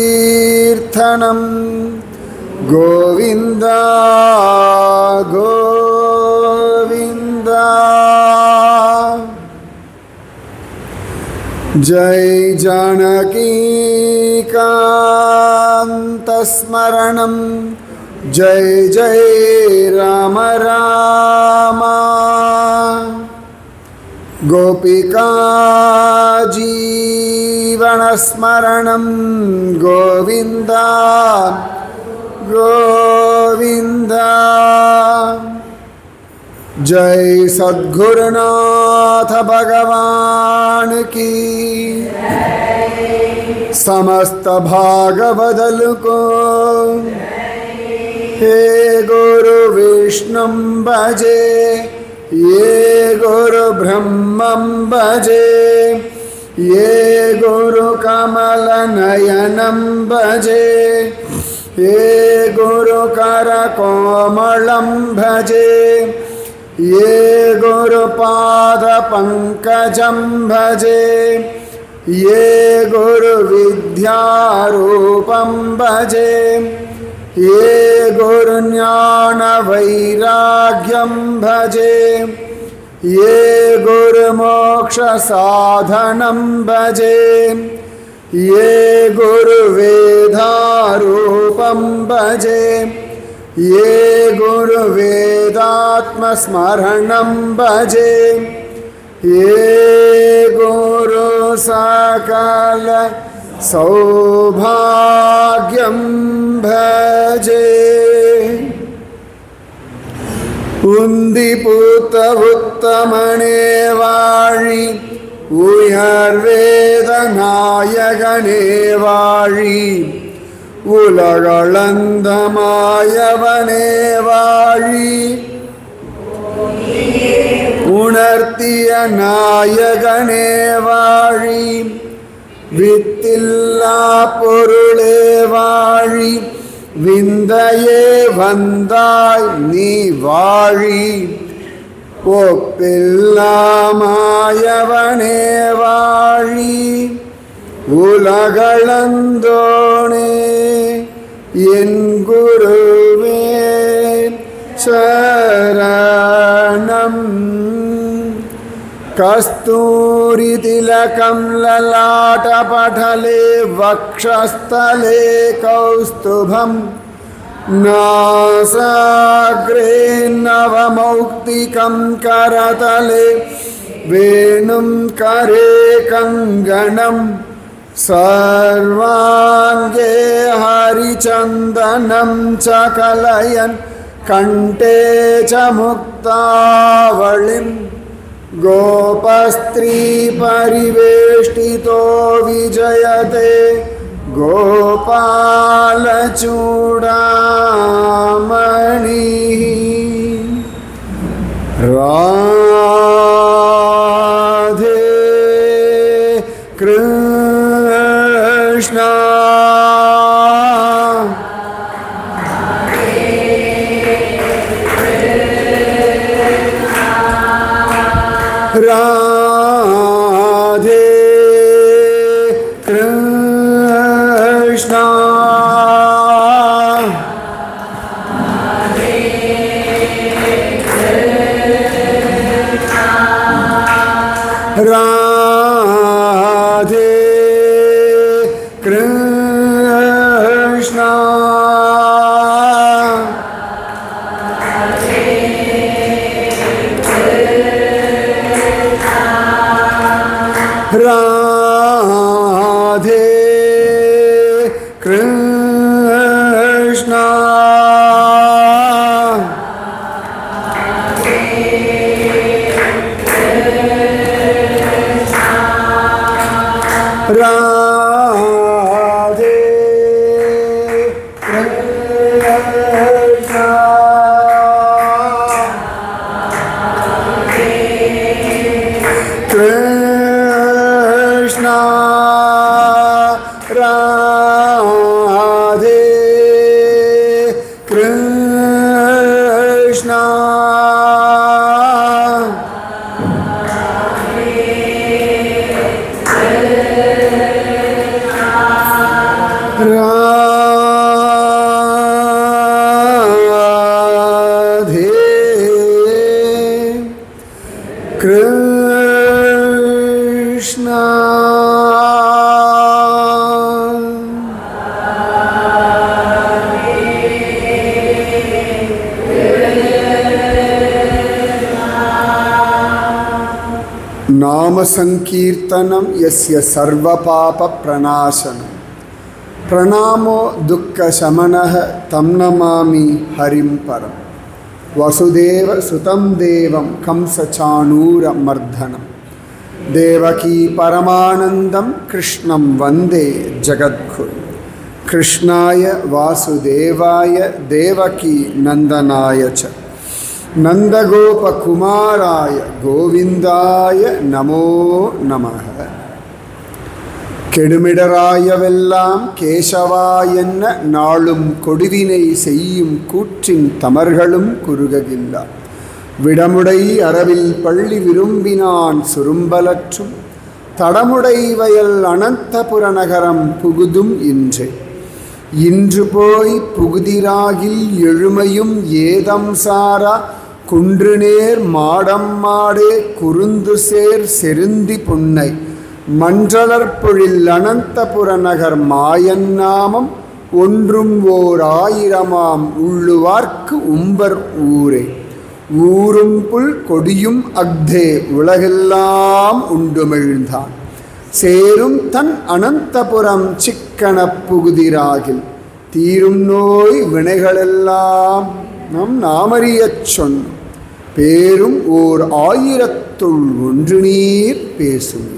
गोविन्दनामसङ्कीर्तनं गोविन्द गोविन्द जय जानकीकान्तस्मरणं जय जय राम राम गोपिका जीवनस्मरणं गोविन्द गोविन्द जय सद्गुरुनाथ भगवान की समस्त भागवदल को हे गुरु विष्णुं भजे ये गुरु ब्रह्मं भजे ये गुरु कमल नयनं भजे ये गुरु कर कोमलं भजे ये गुरु पाद पंकजं भजे ये गुरु विद्यारूपं भजे ये गुरु ज्ञान वैराग्यं भजे ये गुरु मोक्ष साधनं भजे ये गुरु वेदारूपं भजे ये गुरु वेदात्म स्मरणं भजे ये गुरु सकल सौभाग्यं भजे उन्दिपूत उत्तमने वाळि उयर्वेदनायकने वाळि உலகளந்தமாயவனே வாழி உணர்த்திய நாயகனே வாழி வித்தில்லா பொருளே வாழி விந்தையே வந்தாய் நீ வாழி ஒப்பில்லாமாயவனே வாழி உலகளந்தோனே என் குருவே சரணம் கஸ்தூரி திலகம் லலாட்டபடலே வக்ஷஸ்தலே கௌஸ்துபம் நாசாக்ரே நவமௌக்திகம் கரதலே வேணும் கரே கங்கணம் सर्वांगे हरिचंदनं च कलयन् कंठे च मुक्तावलिं गोपस्त्री परिवेष्टितो विजयते गोपालचूडामणि Radhe Krishna Radhe Krishna Radhe Krishna Radhe Krishna Radhe Krishna Krishna Radhe Krishna Krishna Nama Sankirtanam Yasya Sarva Papa Pranashanam Pranamo Dukkha Shamanaha Tam Namami Harim Param Vasudeva Sutam Devam Kamsa Chanura Mardhanam Devaki Paramanandam Krishnam Vande Jagadguru Krishnaya Vasudevaya Devaki Nandanaya Cha Nandagopa Kumaraya Govindaya Namo Namaha கெடுமிடராயவெல்லாம் கேசவாயென்ன நாளும் கொடுவினை செய்யும் கூற்றின் தமர்களும் குறுககில்லா விடமுடை அரவில் பள்ளி விரும்பினான் சுரும்பலற்றும் தடமுடை வயல் அனந்தபுர நகரம் புகுதும் இன்றே இன்று போய் புகுதிராகில் எழுமையும் ஏதம் சாரா குன்றுநேர் மாடம் மாடே குறுந்து சேர் செருந்தி புன்னை மன்றலற்பொழில் அனந்தபுர நகர் மாயன் நாமம் ஒன்றும் ஓர் ஆயிரமாம் உள்ளுவார்க்கு உம்பர் ஊரே ஊரும் புல் கொடியும் அக்தே உலகெல்லாம் உண்டுமிழ்ந்தான் சேரும் தன் அனந்தபுரம் சிக்கன புகுதிராகில் தீரும் நோய் வினைகளெல்லாம் நம் நாமறியச் சொன்னோம் பேரும் ஓர் ஆயிரத்துள் ஒன்று நீர் பேசும்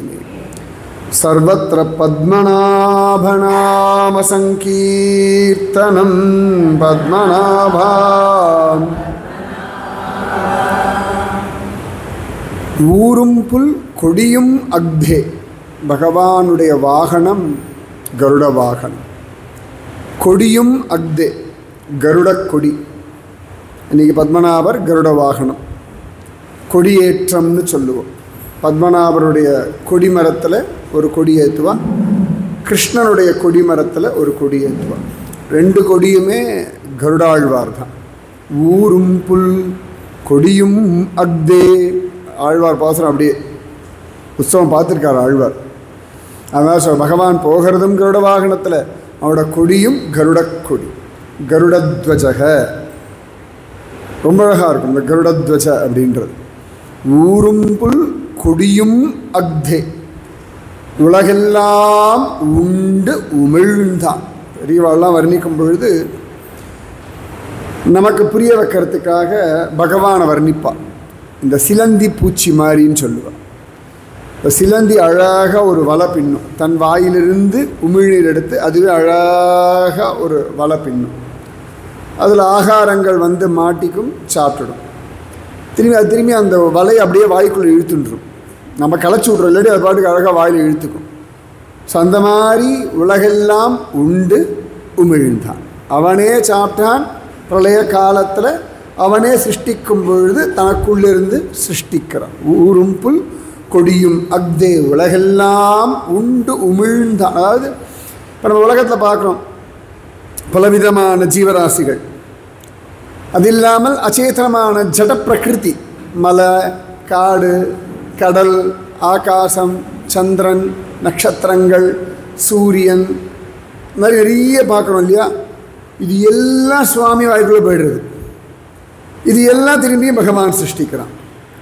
सर्वत्र पद्मनाभनाम संकीर्तनं पद्मनाभा ஊரும் புல் கொடியும் அக்தே பகவானுடைய வாகனம் கருட வாகனம் கொடியும் அக்தே கருட கொடி இன்னைக்கு பத்மநாபர் கருட வாகனம் கொடியேற்றம்னு சொல்லுவோம் பத்மநாபருடைய கொடிமரத்தில் ஒரு கொடி ஏற்றுவான் கிருஷ்ணனுடைய கொடிமரத்தில் ஒரு கொடி ஏற்றுவான் ரெண்டு கொடியுமே கருடாழ்வார் தான் ஊரும் புல் கொடியும் அக்தே ஆழ்வார் பாசனம் அப்படியே உற்சவம் பார்த்துருக்கார் ஆழ்வார் அதான் சொல் பகவான் போகிறதும் கருட வாகனத்தில் அவனோட கொடியும் கருட கொடி கருடத்வஜக ரொம்ப அழகாக இருக்கும் இந்த கருடத்வஜ அப்படின்றது ஊரும் புல் கொடியும் அக்தே உலகெல்லாம் உண்டு உமிழ்ந்தான் பெரியவாள்லாம் வர்ணிக்கும் பொழுது நமக்கு புரிய வைக்கிறதுக்காக பகவானை வர்ணிப்பாள் இந்த சிலந்தி பூச்சி மாதிரின்னு சொல்லுவாள் இந்த சிலந்தி அழகாக ஒரு வலை பின்னும் தன் வாயிலிருந்து உமிழ்நீர் எடுத்து அதுவே அழகாக ஒரு வலை பின்னும் அதில் ஆகாரங்கள் வந்து மாட்டிக்கும் சாப்பிட்டுடும் திரும்பி அந்த வலையை அப்படியே வாய்க்குள்ளே இழுத்துட்டுரும் நம்ம களைச்சி விட்றோம் இல்லாட்டி அது பாட்டுக்கு அழகாக வாயில் இழுத்துக்கும் ஸோ அந்த மாதிரி உலகெல்லாம் உண்டு உமிழ்ந்தான் அவனே சாப்பிட்டான் பிரளய காலத்தில் அவனே சிருஷ்டிக்கும் பொழுது தனக்குள்ளிருந்து சிருஷ்டிக்கிறான் ஊரும் புல் கொடியும் அக்தே உலகெல்லாம் உண்டு உமிழ்ந்தான் அதாவது இப்போ நம்ம உலகத்தில் பார்க்குறோம் பலவிதமான ஜீவராசிகள் அது இல்லாமல் அச்சேதனமான ஜட பிரகிருதி மலை காடு கடல் ஆகாசம் சந்திரன் நட்சத்திரங்கள் சூரியன் மாதிரி நிறைய பார்க்குறோம் இல்லையா இது எல்லாம் சுவாமி வாய்க்குள்ளே போய்டுறது இது எல்லாம் திரும்பியும் பகவான் சிருஷ்டிக்கிறான்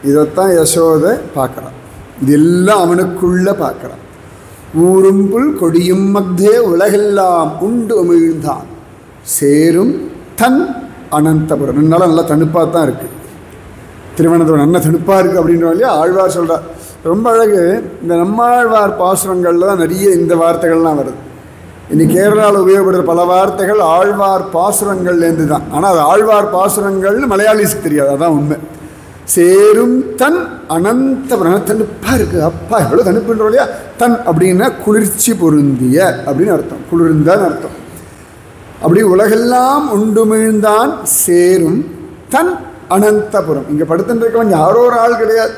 இதைத்தான் யசோதை பார்க்குறான் இது எல்லாம் அவனுக்குள்ளே பார்க்குறான் ஊரும் புல் கொடியும் மக்தே உலகெல்லாம் உண்டு உமிழ்ந்தான் சேரும் தன் அனந்தபுரம் ரெண்டு நாளாக நல்லா தணுப்பாக தான் இருக்குது திருவனந்தபுரம் நல்ல தடுப்பாக இருக்குது அப்படின்றோம் இல்லையா, ஆழ்வார் சொல்கிறார். ரொம்ப அழகு. இந்த நம்மாழ்வார் பாசுரங்களில் தான் நிறைய இந்த வார்த்தைகள்லாம் வருது. இன்னைக்கு கேரளாவில் உபயோகப்படுற பல வார்த்தைகள் ஆழ்வார் பாசுரங்கள்லேருந்து தான். ஆனால் அது ஆழ்வார் பாசுரங்கள்னு மலையாளிஸுக்கு தெரியாது, அதான் உண்மை. சேரும் தன் அனந்தபுரம் தனுப்பாக இருக்குது. அப்பா எவ்வளோ தனுப்புன்றோம் இல்லையா. தன் அப்படின்னா குளிர்ச்சி பொருந்திய அப்படின்னு அர்த்தம், குளிர்ந்தான்னு அர்த்தம். அப்படி உலகெல்லாம் உண்டுமிழ்ந்தான் சேரும் தன் அனந்தபுரம். இங்கே படுத்துட்டு இருக்கவன் யாரோ ஒரு ஆள் கிடையாது,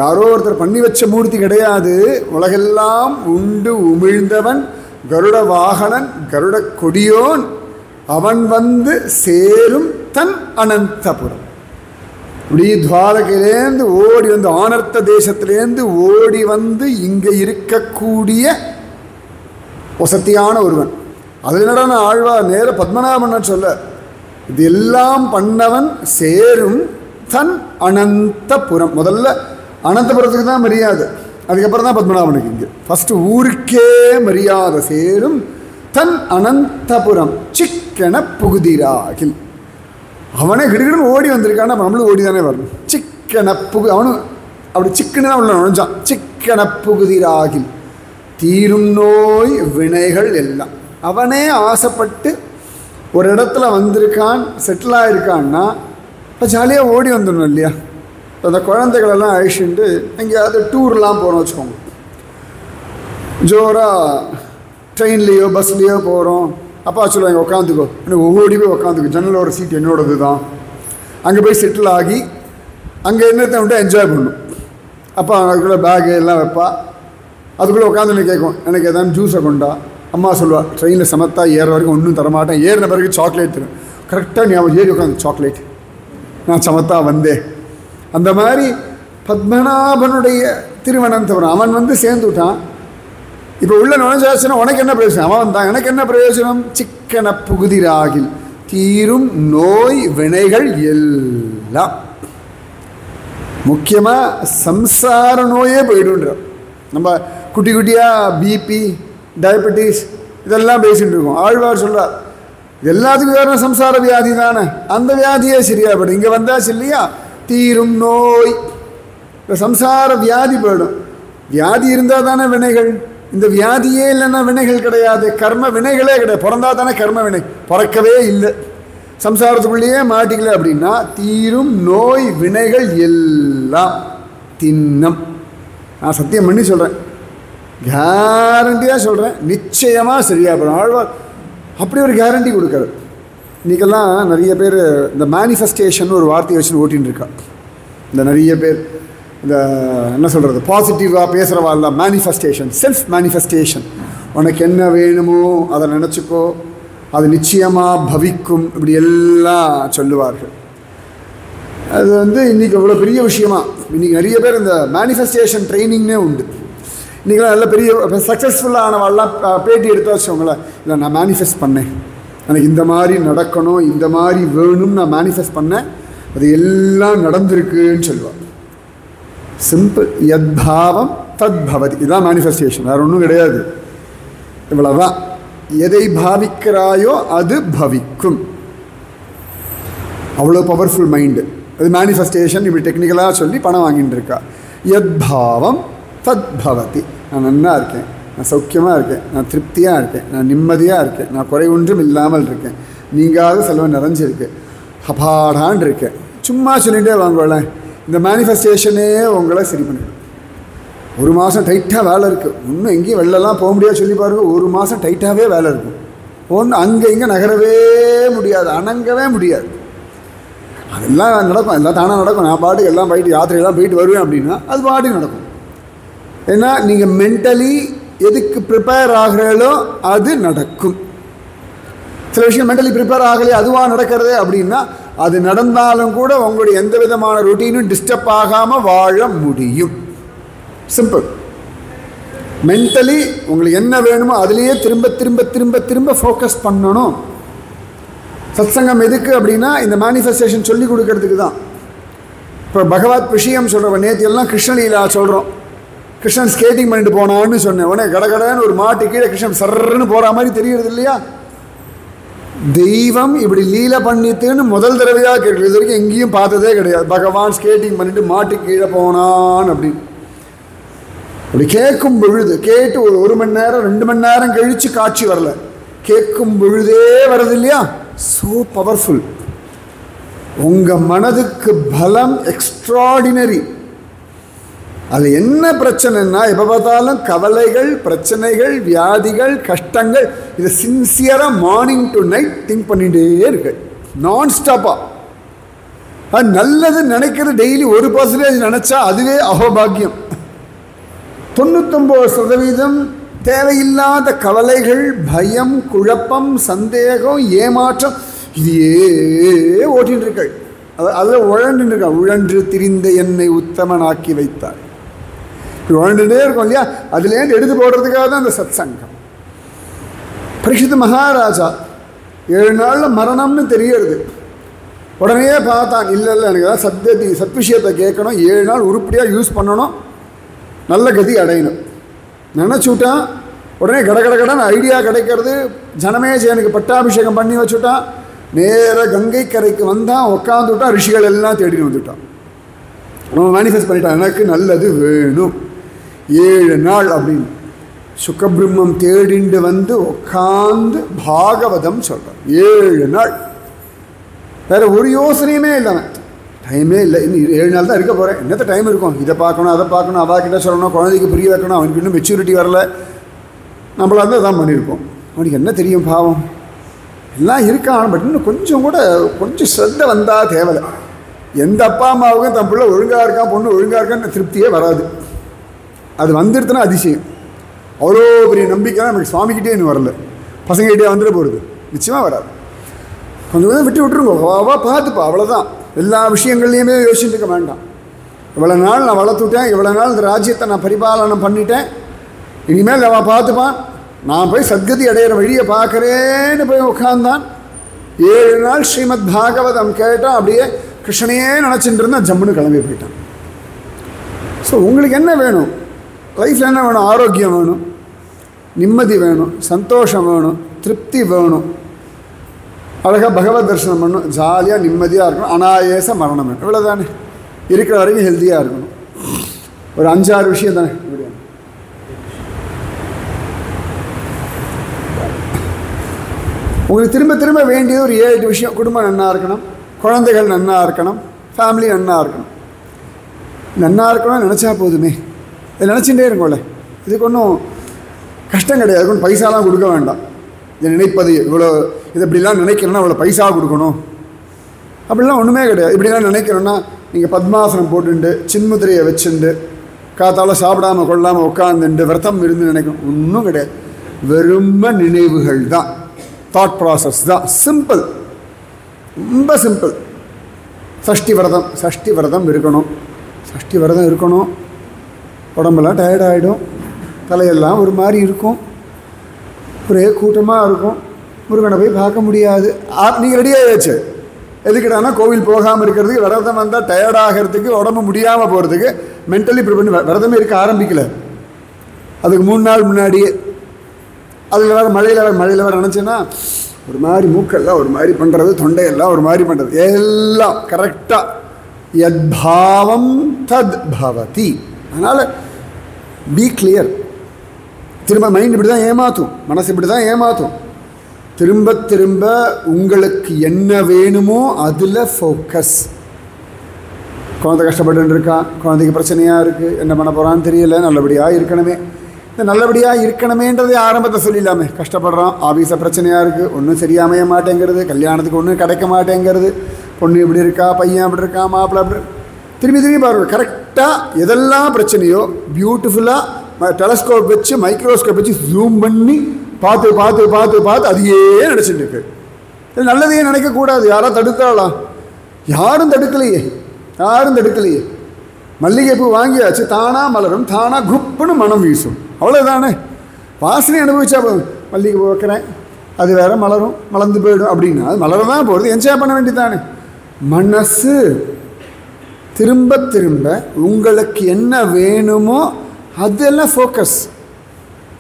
யாரோ ஒருத்தர் பண்ணி வச்ச மூர்த்தி கிடையாது. உலகெல்லாம் உண்டு உமிழ்ந்தவன் கருட வாகனன் கருட கொடியோன் அவன் வந்து சேரும் தன் அனந்தபுரம். இப்படி துவாரகையிலேருந்து ஓடி வந்து ஆனர்த்த தேசத்திலேருந்து ஓடி வந்து இங்கே இருக்கக்கூடிய வசத்தியான ஒருவன். அதில் என்னடா ஆழ்வார் நேர பத்மநாபன் சொல்ல, இது எல்லாம் பண்ணவன் சேரும் தன் அனந்தபுரம். முதல்ல அனந்தபுரத்துக்கு தான் மரியாதை, அதுக்கப்புறம் தான் பத்மநாபனுக்கு. இங்கே ஃபஸ்ட்டு ஊருக்கே மரியாதை. சேரும் தன் அனந்தபுரம் சிக்கன புகுதிராகில். அவனே கிடுகிடுன்னு ஓடி வந்திருக்கான்னா நம்மளும் ஓடி தானே வரணும். சிக்கன அவனும் அப்படி சிக்கன்னு தான் உள்ள நுழைஞ்சான். சிக்கன புகுதிராகில் தீரும் நோய் வினைகள் எல்லாம். அவனே ஆசைப்பட்டு ஒரு இடத்துல வந்திருக்கான், செட்டில் ஆகிருக்கான்னா இப்போ ஜாலியாக ஓடி வந்துடணும் இல்லையா. இப்போ அந்த குழந்தைகளெல்லாம் அழிச்சுட்டு எங்கேயாவது டூர்லாம் போகிறோம் வச்சுக்கோங்க. ஜோராக ட்ரெயின்லேயோ பஸ்லேயோ போகிறோம். அப்பா சொல்லுவாங்க உட்காந்துக்கோ, எனக்கு ஓடி போய் உட்காந்துக்கோ, ஜன்னல் ஒரு சீட் என்னோடது தான். அங்கே போய் செட்டில் ஆகி அங்கே என்னத்தை விட்டு என்ஜாய் பண்ணணும். அப்பா அதுக்குள்ளே பேகு எல்லாம் வைப்பா, அதுக்குள்ளே உட்காந்துன்னு கேட்கும் எனக்கு எதாவது ஜூஸை கொண்டா. அம்மா சொல்லுவாள் ட்ரெயினில் சமத்தா ஏற வரைக்கும் ஒன்றும் தரமாட்டேன், ஏறின பிறகு சாக்லேட் தரும். கரெக்டாக ஞாபகம் ஏறி உட்காந்து சாக்லேட் நான் சமத்தா வந்தேன். அந்த மாதிரி பத்மநாபனுடைய திருவனந்தபுரம் அவன் வந்து சேர்ந்து விட்டான். இப்போ உள்ள நுழைஞ்சாச்சுன்னா உனக்கு என்ன பிரயோஜனம்? அவன் தான் எனக்கு என்ன பிரயோஜனம்? சிக்கன புகுதிராகில் தீரும் நோய் வினைகள் எல்லாம். முக்கியமாக சம்சார நோயே போயிடுன்ற. நம்ம குட்டி குட்டியாக பிபி டயபெட்டிஸ் இதெல்லாம் பேசிகிட்டு இருக்கோம். ஆழ்வார் சொல்கிறார் எல்லாத்துக்கும் வேறு சம்சார வியாதி தானே, அந்த வியாதியே சரியாகப்படும். இங்கே வந்தாச்சு இல்லையா, தீரும் நோய். இந்த சம்சார வியாதி போயிடும். வியாதி இருந்தால் தானே வினைகள். இந்த வியாதியே இல்லைன்னா வினைகள் கிடையாது, கர்ம வினைகளே கிடையாது. பிறந்தா தானே கர்ம வினை, பிறக்கவே இல்லை. சம்சாரத்துக்குள்ளேயே மாட்டிக்கல அப்படின்னா தீரும் நோய் வினைகள் எல்லாம் தின்னம். நான் சத்தியம் பண்ணி சொல்கிறேன், கேரண்டியாக சொல்கிறேன், நிச்சயமாக சரியாக போடும். ஆழ்வார் அப்படி ஒரு கேரண்டி கொடுக்குறாரு. இன்றைக்கெல்லாம் நிறைய பேர் இந்த மேனிஃபெஸ்டேஷன் ஒரு வார்த்தையை வச்சுன்னு ஓட்டின்னு இருக்கா. இந்த நிறைய பேர் இந்த என்ன சொல்கிறது பாசிட்டிவாக பேசுகிறவாள்லாம் மேனிஃபெஸ்டேஷன், செல்ஃப் மேனிஃபெஸ்டேஷன். உனக்கு என்ன வேணுமோ அதை நினச்சிக்கோ, அது நிச்சயமாக பவிக்கும், இப்படி எல்லாம் சொல்லுவார்கள். அது வந்து இன்றைக்கி அவ்வளோ பெரிய விஷயமா. இன்றைக்கி நிறைய பேர் இந்த மேனிஃபெஸ்டேஷன் ட்ரைனிங்னே உண்டு. இன்றைக்கெல்லாம் நல்ல பெரிய சக்ஸஸ்ஃபுல்லானவாள்லாம் பேட்டி எடுத்து வச்சவங்களேன், இல்லை நான் மேனிஃபெஸ்ட் பண்ணேன், எனக்கு இந்த மாதிரி நடக்கணும், இந்த மாதிரி வேணும்னு நான் மேனிஃபெஸ்ட் பண்ணேன், அது எல்லாம் நடந்திருக்குன்னு சொல்லுவாள். சிம்பிள். யத்பாவம் தத் பவதி. இதுதான் மேனிஃபெஸ்டேஷன், வேறு ஒன்றும் கிடையாது. இவ்வளோதான். எதை பாவிக்கிறாயோ அது பவிக்கும். அவ்வளோ பவர்ஃபுல் மைண்டு. அது மேனிஃபெஸ்டேஷன் இப்படி டெக்னிக்கலாக சொல்லி பணம் வாங்கிட்டு இருக்கா. யத்பாவம் தத் பவதி. நான் நன்னா இருக்கேன், நான் சௌக்கியமாக இருக்கேன், நான் திருப்தியாக இருக்கேன், நான் நிம்மதியாக இருக்கேன், நான் குறை ஒன்றும் இல்லாமல் இருக்கேன், நீங்காத செல்வம் நிறைஞ்சிருக்கு, அபாடான் இருக்கேன். சும்மா சொல்லிகிட்டே வாங்கல. இந்த மேனிஃபெஸ்டேஷனே உங்களை சரி பண்ணிடும். ஒரு மாதம் டைட்டாக வேலை இருக்குது, இன்னும் எங்கேயும் வெளிலலாம் போக முடியாது சொல்லி பாருங்கள். ஒரு மாதம் டைட்டாகவே வேலை இருக்கும். ஒன்று அங்கே இங்கே நகரவே முடியாது, அணங்கவே முடியாது. அதெல்லாம் நடக்கும், எல்லாம் தானாக நடக்கும். நான் பாட்டுக்கு எல்லாம் போயிட்டு யாத்திரையெல்லாம் போயிட்டு வருவேன் அப்படின்னா அது பாட்டுக்கு நடக்கும். ஏன்னா நீங்கள் மென்டலி எதுக்கு ப்ரிப்பேர் ஆகிறீங்களோ அது நடக்கும். சில விஷயம் மென்டலி ப்ரிப்பேர் ஆகலையே அதுவாக நடக்கிறது அப்படின்னா அது நடந்தாலும் கூட உங்களுடைய எந்த விதமான ரொட்டீனும் டிஸ்டர்ப் ஆகாமல் வாழ முடியும். சிம்பிள். மென்டலி உங்களுக்கு என்ன வேணுமோ அதுலேயே திரும்ப திரும்ப திரும்ப திரும்ப ஃபோக்கஸ் பண்ணணும். சத்சங்கம் எதுக்கு அப்படின்னா இந்த மேனிஃபெஸ்டேஷன் சொல்லி கொடுக்கறதுக்கு தான். இப்போ பகவத் விஷயம் சொல்கிறவன் நேற்று எல்லாம் கிருஷ்ணலீலா சொல்கிறோம். கிருஷ்ணன் ஸ்கேட்டிங் பண்ணிட்டு போனான்னு சொன்னேன். உடனே கடகடன்னு ஒரு மாட்டு கீழே கிருஷ்ணன் சர்ன்னு போகிற மாதிரி தெரிகிறது இல்லையா? தெய்வம் இப்படி லீலை பண்ணித்துன்னு முதல் தடவையாக கேட்குறது. இது வரைக்கும் எங்கேயும் பார்த்ததே கிடையாது. பகவான் ஸ்கேட்டிங் பண்ணிட்டு மாட்டு கீழே போனான் அப்படின்னு அப்படி கேட்கும் பொழுது, கேட்டு ஒரு மணி நேரம் 2 மணி நேரம் கழித்து காட்சி வரல, கேட்கும் பொழுதே வருது இல்லையா? So powerful. உங்கள் மனதுக்கு பலம் எக்ஸ்ட்ராடினரி. அது என்ன பிரச்சனைன்னா, எப்போ பார்த்தாலும் கவலைகள், பிரச்சனைகள், வியாதிகள், கஷ்டங்கள். இதை சின்சியராக மார்னிங் டு நைட் திங்க் பண்ணிகிட்டே இருக்கு, நான் ஸ்டாப்பாக. அது நல்லது நினைக்கிறது டெய்லி 1% நினச்சா அதுவே அகோபாகியம். 99% தேவையில்லாத கவலைகள், பயம், குழப்பம், சந்தேகம், ஏமாற்றம், இதையே ஓட்டின்னு இருக்க. அதில் உழண்டுன்னு இருக்கா. உழன்று திரிந்த என்னை உத்தமனாக்கி வைத்தார். உழண்டுட்டே இருக்கும் இல்லையா? அதுலேருந்து எடுத்து போடுறதுக்காக தான் அந்த சத் சங்கம். பரீட்சித் மகாராஜா 7 நாளில் மரணம்னு தெரியறது. உடனே பார்த்தான், இல்லை எனக்கு தான் சத் விஷயத்தை கேட்கணும், 7 நாள் உருப்படியாக யூஸ் பண்ணணும், நல்ல கதி அடையணும் நினச்சுட்டான். உடனே கடகடகடன் ஐடியா கிடைக்கிறது. ஜனமேஜயனுக்கு பட்டாபிஷேகம் பண்ணி வச்சுட்டான். நேர கங்கை கரைக்கு வந்தான், உட்காந்து விட்டான். ரிஷிகள் எல்லாம் தேடின்னு வந்துட்டான். அவன் மேனிஃபெஸ்ட் பண்ணிட்டான், எனக்கு நல்லது வேணும் 7 நாள் அப்படின்னு. சுகபிரம்மம் தேடிண்டு வந்து உட்காந்து பாகவதம் சொல்கிறான். 7 நாள் வேறு ஒரு யோசனையுமே இல்லாமல், டைமே இல்லை, இன்னும் 7 நாள் தான் இருக்க போகிறேன், என்னத்த டைம் இருக்கும், இதை பார்க்கணும், அதை பார்க்கணும், அவாக்கிட்ட சொல்லணும், குழந்தைக்கு புரிய வைக்கணும், அவனுக்கு இன்னும் மெச்சூரிட்டி வரல, நம்மளாக தான் இதான் பண்ணியிருக்கோம். அவனுக்கு என்ன தெரியும், பாவம் எல்லாம் இருக்கான். பட் இன்னும் கொஞ்சம் ஸ்ரத்த வந்தால் தேவையில்லை. எந்த அப்பா அம்மாவுக்கும் தன் பிள்ளை ஒழுங்காக இருக்கான், பொண்ணு ஒழுங்காக இருக்கான்னு திருப்தியே வராது. அது வந்துடுதுன்னா அதிசயம். அவ்வளோ பெரிய நம்பிக்கை நமக்கு சுவாமிக்கிட்டே இன்னும் வரல, பசங்ககிட்டே வந்துட போகிறது நிச்சயமாக வராது. கொஞ்சம் விட்டு விட்டுருங்க, வா பார்த்துப்பா, அவ்வளோதான். எல்லா விஷயங்கள்லையுமே யோசிச்சுட்டு இருக்க வேண்டாம். இவ்வளோ நாள் நான் வளர்த்துட்டேன், இவ்வளோ நாள் இந்த ராஜ்யத்தை நான் பரிபாலனம் பண்ணிட்டேன், இனிமேல் அவன் பார்த்துப்பான், நான் போய் சத்கதி அடையிற வழியை பார்க்குறேன்னு போய் உட்காந்தான். 7 நாள் ஸ்ரீமத் பாகவதம் கேட்டான். அப்படியே கிருஷ்ணனையே நினச்சிட்டு இருந்தால் ஜம்முன்னு கிளம்பி போயிட்டான். ஸோ உங்களுக்கு என்ன வேணும் லைஃப்பில்? என்ன வேணும்? ஆரோக்கியம் வேணும், நிம்மதி வேணும், சந்தோஷம் வேணும், திருப்தி வேணும், அழகாக பகவத் தரிசனம் பண்ணணும், ஜாலியாக நிம்மதியாக இருக்கணும், அனாயச மரணம் வேணும். இவ்வளோ தானே. இருக்கிற வரைக்கும் ஹெல்த்தியாக இருக்கணும். ஒரு 5-6 விஷயம் தானே. உங்களுக்கு திரும்ப திரும்ப வேண்டியது ஒரு 7-8 விஷயம். குடும்பம் நன்னா இருக்கணும், குழந்தைகள் நன்னா இருக்கணும், ஃபேமிலி நன்னா இருக்கணும். நன்னா இருக்கணும்னு நினச்சா போதுமே, இதை நினச்சிட்டே இருக்கோம்ல. இதுக்கு ஒன்றும் கஷ்டம் கிடையாது. ஒன்றும் பைசாலாம் கொடுக்க வேண்டாம். இதை நினைப்பது இவ்வளோ, இது இப்படிலாம் நினைக்கணும்னா இவ்வளோ பைசா கொடுக்கணும் அப்படிலாம் ஒன்றுமே கிடையாது. இப்படிலாம் நினைக்கணும்னா நீங்கள் பத்மாசனம் போட்டுண்டு சின்முதிரையை வச்சுண்டு காத்தால் சாப்பிடாமல் கொள்ளாமல் உட்காந்துண்டு விரதம் இருந்து நினைக்கணும், ஒன்றும் கிடையாது. வெறும நினைவுகள் தான், தாட் ப்ராசஸ் தான். சிம்பிள், ரொம்ப சிம்பிள். சஷ்டி விரதம் இருக்கணும். சஷ்டி விரதம் இருக்கணும். உடம்பெல்லாம் டயர்டாகிடும், தலையெல்லாம் ஒரு மாதிரி இருக்கும், ஒரே கூட்டமாக இருக்கும், முருகனை போய் பார்க்க முடியாது. நீங்கள் ரெடியாகியாச்சு. எதுக்கிட்டானா கோவில் போகாமல் இருக்கிறதுக்கு, விரதம் வந்தால் டயர்டாகிறதுக்கு, உடம்பு முடியாமல் போகிறதுக்கு மென்டலி ப்ரிப்பேர் பண்ணி விரதமே இருக்க ஆரம்பிக்கல. அதுக்கு 3 நாள் முன்னாடியே. அதில் வேறு மழையில் வேறு நினச்சேன்னா ஒரு மாதிரி மூக்கெல்லாம் ஒரு மாதிரி பண்ணுறது, தொண்டையெல்லாம் ஒரு மாதிரி பண்ணுறது, எல்லாம் கரெக்டாக யத்பாவம் தத் பவதி. அதனால் பி கிளியர். திரும்ப மைண்ட் இப்படி தான் ஏமாற்றும், மனசு இப்படி தான் ஏமாற்றும். திரும்ப திரும்ப உங்களுக்கு என்ன வேணுமோ அதில் ஃபோக்கஸ். குழந்தை கஷ்டப்பட்டு இருக்கா, குழந்தைக்கு பிரச்சனையாக இருக்குது, என்ன பண்ண போகிறான்னு தெரியல, நல்லபடியாக இருக்கணுமே. இந்த நல்லபடியாக இருக்கணுமேன்றதே ஆரம்பத்தை சொல்லிடலாமே. கஷ்டப்படுறான், ஆஃபீஸில் பிரச்சனையாக இருக்குது, ஒன்றும் சரியாமைய மாட்டேங்கிறது, கல்யாணத்துக்கு ஒன்றும் கிடைக்க மாட்டேங்கிறது, பொண்ணு இப்படி இருக்கா, பையன் அப்படி இருக்கா, மாப்பிள்ளை அப்படி. திரும்பி பாருங்க, கரெக்டாக எதெல்லாம் பிரச்சனையோ பியூட்டிஃபுல்லாக டெலஸ்கோப் வச்சு மைக்ரோஸ்கோப் வச்சு ஜூம் பண்ணி பார்த்து அதையே நினச்சிட்டு இருக்கு. இது நல்லதையே நினைக்கக்கூடாது. யாராவது தடுத்தாலாம்? யாரும் தடுக்கலையே. மல்லிகைப்பூ வாங்கியாச்சு, தானாக மலரும், தானாக குப்புன்னு மனம் வீசும், அவ்வளோதானே. வாசனை அனுபவிச்சா போதும். மல்லிகைப்பூ வைக்கிறேன், அது வேற மலரும், மலர்ந்து போயிடும் அப்படின்னா அது மலரதான் போகிறது, என்ஜாய் பண்ண வேண்டியதானே. மனசு திரும்ப திரும்ப உங்களுக்கு என்ன வேணுமோ அதெல்லாம் ஃபோக்கஸ்.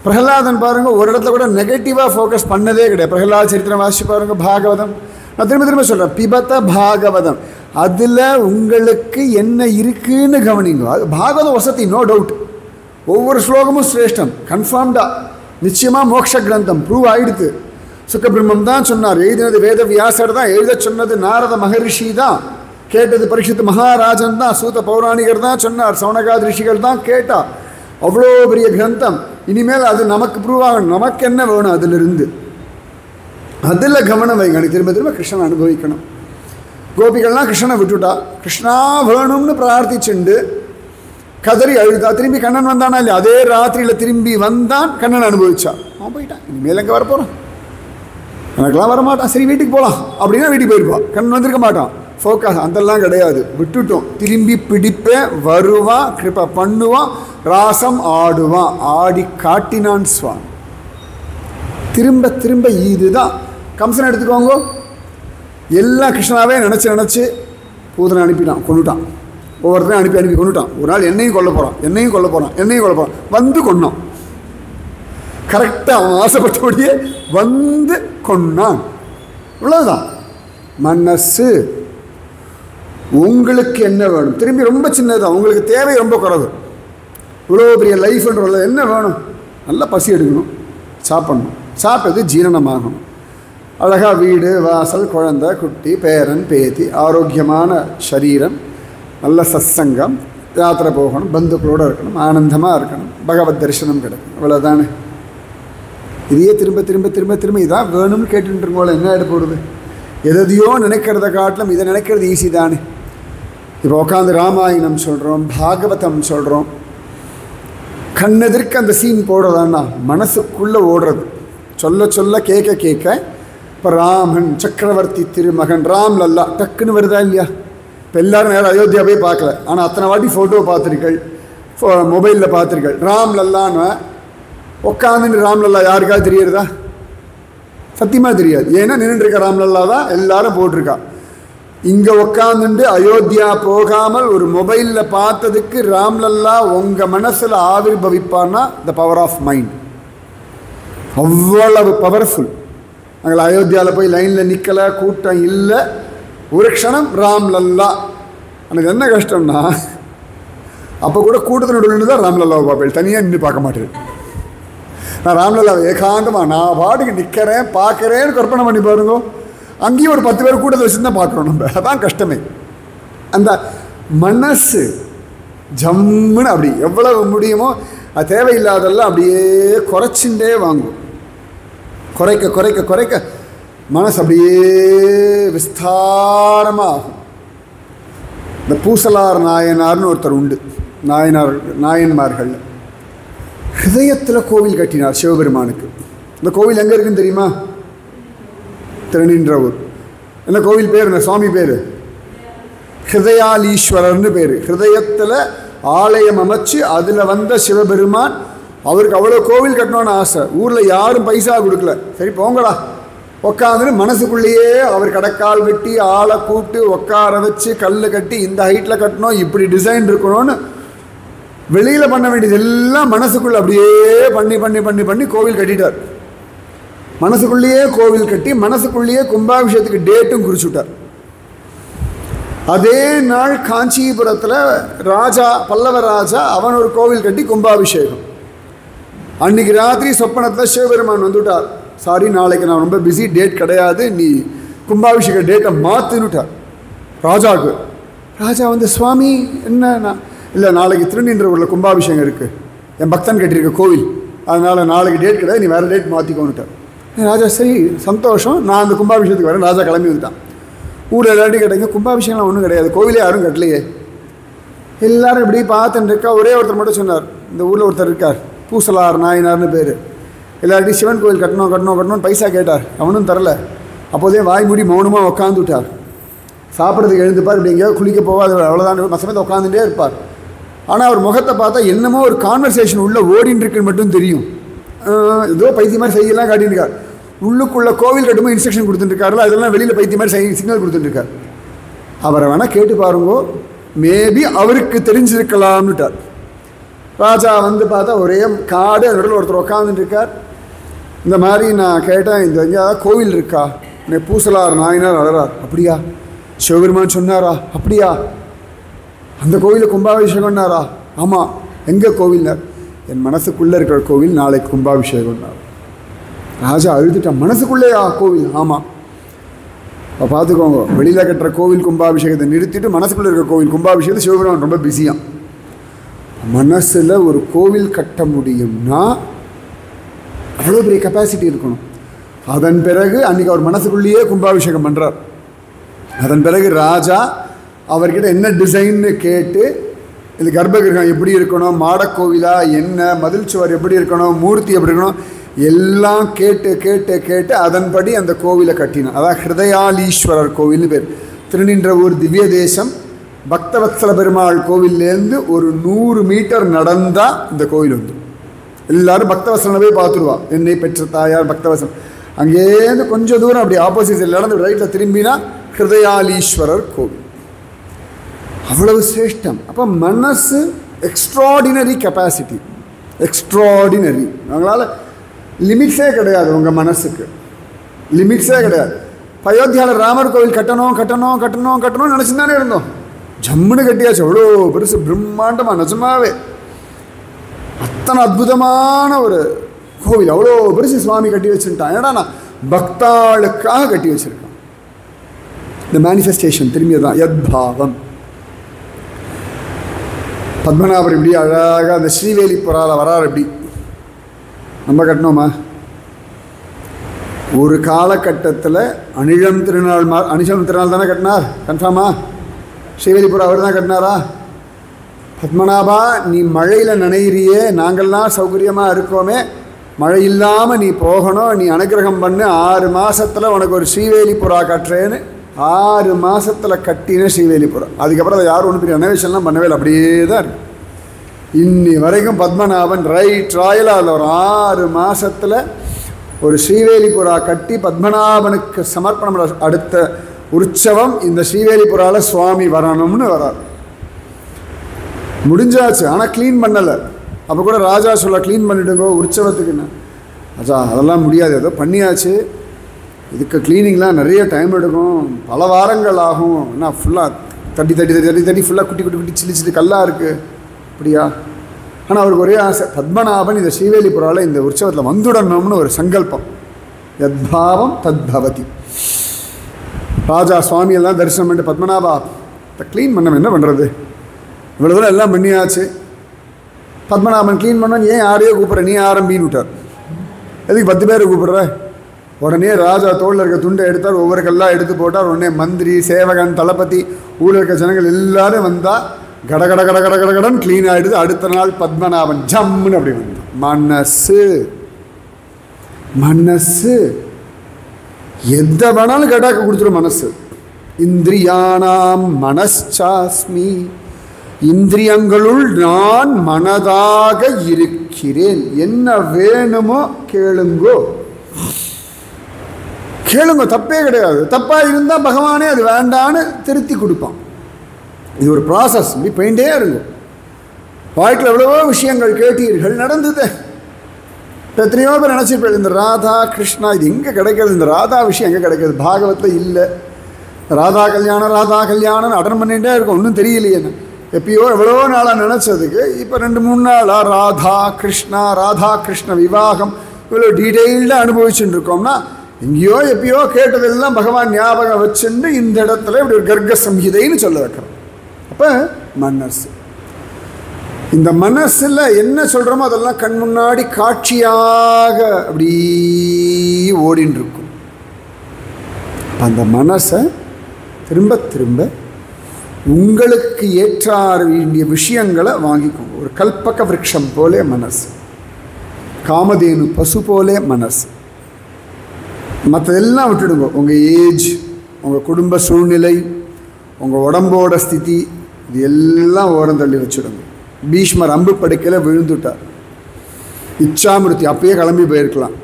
பிரகலாதன் பாருங்கள் ஒரு இடத்துல கூட நெகட்டிவாக ஃபோக்கஸ் பண்ணதே கிடையாது. பிரகலாத சரித்திரம் வாசிச்சு பாருங்கள், பாகவதம். நான் திரும்ப திரும்ப சொல்கிறேன், பிபத பாகவதம். அதில் உங்களுக்கு என்ன இருக்குன்னு கவனிங்க. அது பாகவதம் வசதி, நோ டவுட். ஒவ்வொரு ஸ்லோகமும் சிரேஷ்டம், கன்ஃபார்ம்டா, நிச்சயமாக மோட்ச கிரந்தம், ப்ரூவ் ஆகிடுது. சுக்கபிரம்மம் தான் சொன்னார், எழுதினது வேத வியாசர் தான், எழுத சொன்னது நாரத மகரிஷி தான், கேட்டது பரீட்சித் மகாராஜன் தான், சூத பௌராணிகர் தான் சொன்னார், சௌனகாதி ரிஷிகள் தான் கேட்டா. அவ்வளோ பெரிய கிரந்தம். இனிமேல் அது நமக்கு ப்ரூவ் ஆகணும். நமக்கு என்ன வேணும் அதிலிருந்து, அதில் கவனம் வைங்க. திரும்ப திரும்ப கிருஷ்ணனை அனுபவிக்கணும். கோபிகள்லாம் கிருஷ்ணனை விட்டுட்டா, கிருஷ்ணா வேணும்னு பிரார்த்திச்சுண்டு கதறி அழுதா. திரும்பி கண்ணன் வந்தானா இல்லையா, அதே ராத்திரியில் திரும்பி வந்தான், கண்ணன் அனுபவிச்சா. அவன் போயிட்டான், இனிமேல் எங்கே வரப்போகிறான், எனக்கெல்லாம் வரமாட்டான், சரி வீட்டுக்கு போகலாம் அப்படின்னா வீட்டுக்கு போயிருப்பான், கண்ணன் வந்திருக்க மாட்டான். ஃபோக்கஸ் அதெல்லாம் கிடையாது, விட்டுட்டோம். திரும்பி பிடிப்பேன், வருவான், கிருப்பை பண்ணுவான், ராசம் ஆடுவான், ஆடி காட்டினான் சுவாமி. திரும்ப திரும்ப இதுதான். கம்சன் எடுத்துக்கோங்க, எல்லாம் கிருஷ்ணாவே நினச்சி பூதனை அனுப்பிட்டான், கொண்டுட்டான். ஒவ்வொருத்தரையும் அனுப்பி கொண்டுட்டான். ஒரு நாள் என்னையும் கொல்ல போகிறான், வந்து கொன்னான். கரெக்டாக அவன் ஆசைப்பட்டபடியே வந்து கொன்னான். இவ்வளவுதான். மனசு உங்களுக்கு என்ன வேணும், திரும்பி ரொம்ப சின்னதுதான், உங்களுக்கு தேவை ரொம்ப குறைவு. இவ்வளோ பெரிய லைஃப்ன்ற என்ன வேணும், நல்லா பசி எடுக்கணும், சாப்பிடணும், சாப்பிட்டது ஜீரணமாகணும், அழகாக வீடு வாசல் குழந்தை குட்டி பேரன் பேத்தி, ஆரோக்கியமான சரீரம், நல்ல சத்சங்கம், யாத்திரை போகணும், பந்துக்களோடு இருக்கணும், ஆனந்தமாக இருக்கணும், பகவத் தரிசனம் கிடைக்கும். இவ்வளோதானே. இதையே திரும்ப திரும்ப திரும்ப திரும்ப இதான் வேணும்னு கேட்டுருக்கோம். என்ன எடுத்து போடுறது, எதையோ நினைக்கிறத காட்டிலும் இதை நினைக்கிறது ஈஸி தானே. இப்போ உட்காந்து ராமாயணம் சொல்கிறோம், பாகவதம் சொல்கிறோம், கண்ணெதிர்க்க அந்த சீன் போடுறதான்னா மனசுக்குள்ளே ஓடுறது, சொல்ல சொல்ல கேட்க கேட்க. இப்போ ராமன் சக்கரவர்த்தி திருமகன் ராம் லல்லா டக்குன்னு வருதா இல்லையா. இப்போ எல்லோரும் நேரம் அயோத்தியா போய் பார்க்கல, ஆனால் அத்தனை வாட்டி ஃபோட்டோ பார்த்துருக்கள், மொபைலில் பார்த்துருக்கள். ராம் லல்லான்னு உட்காந்துட்டு ராம்லல்லா யாருக்காவது தெரியுறதா? சத்தியமாக தெரியாது. ஏன்னா நின்றுருக்க ராம்லல்லா தான் எல்லாரும் போட்டிருக்கா. இங்கே உட்காந்துட்டு அயோத்தியா போகாமல் ஒரு மொபைலில் பார்த்ததுக்கு ராம்லல்லா உங்கள் மனசில் ஆவிர்பவிப்பான்னா த பவர் ஆஃப் மைண்ட். அவ்வளவு பவர்ஃபுல். நாங்கள் அயோத்தியாவில் போய் லைனில் நிற்கலை, கூட்டம் இல்லை, ஒரு க்ஷணம் ராம்லல்லா. எனக்கு என்ன கஷ்டம்னா, அப்போ கூட கூட்டத்தினுடைய தான் ராம்லல்லாவை பார்ப்பேன், தனியாக நின்று பார்க்க மாட்டேன். நான் ராம்லல்லாவை ஏகாந்தமாக நான் பாட்டுக்கு நிற்கிறேன் பார்க்குறேன்னு கற்பனை பண்ணி பாருங்க. அங்கேயும் ஒரு 10 பேர் கூட்டத்தை வச்சு தான் பார்க்குறோம் நம்ம. அதான் கஷ்டமே. அந்த மனசு ஜம்முன்னு அப்படி எவ்வளவு முடியுமோ அது தேவையில்லாதெல்லாம் அப்படியே குறைச்சுட்டே வாங்கும். குறைக்க குறைக்க குறைக்க மனசு அப்படியே விஸ்தாரமாக ஆகும். இந்த பூசலார் நாயனார்னு ஒருத்தர் உண்டு, நாயன்மார்கள். ஹிருதயத்தில் கோவில் கட்டினார் சிவபெருமானுக்கு. இந்த கோவில் எங்கே இருக்குன்னு தெரியுமா? திருநின்ற ஊர். என்ன கோவில் பேர், இந்த சுவாமி பேர் ஹிருதயாலீஸ்வரர்னு பேர். ஹிருதயத்தில் ஆலயம் அமைச்சு அதில் வந்த சிவபெருமான். அவருக்கு அவ்வளோ கோவில் கட்டணும்னு ஆசை. ஊரில் யாரும் பைசா கொடுக்கல. சரி போங்கடா உட்காந்துன்னு மனசுக்குள்ளேயே அவர் கடக்கால் வெட்டி ஆளை கூப்பிட்டு உட்கார வச்சு கல் கட்டி இந்த ஹைட்டில் கட்டணும், இப்படி டிசைன் இருக்கணும்னு வெளியில் பண்ண வேண்டியது எல்லாம் மனசுக்குள்ளே அப்படியே பண்ணி பண்ணி பண்ணி பண்ணி கோவில் கட்டிட்டார். மனசுக்குள்ளேயே கோவில் கட்டி மனசுக்குள்ளேயே கும்பாபிஷேகத்துக்கு டேட்டும் குறிச்சுட்டார். அதே நாள் காஞ்சிபுரத்தில் ராஜா, பல்லவ ராஜா, அவன் ஒரு கோவில் கட்டி கும்பாபிஷேகம். அன்றைக்கி ராத்திரி சொப்பனத்தில் சிவபெருமான் வந்துவிட்டார். சாரி, நாளைக்கு நான் ரொம்ப பிஸி, டேட் கிடையாது, நீ கும்பாபிஷேக டேட்டை மாற்றுன்னுட்டார் ராஜாவுக்கு. ராஜா வந்து, சுவாமி என்ன? இல்லை, நாளைக்கு திருநின்ற ஊரில் கும்பாபிஷேகம் இருக்குது, என் பக்தன் கட்டியிருக்க கோவில், அதனால் நாளைக்கு டேட் கிடையாது, நீ வேறு டேட் மாற்றிக்கோன்னுட்டார். ராஜா சரி சந்தோஷம், நான் அந்த கும்பாபிஷேகத்துக்கு வரேன். ராஜா கிளம்பி வந்துட்டான். ஊரில் எல்லாத்தையும் கேட்டீங்க, கும்பாபிஷேகம்லாம் ஒன்றும் கிடையாது, கோவிலே யாரும் கட்டலையே. எல்லோரும் இப்படி பார்த்துட்டு இருக்கா. ஒரே ஒருத்தர் மட்டும் சொன்னார், இந்த ஊரில் ஒருத்தர் இருக்கார், பூசலார் நாயனார்னு பேர். எல்லார்ட்டையும் சிவன் கோவில் கட்டணும் கட்டணும் கட்டணும்னு பைசா கேட்டார், அவனும் தரல. அப்போதே வாய் மூடி மௌனமாக உட்காந்து விட்டார். சாப்பிட்றதுக்கு எழுந்துப்பார், இப்படி எங்கேயாவது குளிக்க போவாது, அவ்வளோதான், மசமத்தை உட்காந்துட்டே இருப்பார். ஆனால் அவர் முகத்தை பார்த்தா என்னமோ ஒரு கான்வர்சேஷன் உள்ளே ஓடின்னு இருக்குன்னு மட்டும் தெரியும். ஏதோ பைத்தியம் மாதிரி செய்யலாம் காட்டியிருக்கார். உள்ளுக்குள்ளே கோவில் கட்டும்போது இன்ஸ்ட்ரக்ஷன் கொடுத்துட்டுருக்காருல, அதெல்லாம் வெளியில் பைத்தியம் மாதிரி சிக்னல் கொடுத்துட்டுருக்கார். அவரை வேணால் கேட்டு பாருங்கோ, மேபி அவருக்கு தெரிஞ்சிருக்கலாம்னுட்டார். ராஜா வந்து பார்த்தா ஒரே காடு, நடுவில் ஒருத்தர் உட்காந்துட்டு இருக்கார். இந்த மாதிரி நான் கேட்டேன், இந்த எங்கேயாவது கோவில் இருக்கா? பூசலார் நாயனார் அழறார். அப்படியா? சிவபெருமான் சொன்னாரா? அப்படியா? அந்த கோவிலில் கும்பாபிஷேகம்னாரா? ஆமாம். எங்கே கோவில்னார்? என் மனசுக்குள்ளே இருக்கிற கோவில், நாளைக்கு கும்பாபிஷேகம்னார். ராஜா அழுதுட்டான். மனசுக்குள்ளேயா கோவில்? ஆமாம். இப்போ பார்த்துக்கோங்க, வெளியில் கட்டுற கோவில் கும்பாபிஷேகத்தை நிறுத்திட்டு மனசுக்குள்ளே இருக்கிற கோவில் கும்பாபிஷேகத்தை சிவபெருமான் ரொம்ப பிஸியாம். மனசில் ஒரு கோவில் கட்ட முடியும்னா அவ்வளோ பெரிய கெப்பாசிட்டி இருக்கணும். அதன் பிறகு அன்றைக்கி அவர் மனசுக்குள்ளேயே கும்பாபிஷேகம் பண்ணுறார். அதன் பிறகு ராஜா அவர்கிட்ட என்ன டிசைன்னு கேட்டு, இந்த கர்ப்பகிரகம் எப்படி இருக்கணும், மாடக்கோவிலா என்ன, மதில் சுவர் எப்படி இருக்கணும், மூர்த்தி எப்படி இருக்கணும், எல்லாம் கேட்டு கேட்டு கேட்டு அதன்படி அந்த கோவிலை கட்டினான். அதான் ஹிருதயாலீஸ்வரர் கோவில்னு பேர். திருநின்றவூர் திவ்ய தேசம் பக்தவத்சல பெருமாள் கோவில்லேருந்து ஒரு 100 மீட்டர் நடந்தால் இந்த கோவில் வந்து எல்லாரும் பக்தவசலனை போய் பார்த்துருவா. என்னை பெற்ற தாயார் பக்தவசலம். அங்கேருந்து கொஞ்சம் தூரம் அப்படி ஆப்போசிட் நடந்து ரைட்டில் திரும்பினா ஹிருதயாலீஸ்வரர் கோவில். அவ்வளவு சிரேஷ்டம். அப்போ மனசு எக்ஸ்ட்ராடினரி கெப்பாசிட்டி, எக்ஸ்ட்ராடினரி. அவங்களால லிமிட்ஸே கிடையாது. உங்கள் மனசுக்கு லிமிட்ஸே கிடையாது. அயோத்தியாவில் ராமர் கோவில் கட்டணும் கட்டணும் கட்டணும் கட்டணும்னு நினச்சிருந்தானே இருந்தோம். ஜம்முன்னு கட்டியாச்சு. அவ்வளோ பெருசு பிரம்மாண்டமாக, நிஜமாவே அத்தனை அற்புதமான ஒரு கோவில். அவ்வளோ பெருசு சுவாமி கட்டி வச்சுட்டான். ஏன்னா நான் பக்தாளுக்காக கட்டி வச்சுருக்கான். இந்த மேனிஃபெஸ்டேஷன் திரும்பி தான் யத்பாவம். பத்மநாபர் இப்படி அழகாக அந்த ஸ்ரீவேலிப்புறால வரார். எப்படி நம்ம கட்டணுமா? ஒரு காலகட்டத்தில் அனிழம் திருநாள் தானே கட்டினார். கன்ஃபார்மா? ஸ்ரீவேலிபுரம் அவர் தான் கட்டினாரா? பத்மநாபா, நீ மழையில் நனையிறியே, நாங்கள்லாம் சௌகரியமாக இருக்கோமே, மழை இல்லாமல் நீ போகணும், நீ அனுகிரகம் பண்ணு, 6 மாதத்தில் உனக்கு ஒரு ஸ்ரீவேலிபுரா கட்டுறேன்னு 6 மாதத்தில் கட்டின ஸ்ரீவேலிபுரம். அதுக்கப்புறம் அதை யாரும் ஒன்றும் பெரிய ரெனோவேஷன்லாம் பண்ணவே இல்லை, அப்படியே தான் இருக்கு இன்னி வரைக்கும். பத்மநாபன் ராயலாக அதில் ஒரு 6 மாதத்தில் ஒரு ஸ்ரீவேலிபுரா கட்டி பத்மநாபனுக்கு சமர்ப்பணம். அடுத்த உற்சவம் இந்த ஸ்ரீவேலிபுராவில் சுவாமி வரணும்னு வரார். முடிஞ்சாச்சு, ஆனால் க்ளீன் பண்ணலை. அப்போ கூட ராஜா சொல்ல, க்ளீன் பண்ணிவிடுங்கோ உற்சவத்துக்குன்னு. ராஜா அதெல்லாம் முடியாது, ஏதோ பண்ணியாச்சு, இதுக்கு க்ளீனிங்லாம் நிறைய டைம் எடுக்கும், பல வாரங்கள் ஆகும். ஏன்னா ஃபுல்லாக தட்டி தட்டி தட்டி தட்டி தட்டி ஃபுல்லாக குட்டி குட்டி குட்டி சில்லி சில்லி கல்லாக இருக்குது. அப்படியா? ஆனால் அவருக்கு ஒரே ஆசை, பத்மநாபன் இந்த ஸ்ரீவேலிபுராவில் இந்த உற்சவத்தில் வந்துடணும்னு ஒரு சங்கல்பம். யத்பாவம் தத்பவதி. ராஜா சுவாமியெல்லாம் தரிசனம் பண்ணிட்டு, பத்மநாபா இதை க்ளீன் பண்ண என்ன பண்ணுறது, இவ்வளோ தூரம் எல்லாம் பண்ணியாச்சு. பத்மநாபன் க்ளீன் பண்ண, ஏன் யாரையோ கூப்பிட்ற, நீ ஆரம்பின்னு விட்டார். எதுக்கு 10 பேரை கூப்பிட்ற? உடனே ராஜா தோளில் இருக்க துண்டை எடுத்தார், ஒவ்வொரு கல்லாக எடுத்து போட்டார். உடனே மந்திரி, சேவகன், தளபதி, ஊரில் இருக்க ஜனங்கள் எல்லாரும் வந்தால் கட கட கட கட கட கடன் க்ளீன் ஆகிடுது. அடுத்த நாள் பத்மநாபன் ஜம்முன்னு அப்படி வந்தான். மனசு மனசு எந்த வேணாலும் கடாக்க கொடுத்துரும் மனசு. இந்திரியானாம் மனச்சாஸ்மி, இந்திரியங்களுள் நான் மனதாக இருக்கிறேன். என்ன வேணுமோ கேளுங்கோ, கேளுங்க, தப்பே கிடையாது. தப்பாக இருந்தால் பகவானே அது வேண்டான்னு திருத்தி கொடுப்பான். இது ஒரு ப்ராசஸ், இப்படி போயிட்டே இருக்கும். வாழ்க்கையில் எவ்வளவோ விஷயங்கள் கேட்டீர்கள், நடந்தது. எத்தனையோ பேர் நினச்சிருப்பேன், இந்த ராதா கிருஷ்ணா இது எங்கே கிடைக்கிறது, இந்த ராதா விஷயம் எங்கே கிடைக்கிறது, பாகவத்தில் இல்லை. ராதா கல்யாணம் அட்டன் பண்ணிகிட்டே இருக்கும், ஒன்றும் தெரியலையே. எப்பயோ எவ்வளோ நாளாக நினச்சதுக்கு இப்போ 2-3 நாளாக ராதா கிருஷ்ண விவாகம் இவ்வளோ டீட்டெயில்டாக அனுபவிச்சுட்டு இருக்கோம்னா, எங்கேயோ எப்பயோ கேட்டதெல்லாம் பகவான் ஞாபகம் வச்சுட்டு இந்த இடத்துல இப்படி ஒரு கர்க்க சம்ஹிதைன்னு சொல்ல வைக்கிறோம். அப்போ மனசு, இந்த மனசில் என்ன சொல்கிறோமோ அதெல்லாம் கண் முன்னாடி காட்சியாக அப்படி ஓடின்னு இருக்கும். அந்த மனசை திரும்ப திரும்ப உங்களுக்கு ஏற்றாற வேண்டிய விஷயங்களை வாங்கிக்கோங்க. ஒரு கல்பக விருட்சம் போலே மனசு, காமதேனு பசு போலே மனசு. மற்றதெல்லாம் விட்டுடுங்க. உங்கள் ஏஜ், உங்கள் குடும்ப சூழ்நிலை, உங்கள் உடம்போட ஸ்திதி, இது எல்லாம் ஓரம் தள்ளி வச்சுடுங்க. பீஷ்மர் அம்பு படுக்கையில் விழுந்துட்டார். இச்சாமிருத்தி அப்பயே கிளம்பி போயிருக்கலாம்.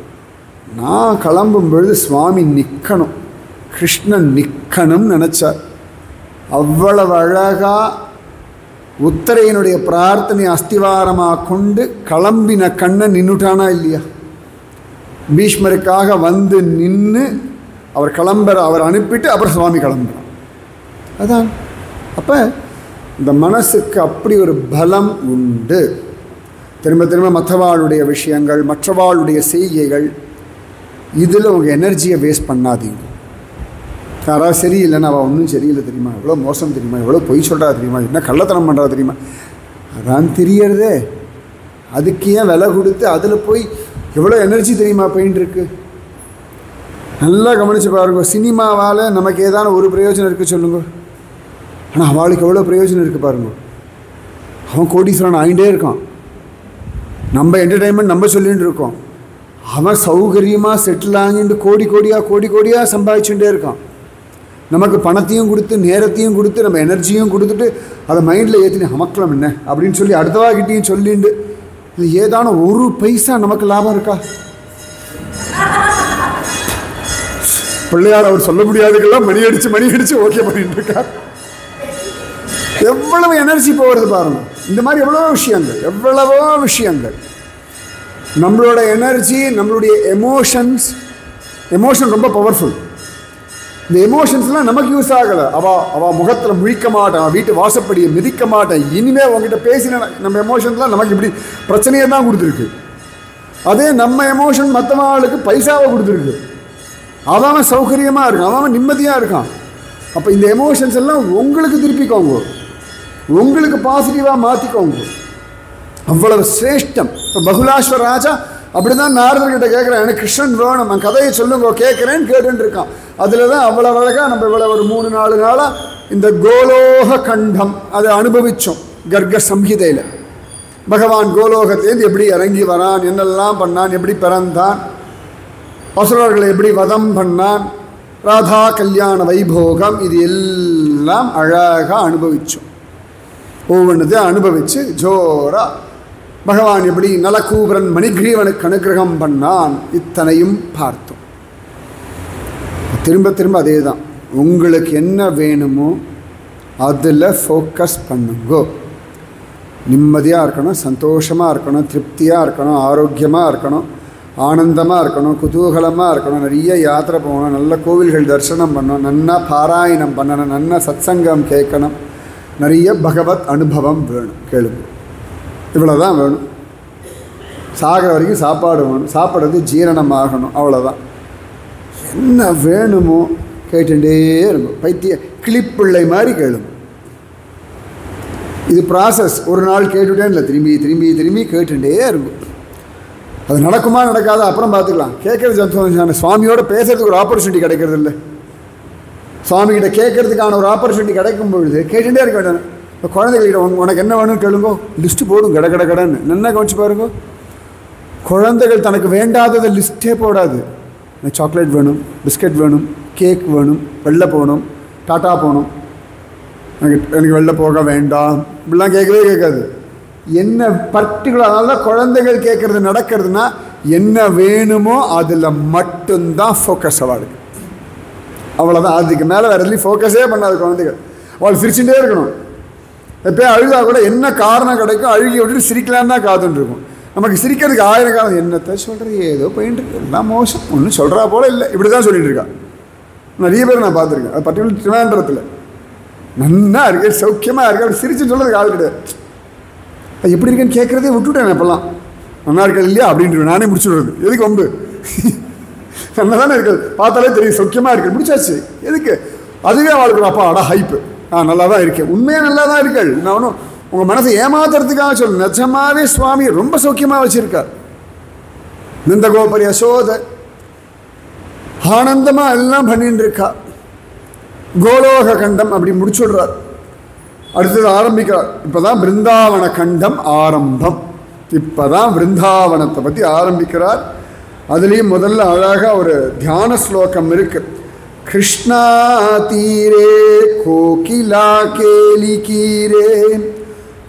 நான் கிளம்பும் பொழுது சுவாமி நிற்கணும், கிருஷ்ணன் நிற்கணும்னு நினச்சார். அவ்வளவு அழகாக உத்தரையனுடைய பிரார்த்தனை அஸ்திவாரமாக கொண்டு கிளம்பின கண்ணன் நின்றுட்டானா இல்லையா? பீஷ்மருக்காக வந்து நின்று அவர் அவர் அனுப்பிட்டு அப்புறம் சுவாமி கிளம்புறான். அதான் அப்போ இந்த மனசுக்கு அப்படி ஒரு பலம் உண்டு. திரும்ப திரும்ப மற்றவாளுடைய விஷயங்கள், மற்றவாளுடைய செய்கைகள், இதில் உங்கள் எனர்ஜியை வேஸ்ட் பண்ணாதீங்க. யாராவது சரியில்லைன்னா அவள் ஒன்றும் சரியில்லை தெரியுமா, எவ்வளோ மோசம் தெரியுமா, எவ்வளோ பொய் சொல்கிறா தெரியுமா, என்ன கள்ளத்தனம் பண்ணுறா தெரியுமா, அதான் தெரியறதே. அதுக்கு ஏன் விலை கொடுத்து அதில் போய் எவ்வளோ எனர்ஜி தெரியுமா போயின்னு இருக்கு. நல்லா கவனித்து பாருங்க. சினிமாவால் நமக்கு ஏதான ஒரு பிரயோஜனம் இருக்குது சொல்லுங்க. ஆனால் அவளுக்கு எவ்வளோ பிரயோஜனம் இருக்குது பாருங்க. அவன் கோடீஸ்வரன் ஆகிட்டே இருக்கான், நம்ம என்டர்டெயின்மெண்ட் நம்ம சொல்லிகிட்டு இருக்கோம். அவன் சௌகரியமாக செட்டில் ஆகிட்டு கோடி கோடியாக சம்பாதிச்சுட்டே இருக்கான். நமக்கு பணத்தையும் கொடுத்து நேரத்தையும் கொடுத்து நம்ம எனர்ஜியும் கொடுத்துட்டு அதை மைண்டில் ஏற்றினு அமக்கலாம் என்ன அப்படின்னு சொல்லி அடுத்தவாகிட்டையும் சொல்லிட்டு இது ஏதான ஒரு பைசா நமக்கு லாபம் இருக்கா? பிள்ளையார் அவர் சொல்ல முடியாதுக்கெல்லாம் மணி அடிச்சு ஓகே பண்ணிட்டு இருக்கார். எவ்வளவு எனர்ஜி போகிறது பாருங்க. இந்த மாதிரி எவ்வளவோ விஷயங்கள் நம்மளோட எனர்ஜி, நம்மளுடைய எமோஷன் ரொம்ப பவர்ஃபுல். இந்த எமோஷன்ஸ்லாம் நமக்கு யூஸ் ஆகலை. அவள் முகத்தில் முழிக்க மாட்டேன், வீட்டு வாசப்படியை மிதிக்க மாட்டேன், இனிமேல் உங்ககிட்ட பேசின நம்ம எமோஷன்ஸ்லாம் நமக்கு இப்படி பிரச்சனையை தான் கொடுத்துருக்கு. அதே நம்ம எமோஷன் மற்றவங்களுக்கு பைசாவை கொடுத்துருக்கு. அவன் சௌகரியமாக இருக்கான், அவன் நிம்மதியாக இருக்கான். அப்போ இந்த எமோஷன்ஸ் எல்லாம் உங்களுக்கு திருப்பிக்கோங்க, உங்களுக்கு பாசிட்டிவாக மாற்றிக்கோங்க. அவ்வளவு சிரேஷ்டம். இப்போ பகுலாஸ்வர ராஜா அப்படி தான் நாரதர்கிட்ட கேட்குறேன், எனக்கு கிருஷ்ணன் வேணும், நான் கதையை சொல்லுங்க கேட்குறேன்னு இருக்கான். அதில் தான் அவ்வளோ அழகாக நம்ம இவ்வளோ ஒரு 3-4 நாளாக இந்த கோலோக கண்டம் அதை அனுபவித்தோம். கர்க சம்ஹிதையில் பகவான் கோலோகத்திலேருந்து எப்படி இறங்கி வரான், என்னெல்லாம் பண்ணான், எப்படி பிறந்தான், அசுரர்களை எப்படி வதம் பண்ணான், ராதா கல்யாண வைபோகம், இது எல்லாம் அழகாக அனுபவித்தோம். ஒவ்வொன்றத்தையும் அனுபவித்து ஜோரா பகவான் எப்படி நலக்கூபரன் மணிகிரீவனுக்கு அனுகிரகம் பண்ணான், இத்தனையும் பார்த்தோம். திரும்ப அதே தான். உங்களுக்கு என்ன வேணுமோ அதில் ஃபோக்கஸ் பண்ணுங்கோ. நிம்மதியாக இருக்கணும், சந்தோஷமாக இருக்கணும், திருப்தியாக இருக்கணும், ஆரோக்கியமாக இருக்கணும், ஆனந்தமாக இருக்கணும், குதூகலமாக இருக்கணும், நிறைய யாத்திரை போகணும், நல்ல கோவில்கள் தரிசனம் பண்ணணும், நன்னா பாராயணம் பண்ணணும், நன்னா சத்சங்கம் கேட்கணும், நிறைய பகவத் அனுபவம் வேணும். கேளுங்க, இவ்வளோதான் வேணும். சாகிற வரைக்கும் சாப்பாடு வேணும், சாப்பிட்றது ஜீரணமாகணும், அவ்வளோதான். என்ன வேணுமோ கேட்டுட்டே இருக்கும். பைத்திய கிளிப்பிள்ளை மாதிரி கேளுங்க. இது ப்ராசஸ். ஒரு நாள் கேட்டுட்டேன் இல்லை, திரும்பி கேட்டுட்டே இருக்கும். அது நடக்குமா நடக்காத அப்புறம் பார்த்துக்கலாம். கேட்குறது சந்தோஷம். சுவாமியோட பேசுறதுக்கு ஒரு ஆப்பர்ச்சுனிட்டி கிடைக்கிறது இல்லை. சுவாமிகிட்ட கேட்கறதுக்கான ஒரு ஆப்பர்ச்சுனிட்டி கிடைக்கும் பொழுது கேட்டுகிட்டே இருக்க வேண்டாம். இப்போ குழந்தைகிட்ட உனக்கு என்ன வேணும்னு கேளுங்கோ, லிஸ்ட்டு போடும் கடன்னு. நல்லா கவனிச்சு பாருங்க. குழந்தைகள் தனக்கு வேண்டாததை லிஸ்ட்டே போடாது. எனக்கு சாக்லேட் வேணும், பிஸ்கட் வேணும், கேக் வேணும், வெளில போகணும், டாட்டா போகணும், எனக்கு வெளில போக வேண்டாம், இப்படிலாம் கேட்காது. என்ன பர்டிகுலர், அதனால தான் குழந்தைகள் கேட்குறது நடக்கிறதுனா என்ன வேணுமோ அதில் மட்டும்தான் ஃபோக்கஸ் அவளுக்கு. அவ்வளோதான். அதுக்கு மேலே வேறு எதுலையும் ஃபோக்கஸே பண்ணாது குழந்தைகள். அவள் சிரிச்சுட்டே இருக்கணும். எப்போயும் அழுதா கூட என்ன காரணம் கிடைக்கும், அழுகி விட்டுட்டு சிரிக்கலான்னு தான் காத்துட்டு இருக்கும். நமக்கு சிரிக்கிறதுக்கு 1000 காரணம். என்னத்தை சொல்கிறது, ஏதோ போயிட்டு இருக்கு, எல்லாம் மோசம், ஒன்றும் சொல்கிறா போல இல்லை, இப்படி தான் சொல்லிட்டு இருக்கா. நிறைய பேர் நான் பார்த்துருக்கேன். அது பர்டிகுலர் திருவாண்டரத்தில் நன்னா இருக்கு, சௌக்கியமாக இருக்கு, அப்படி சிரிச்சுன்னு சொல்கிறதுக்கு ஆள் கிடையாது. அது எப்படி இருக்குன்னு கேட்குறதே விட்டுவிட்டேன். இப்போல்லாம் நல்லா இருக்காது இல்லையா அப்படின்ட்டு நானே முடிச்சு விடுறது. எதுக்கு வம்பு, நல்லா தானே இருக்காது, பார்த்தாலே தெரியும் சௌக்கியமாக இருக்குது, முடிச்சாச்சு, எதுக்கு? அதுவே அவளுக்கு அப்பா அடா ஹைப்பு, நல்லா தான் இருக்கேன், உண்மையாக நல்லா தான் இருக்காள். நான் ஒன்றும் உங்கள் மனசை ஏமாத்துறதுக்காக சொல்லு, நிஜமாவே சுவாமி ரொம்ப சௌக்கியமாக வச்சுருக்கார். நந்தகோபரி யசோத ஆனந்தமாக எல்லாம் பண்ணிட்டு இருக்கா. கோலோக கண்டம் அப்படி முடிச்சுடுறார். அடுத்தது ஆரம்பிக்கிறார். இப்போ தான் பிருந்தாவன கண்டம் ஆரம்பம். இப்போ தான் பிருந்தாவனத்தை பற்றி ஆரம்பிக்கிறார். அதுலேயும் முதல்ல அழகாக ஒரு தியான ஸ்லோகம் இருக்கு. கிருஷ்ணா தீரே கோகிலா கேலி கீரே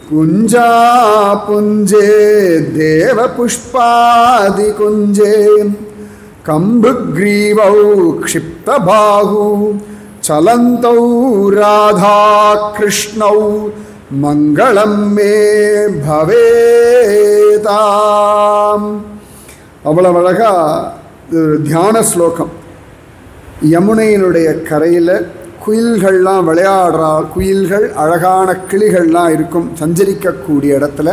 குஞ்சா புஞ்சே தேவ புஷ்பாதி குஞ்சே கம்புக்ரீவௌ க்ஷிப்த பாஹு சலந்தௌ ராதா கிருஷ்ணௌ மங்களம் மே பவேதாம். அவ்வளவு அழகா தியான ஸ்லோகம். யமுனையினுடைய கரையில் குயில்கள்லாம் விளையாடுறா, குயில்கள் அழகான கிளிகள்லாம் இருக்கும் சஞ்சரிக்கக்கூடிய இடத்துல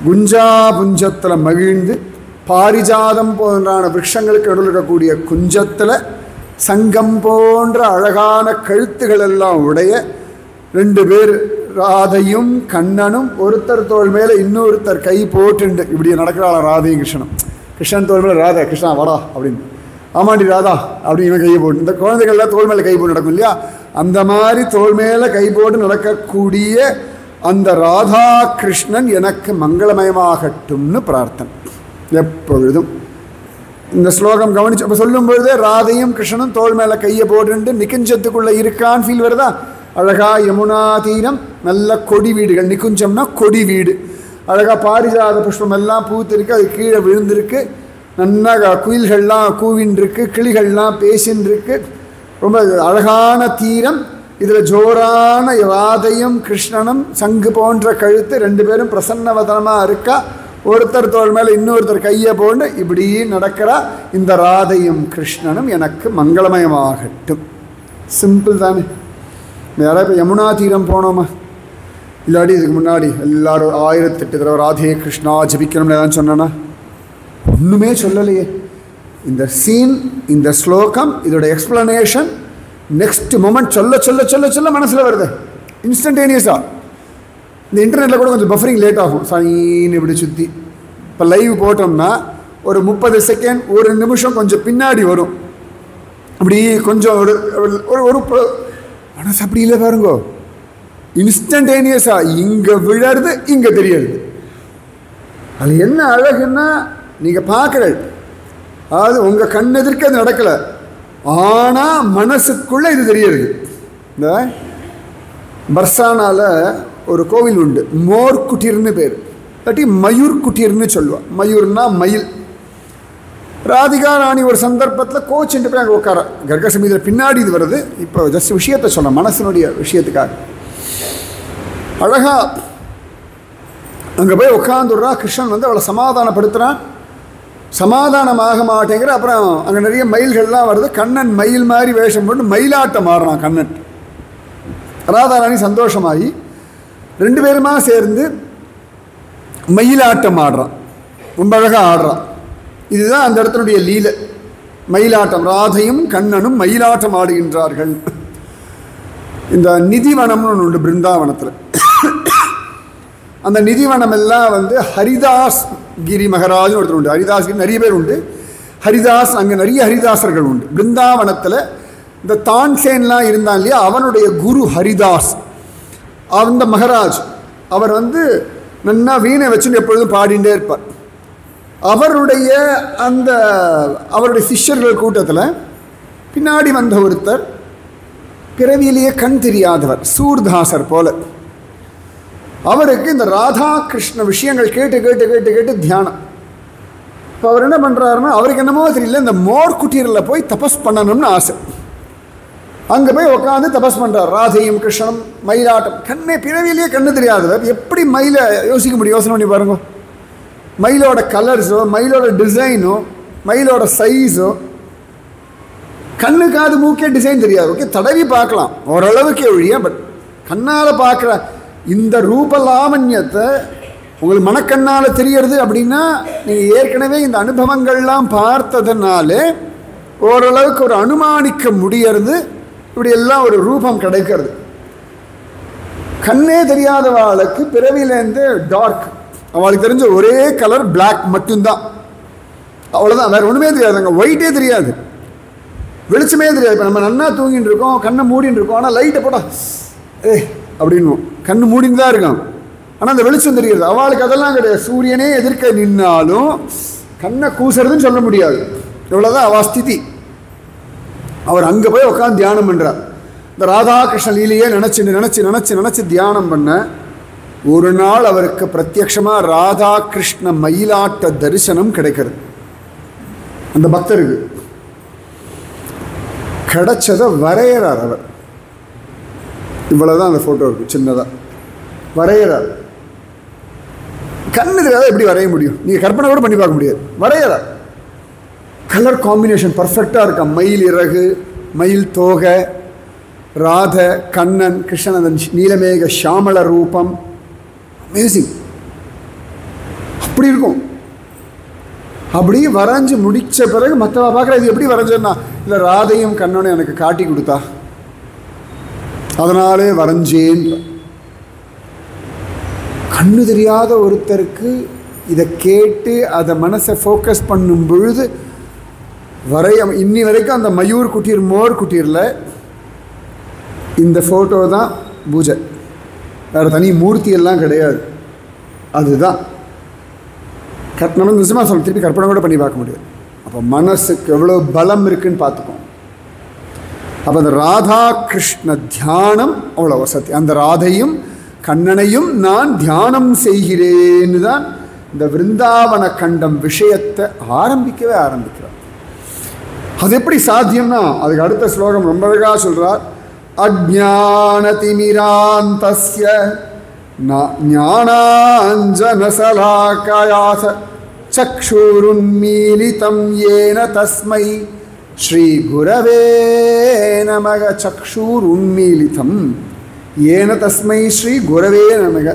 குஞ்சா புஞ்சத்தில் மகிழ்ந்து பாரிஜாதம் போன்றான விருட்சங்களுக்கு நடுவில் இருக்கக்கூடிய குஞ்சத்தில் சங்கம் போன்ற அழகான கழுத்துகள் எல்லாம் உடைய 2 பேர் ராதையும் கண்ணனும் ஒருத்தர் தோள் மேலே இன்னொருத்தர் கை போட்டுண்டு இப்படி நடக்கிறாள் ராதையும் கிருஷ்ணனும். கிருஷ்ணன் தோள் மேலே ராதா, கிருஷ்ணா வாடா அப்படின்னு, ஆமாண்டி ராதா அப்படின்னு இவன் கையை போட்டு, இந்த குழந்தைகள்லாம் தோள் மேலே கை போட்டு நடக்கும் இல்லையா, அந்த மாதிரி தோள் மேலே கை போட்டு நடக்கக்கூடிய அந்த ராதா கிருஷ்ணன் எனக்கு மங்களமயமாகட்டும்னு பிரார்த்தனை எப்பொழுதும். இந்த ஸ்லோகம் கவனிச்சு அப்போ சொல்லும் பொழுதே ராதையும் கிருஷ்ணனும் தோள் மேலே கையை போட்டுட்டு நிக்குஞ்சத்துக்குள்ளே இருக்கான்னு ஃபீல் வருதா? அழகா யமுனா தீரம், நல்ல கொடி வீடுகள். நிக்குஞ்சம்னா கொடி வீடு. அழகாக பாரிஜாத புஷ்பம் எல்லாம் பூத்திருக்கு, அது கீழே விழுந்திருக்கு. நல்லா குயில்கள்லாம் கூவின்றிருக்கு, கிளிகள்லாம் பேசின்றிருக்கு. ரொம்ப அழகான தீரம். இதில் ஜோரான ராதையும் கிருஷ்ணனும் சங்கு போன்ற கழுத்து 2 பேரும் பிரசன்னவதனமாக இருக்கா. ஒருத்தர் தோள் மேலே இன்னொருத்தர் கையை போட்டு இப்படி நடக்கிறா. இந்த ராதையும் கிருஷ்ணனும் எனக்கு மங்களமயமாகட்டும். சிம்பிள் தானே. யாராவது இப்போ யமுனா தீரம் போனோமா? இல்லாடி இதுக்கு முன்னாடி எல்லாரும் 1008 தடவை ராதே கிருஷ்ணா ஜபிக்கணும்னு ஏதாவது சொன்னா? ஒன்றுமே சொல்லலையே. இந்த சீன், இந்த ஸ்லோகம், இதோட எக்ஸ்பிளனேஷன் நெக்ஸ்ட் மொமெண்ட் சொல்ல சொல்ல சொல்ல சொல்ல மனசில் வருது இன்ஸ்டன்டேனியஸாக. இந்த இன்டர்நெட்டில் கூட கொஞ்சம் பஃபரிங் லேட் ஆகும், சைன்னு இப்படி சுற்றி. இப்போ லைவ் போட்டோம்னா ஒரு 30 செகண்ட், 1 நிமிஷம் கொஞ்சம் பின்னாடி வரும். அப்படி கொஞ்சம் ஒரு ஒரு மனசு அப்படி இல்லை பாருங்கோ, இன்ஸ்டன்டேனியஸாக இங்கே விழறது இங்கே தெரியாது. அது என்ன அழகுன்னா நீங்கள் பார்க்குறது, அதாவது உங்கள் கண் எதிர்க்க அது நடக்கலை, ஆனால் மனசுக்குள்ளே இது தெரியுது. இந்த பர்சானால ஒரு கோவில் உண்டு, மோர் குட்டீர்னு பேர், இல்லாட்டி மயூர் குட்டீர்னு சொல்லுவாள். மயூர்னா மயில். ராதிகா ராணி ஒரு சந்தர்ப்பத்தில் கோச்சுட்டு போய் அங்கே உட்கார, கர்க சமீதியில் பின்னாடி இது வருது. இப்போ ஜஸ்ட் விஷயத்தை சொல்ல, மனசனுடைய விஷயத்துக்காக. அழகா அங்கே போய் உட்காந்துடுறா. கிருஷ்ணன் வந்து அவளை சமாதானப்படுத்துகிறான். சமாதானமாக மாட்டேங்கிற. அப்புறம் அங்கே நிறைய மயில்கள்லாம் வருது. கண்ணன் மயில் மாதிரி வேஷம் போட்டு மயிலாட்டம் ஆடுறான் கண்ணன். ராதாராணி சந்தோஷமாகி 2 பேருமா சேர்ந்து மயிலாட்டம் ஆடுறான். ரொம்ப அழகாக ஆடுறான். இதுதான் அந்த இடத்தினுடைய லீலை, மயிலாட்டம். ராதையும் கண்ணனும் மயிலாட்டம் ஆடுகின்றார்கள். இந்த நிதிவனம்னு ஒன்று உண்டு பிருந்தாவனத்தில். அந்த நிதிவனம் எல்லாம் வந்து ஹரிதாஸ் கிரி மகராஜ்னு ஒருத்தர் உண்டு. ஹரிதாஸ் கிரி நிறைய பேர் உண்டு. ஹரிதாஸ், அங்கே நிறைய ஹரிதாசர்கள் உண்டு பிருந்தாவனத்தில். இந்த தான்சேன்லாம் இருந்தான் இல்லையா, அவனுடைய குரு ஹரிதாஸ். அந்த மகராஜ் அவர் வந்து நன்னா வீணை வச்சுன்னு எப்பொழுதும் பாடிண்டே இருப்பார். அவருடைய சிஷ்யர்கள் கூட்டத்தில் பின்னாடி வந்த ஒருத்தர் பிறவியிலேயே கண் தெரியாதவர், சூர்தாசர் போல. அவருக்கு இந்த ராதா கிருஷ்ண விஷயங்கள் கேட்டு கேட்டு கேட்டு கேட்டு தியானம். இப்போ அவர் என்ன பண்ணுறாருன்னா, அவருக்கு என்னமோ தெரியல, இந்த மோர் குட்டீரில் போய் தபஸ் பண்ணணும்னு ஆசை. அங்கே போய் உட்காந்து தபஸ் பண்ணுறார். ராதையும் கிருஷ்ணனும் மயிலாட்டம். கண்ணே பிறவிலேயே கண்ணு தெரியாதவர் எப்படி மயிலை யோசிக்க முடியும்? யோசனை பண்ணி பாருங்க. மயிலோட கலர்ஸோ, மயிலோட டிசைனோ, மயிலோட சைஸோ, கண்ணு காது மூக்கே டிசைன் தெரியாது. ஓகே, தடவி பார்க்கலாம் ஓரளவுக்கு ஒழிய, பட் கண்ணால் பார்க்குற இந்த ரூப லாவண்யத்தை உங்களுக்கு மனக்கண்ணால் தெரியறது அப்படின்னா நீங்கள் ஏற்கனவே இந்த அனுபவங்கள்லாம் பார்த்ததுனாலே ஓரளவுக்கு ஒரு அனுமானிக்க முடியறது. இப்படி எல்லாம் ஒரு ரூபம் கிடைக்கிறது. கண்ணே தெரியாதவாளுக்கு பிறவிலேருந்து டார்க், அவளுக்கு தெரிஞ்ச ஒரே கலர் பிளாக் மட்டும்தான், அவ்வளோதான். வேறு ஒன்றுமே தெரியாது. அங்கே ஒயிட்டே தெரியாது, வெளிச்சமே தெரியாது. இப்போ நம்ம நன்னா தூங்கின்னு இருக்கோம், கண்ணை மூடின்னு இருக்கோம், ஆனால் லைட்டை போட்டா அப்படின்னு கண்ணு மூடின்னு தான் இருக்கான், ஆனால் அந்த வெளிச்சம் தெரியாது. அவளுக்கு அதெல்லாம் கிடையாது. சூரியனே எதிர்க்க நின்னாலும் கண்ணை கூசுறதுன்னு சொல்ல முடியாது. இவ்வளோதான் அவள் ஸ்திதி. அவர் அங்கே போய் உட்காந்து தியானம் பண்ணுறார். இந்த ராதாகிருஷ்ண லீலையே நினச்சி நினச்சி நினச்சி நினச்சி தியானம் பண்ண ஒரு நாள் அவருக்கு பிரத்யக்ஷமாக ராதாகிருஷ்ண மயிலாட்ட தரிசனம் கிடைக்கிறது. அந்த பக்தருக்கு கிடைச்சதை வரைகிறார் அவர். இவ்வளோதான் அந்த ஃபோட்டோ இருக்குது, சின்னதாக. வரைகிறார். கண்ணு தெரியாத எப்படி வரைய முடியும்? நீங்கள் கற்பனை கூட பண்ணி பார்க்க முடியாது. வரைகிறார். கலர் காம்பினேஷன் பர்ஃபெக்டாக இருக்கா. மயில் இறகு, மயில் தோகை, ராத, கண்ணன், கிருஷ்ணன், நீலமேக ஷாமள ரூபம், அமேசிங். அப்படி இருக்கும். அப்படி வரைஞ்சி முடித்த பிறகு மற்றவ பார்க்குற இது எப்படி வரைஞ்சேன்னா, இல்லை ராதையும் கண்ணனும் எனக்கு காட்டி கொடுத்தா அதனாலே வரைஞ்சேன். கண்ணு தெரியாத ஒருத்தருக்கு இதை கேட்டு அதை மனசை ஃபோக்கஸ் பண்ணும் பொழுது இன்னி வரைக்கும் அந்த மயூர் குட்டீர் மோர் குட்டீரில் இந்த ஃபோட்டோ தான் பூஜை. வேறு தனி மூர்த்தியெல்லாம் கிடையாது. அதுதான் நம்ம நிஜமாக சொல்ல, திருப்பி கற்பனை கூட பண்ணி பார்க்க முடியாது. அப்போ மனசுக்கு எவ்வளோ பலம் இருக்குன்னு பார்த்துக்கோம். அப்போ அந்த ராதா கிருஷ்ண தியானம் அவ்வளோ வசதி. அந்த ராதையும் கண்ணனையும் நான் தியானம் செய்கிறேன்னு தான் இந்த விருந்தாவன கண்டம் விஷயத்தை ஆரம்பிக்கிறார். அது எப்படி சாத்தியம்னா அதுக்கு அடுத்த ஸ்லோகம் ரொம்ப அழகாக சொல்கிறார். அஜ்ஞானதிமிராந்தஸ்ய ஞானாஞ்சனசலாகயாச சக்ஷுருன்மீலிதம் ஏன தஸ்மை ஸ்ரீ குரவே நமக. சக்ஷுருன்மீலிதம் ஏன தஸ்மை ஸ்ரீ குரவே நமக.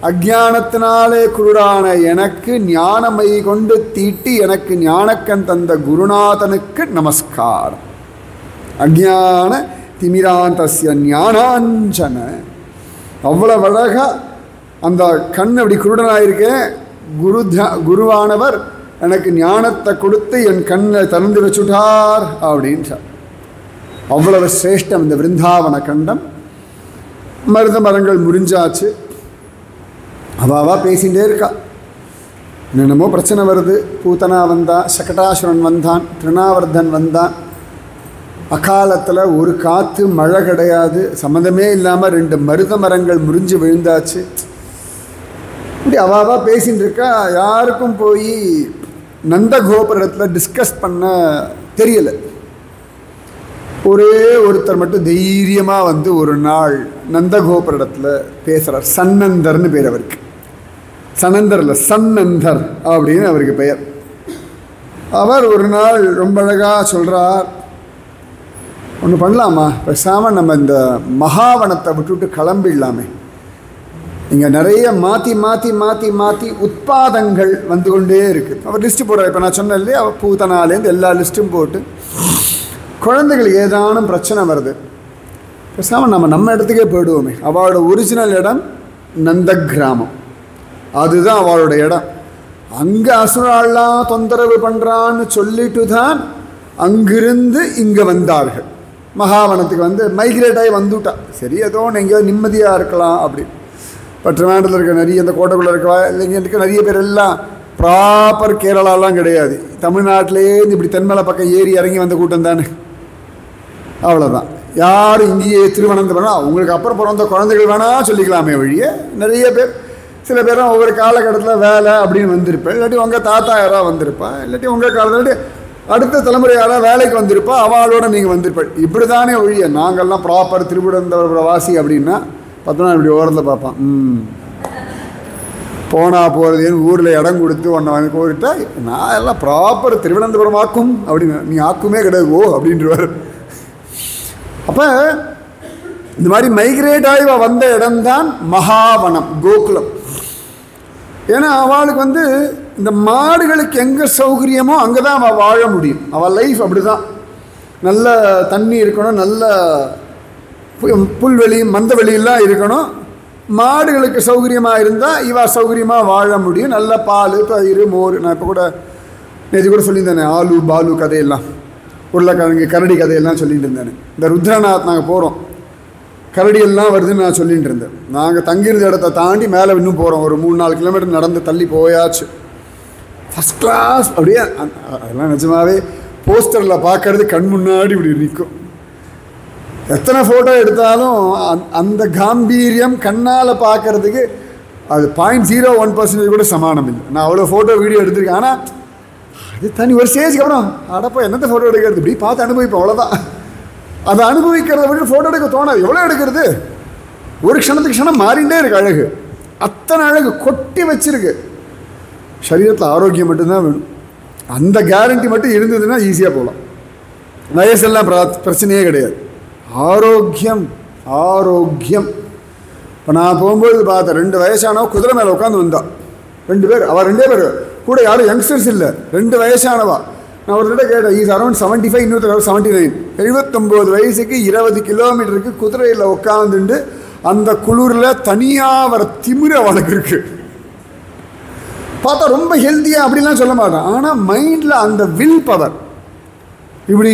அஜ்ஞானத்தினாலே குருடான எனக்கு ஞானமை கொண்டு தீட்டி எனக்கு ஞானக்கண் தந்த குருநாதனுக்கு நமஸ்காரம். அஜ்ஞான திமிராந்தஸ்ய ஞானாஞ்சன. அவ்வளவு அழகா அந்த கண் அப்படி குருடனாயிருக்கேன், குருவானவர் எனக்கு ஞானத்தை கொடுத்து என் கண்ணை திறந்து வச்சுட்டார் அப்படின்னு. அவ்வளவு சிரேஷ்டம் இந்த விருந்தாவன கண்டம். மருத மரங்கள் முறிஞ்சாச்சு. அவாவா பேசிகிட்டே இருக்கா. என்னென்னமோ பிரச்சனை வருது. பூத்தனா வந்தான், சகடாசுரன் வந்தான், திருநாவர்தன் வந்தான். அகாலத்தில் ஒரு காற்று மழை கிடையாது. சம்மந்தமே இல்லாமல் 2 மருத மரங்கள் முறிஞ்சு விழுந்தாச்சு. இப்படி அவாவா பேசிகிட்டு இருக்கா. யாருக்கும் போய் நந்தகோபுரத்தில் டிஸ்கஸ் பண்ண தெரியலை. ஒரே ஒருத்தர் மட்டும் தைரியமாக வந்து ஒரு நாள் நந்தகோபுரத்தில் பேசுகிறார். சன்னந்தர்னு பேர் அவருக்கு. சனந்தர் இல்லை, சன்னந்தர் அப்படின்னு அவருக்கு பெயர். அவர் ஒரு நாள் ரொம்ப அழகாக சொல்கிறார், ஒன்று பண்ணலாமா, பேசாமல் நம்ம இந்த மகாவனத்தை விட்டுவிட்டு கிளம்பிடலாமே. இங்கே நிறைய மாற்றி மாற்றி மாற்றி மாற்றி உட்பாதங்கள் வந்து கொண்டே இருக்குது. அவர் லிஸ்ட்டு போடுறார். இப்போ நான் சொன்னேன் இல்லையா, அவர் பூத்தனாலேருந்து எல்லா லிஸ்ட்டும் போட்டு குழந்தைகளுக்கு ஏதானும் பிரச்சனை வருது, பேசாமல் நம்ம இடத்துக்கே போயிடுவோமே. அவளோட ஒரிஜினல் இடம் நந்த கிராமம், அதுதான் அவளோட இடம். அங்கே அசுராலாம் தொந்தரவு பண்ணுறான்னு சொல்லிட்டு தான் அங்கிருந்து இங்கே வந்தார்கள். மகாவனத்துக்கு வந்து மைக்ரேட் ஆகி வந்துவிட்டா. சரி, ஏதோ எங்கேயோ நிம்மதியாக இருக்கலாம் அப்படி. இப்போ ட்ரிவாண்டத்தில் இருக்க நிறைய இந்த கோட்டைக்குள்ளே இருக்கா இல்லைங்க இருக்க நிறைய பேர் எல்லாம் ப்ராப்பர் கேரளாலாம் கிடையாது. தமிழ்நாட்டிலேருந்து இப்படி தென்மலை பக்கம் ஏறி இறங்கி வந்த கூட்டம் தானே, அவ்வளோதான். யாரும் இங்கேயே திருவனந்தபுரம் அவங்களுக்கு அப்புறம் பிறந்த குழந்தைகள் வேணால் சொல்லிக்கலாமே வழியே. நிறைய பேர், சில பேரும் ஒவ்வொரு காலகட்டத்தில் வேலை அப்படின்னு வந்திருப்பேன். இல்லாட்டி உங்கள் தாத்தா யாராவது வந்திருப்பா, இல்லாட்டி உங்கள் காலத்தில் அடுத்த தலைமுறை யாராவது வேலைக்கு வந்திருப்பா, அவளோட நீங்கள் வந்திருப்பேன். இப்படி தானே ஒழிய நாங்கள்லாம் ப்ராப்பர் திருவனந்தபுரம் வாசி அப்படின்னா பார்த்தோன்னா இப்படி ஓரத்தில் பார்ப்பான். போனால் போகிறதுன்னு ஊரில் இடம் கொடுத்து ஒன்றை வாங்கி போயிட்டா நான் எல்லாம் ப்ராப்பர் திருவனந்தபுரம் ஆக்கும் அப்படின்னு. நீ ஆக்குமே கிடையாது ஓ அப்படின்றவார். அப்போ இந்த மாதிரி மைக்ரேட் ஆகி வந்த இடம்தான் மகாவனம், கோகுலம். ஏன்னா அவளுக்கு வந்து இந்த மாடுகளுக்கு எங்கே சௌகரியமோ அங்கே தான் அவள் வாழ முடியும். அவள் லைஃப் அப்படி தான். நல்ல தண்ணி இருக்கணும், நல்ல புல்வெளி மந்தவெளியெல்லாம் இருக்கணும். மாடுகளுக்கு சௌகரியமாக இருந்தால் இவள் சௌகரியமாக வாழ முடியும். நல்ல பால், தயிர், மோர். நான் இப்போ கூட நேற்று கூட சொல்லியிருந்தேனே ஆலு பாலு கதையெல்லாம், உருளைக்கிழங்கு கரடி கதையெல்லாம் சொல்லிட்டு இருந்தேன். இந்த ருத்ரநாத் நாங்கள் போகிறோம், கரடியெல்லாம் வருதுன்னு நான் சொல்லிகிட்டு இருந்தேன். நாங்கள் தங்கியிருந்த இடத்த தாண்டி மேலே இன்னும் போகிறோம். ஒரு 3-4 கிலோமீட்டர் நடந்து தள்ளி போயாச்சு. ஃபஸ்ட் கிளாஸ் அப்படியே. அதெல்லாம் நிஜமாகவே போஸ்டரில் பார்க்கறது கண் முன்னாடி இப்படி நிற்கும். எத்தனை ஃபோட்டோ எடுத்தாலும் அந்த காம்பீரியம் கண்ணால் பார்க்குறதுக்கு அது 0.01% கூட சமானம் இல்லை. நான் அவ்வளோ ஃபோட்டோ வீடியோ எடுத்திருக்கேன். ஆனால் அது தனி ஒரு ஸ்டேஜுக்கு அப்புறம் அடப்போ என்னத்தை ஃபோட்டோ எடுக்கிறது, இப்படி பார்த்து அனுபவிப்போம், அவ்வளோதான். அதை அனுபவிக்கிறத விட்டு ஃபோட்டோ எடுக்க தோணாது. எவ்வளோ எடுக்கிறது, ஒரு க்ஷணத்துக்கு க்ஷணம் மாறிண்டே இருக்கு அழகு. அத்தனை அழகு கொட்டி வச்சிருக்கு. சரீரத்தில் ஆரோக்கியம் மட்டும்தான் வேணும். அந்த கேரண்டி மட்டும் இருந்ததுன்னா ஈஸியாக போகலாம். வயசெல்லாம் பிரச்சனையே கிடையாது. ஆரோக்கியம் ஆரோக்கியம். இப்போ நான் போகும்போது பார்த்தேன், 2 வயசானவ குதிரை மேலே உட்காந்து வந்தா. 2 பேர், அவள் 2 பேர் கூட, யாரும் யங்ஸ்டர்ஸ் இல்லை, 2 வயசானவா. நான் ஒருத்தட்ட கேட்டேன், இஸ் அரௌண்ட் 75, இன்னொருத்தர் 79. 79 வயசுக்கு 20 கிலோமீட்டருக்கு குதிரையில் உட்காந்துட்டு அந்த குளிரில் தனியாக வர திமிர அவனுக்கு இருக்கு. பார்த்தா ரொம்ப ஹெல்த்தியாக அப்படிலாம் சொல்ல மாட்டான். ஆனால் மைண்டில் அந்த வில் பவர் இப்படி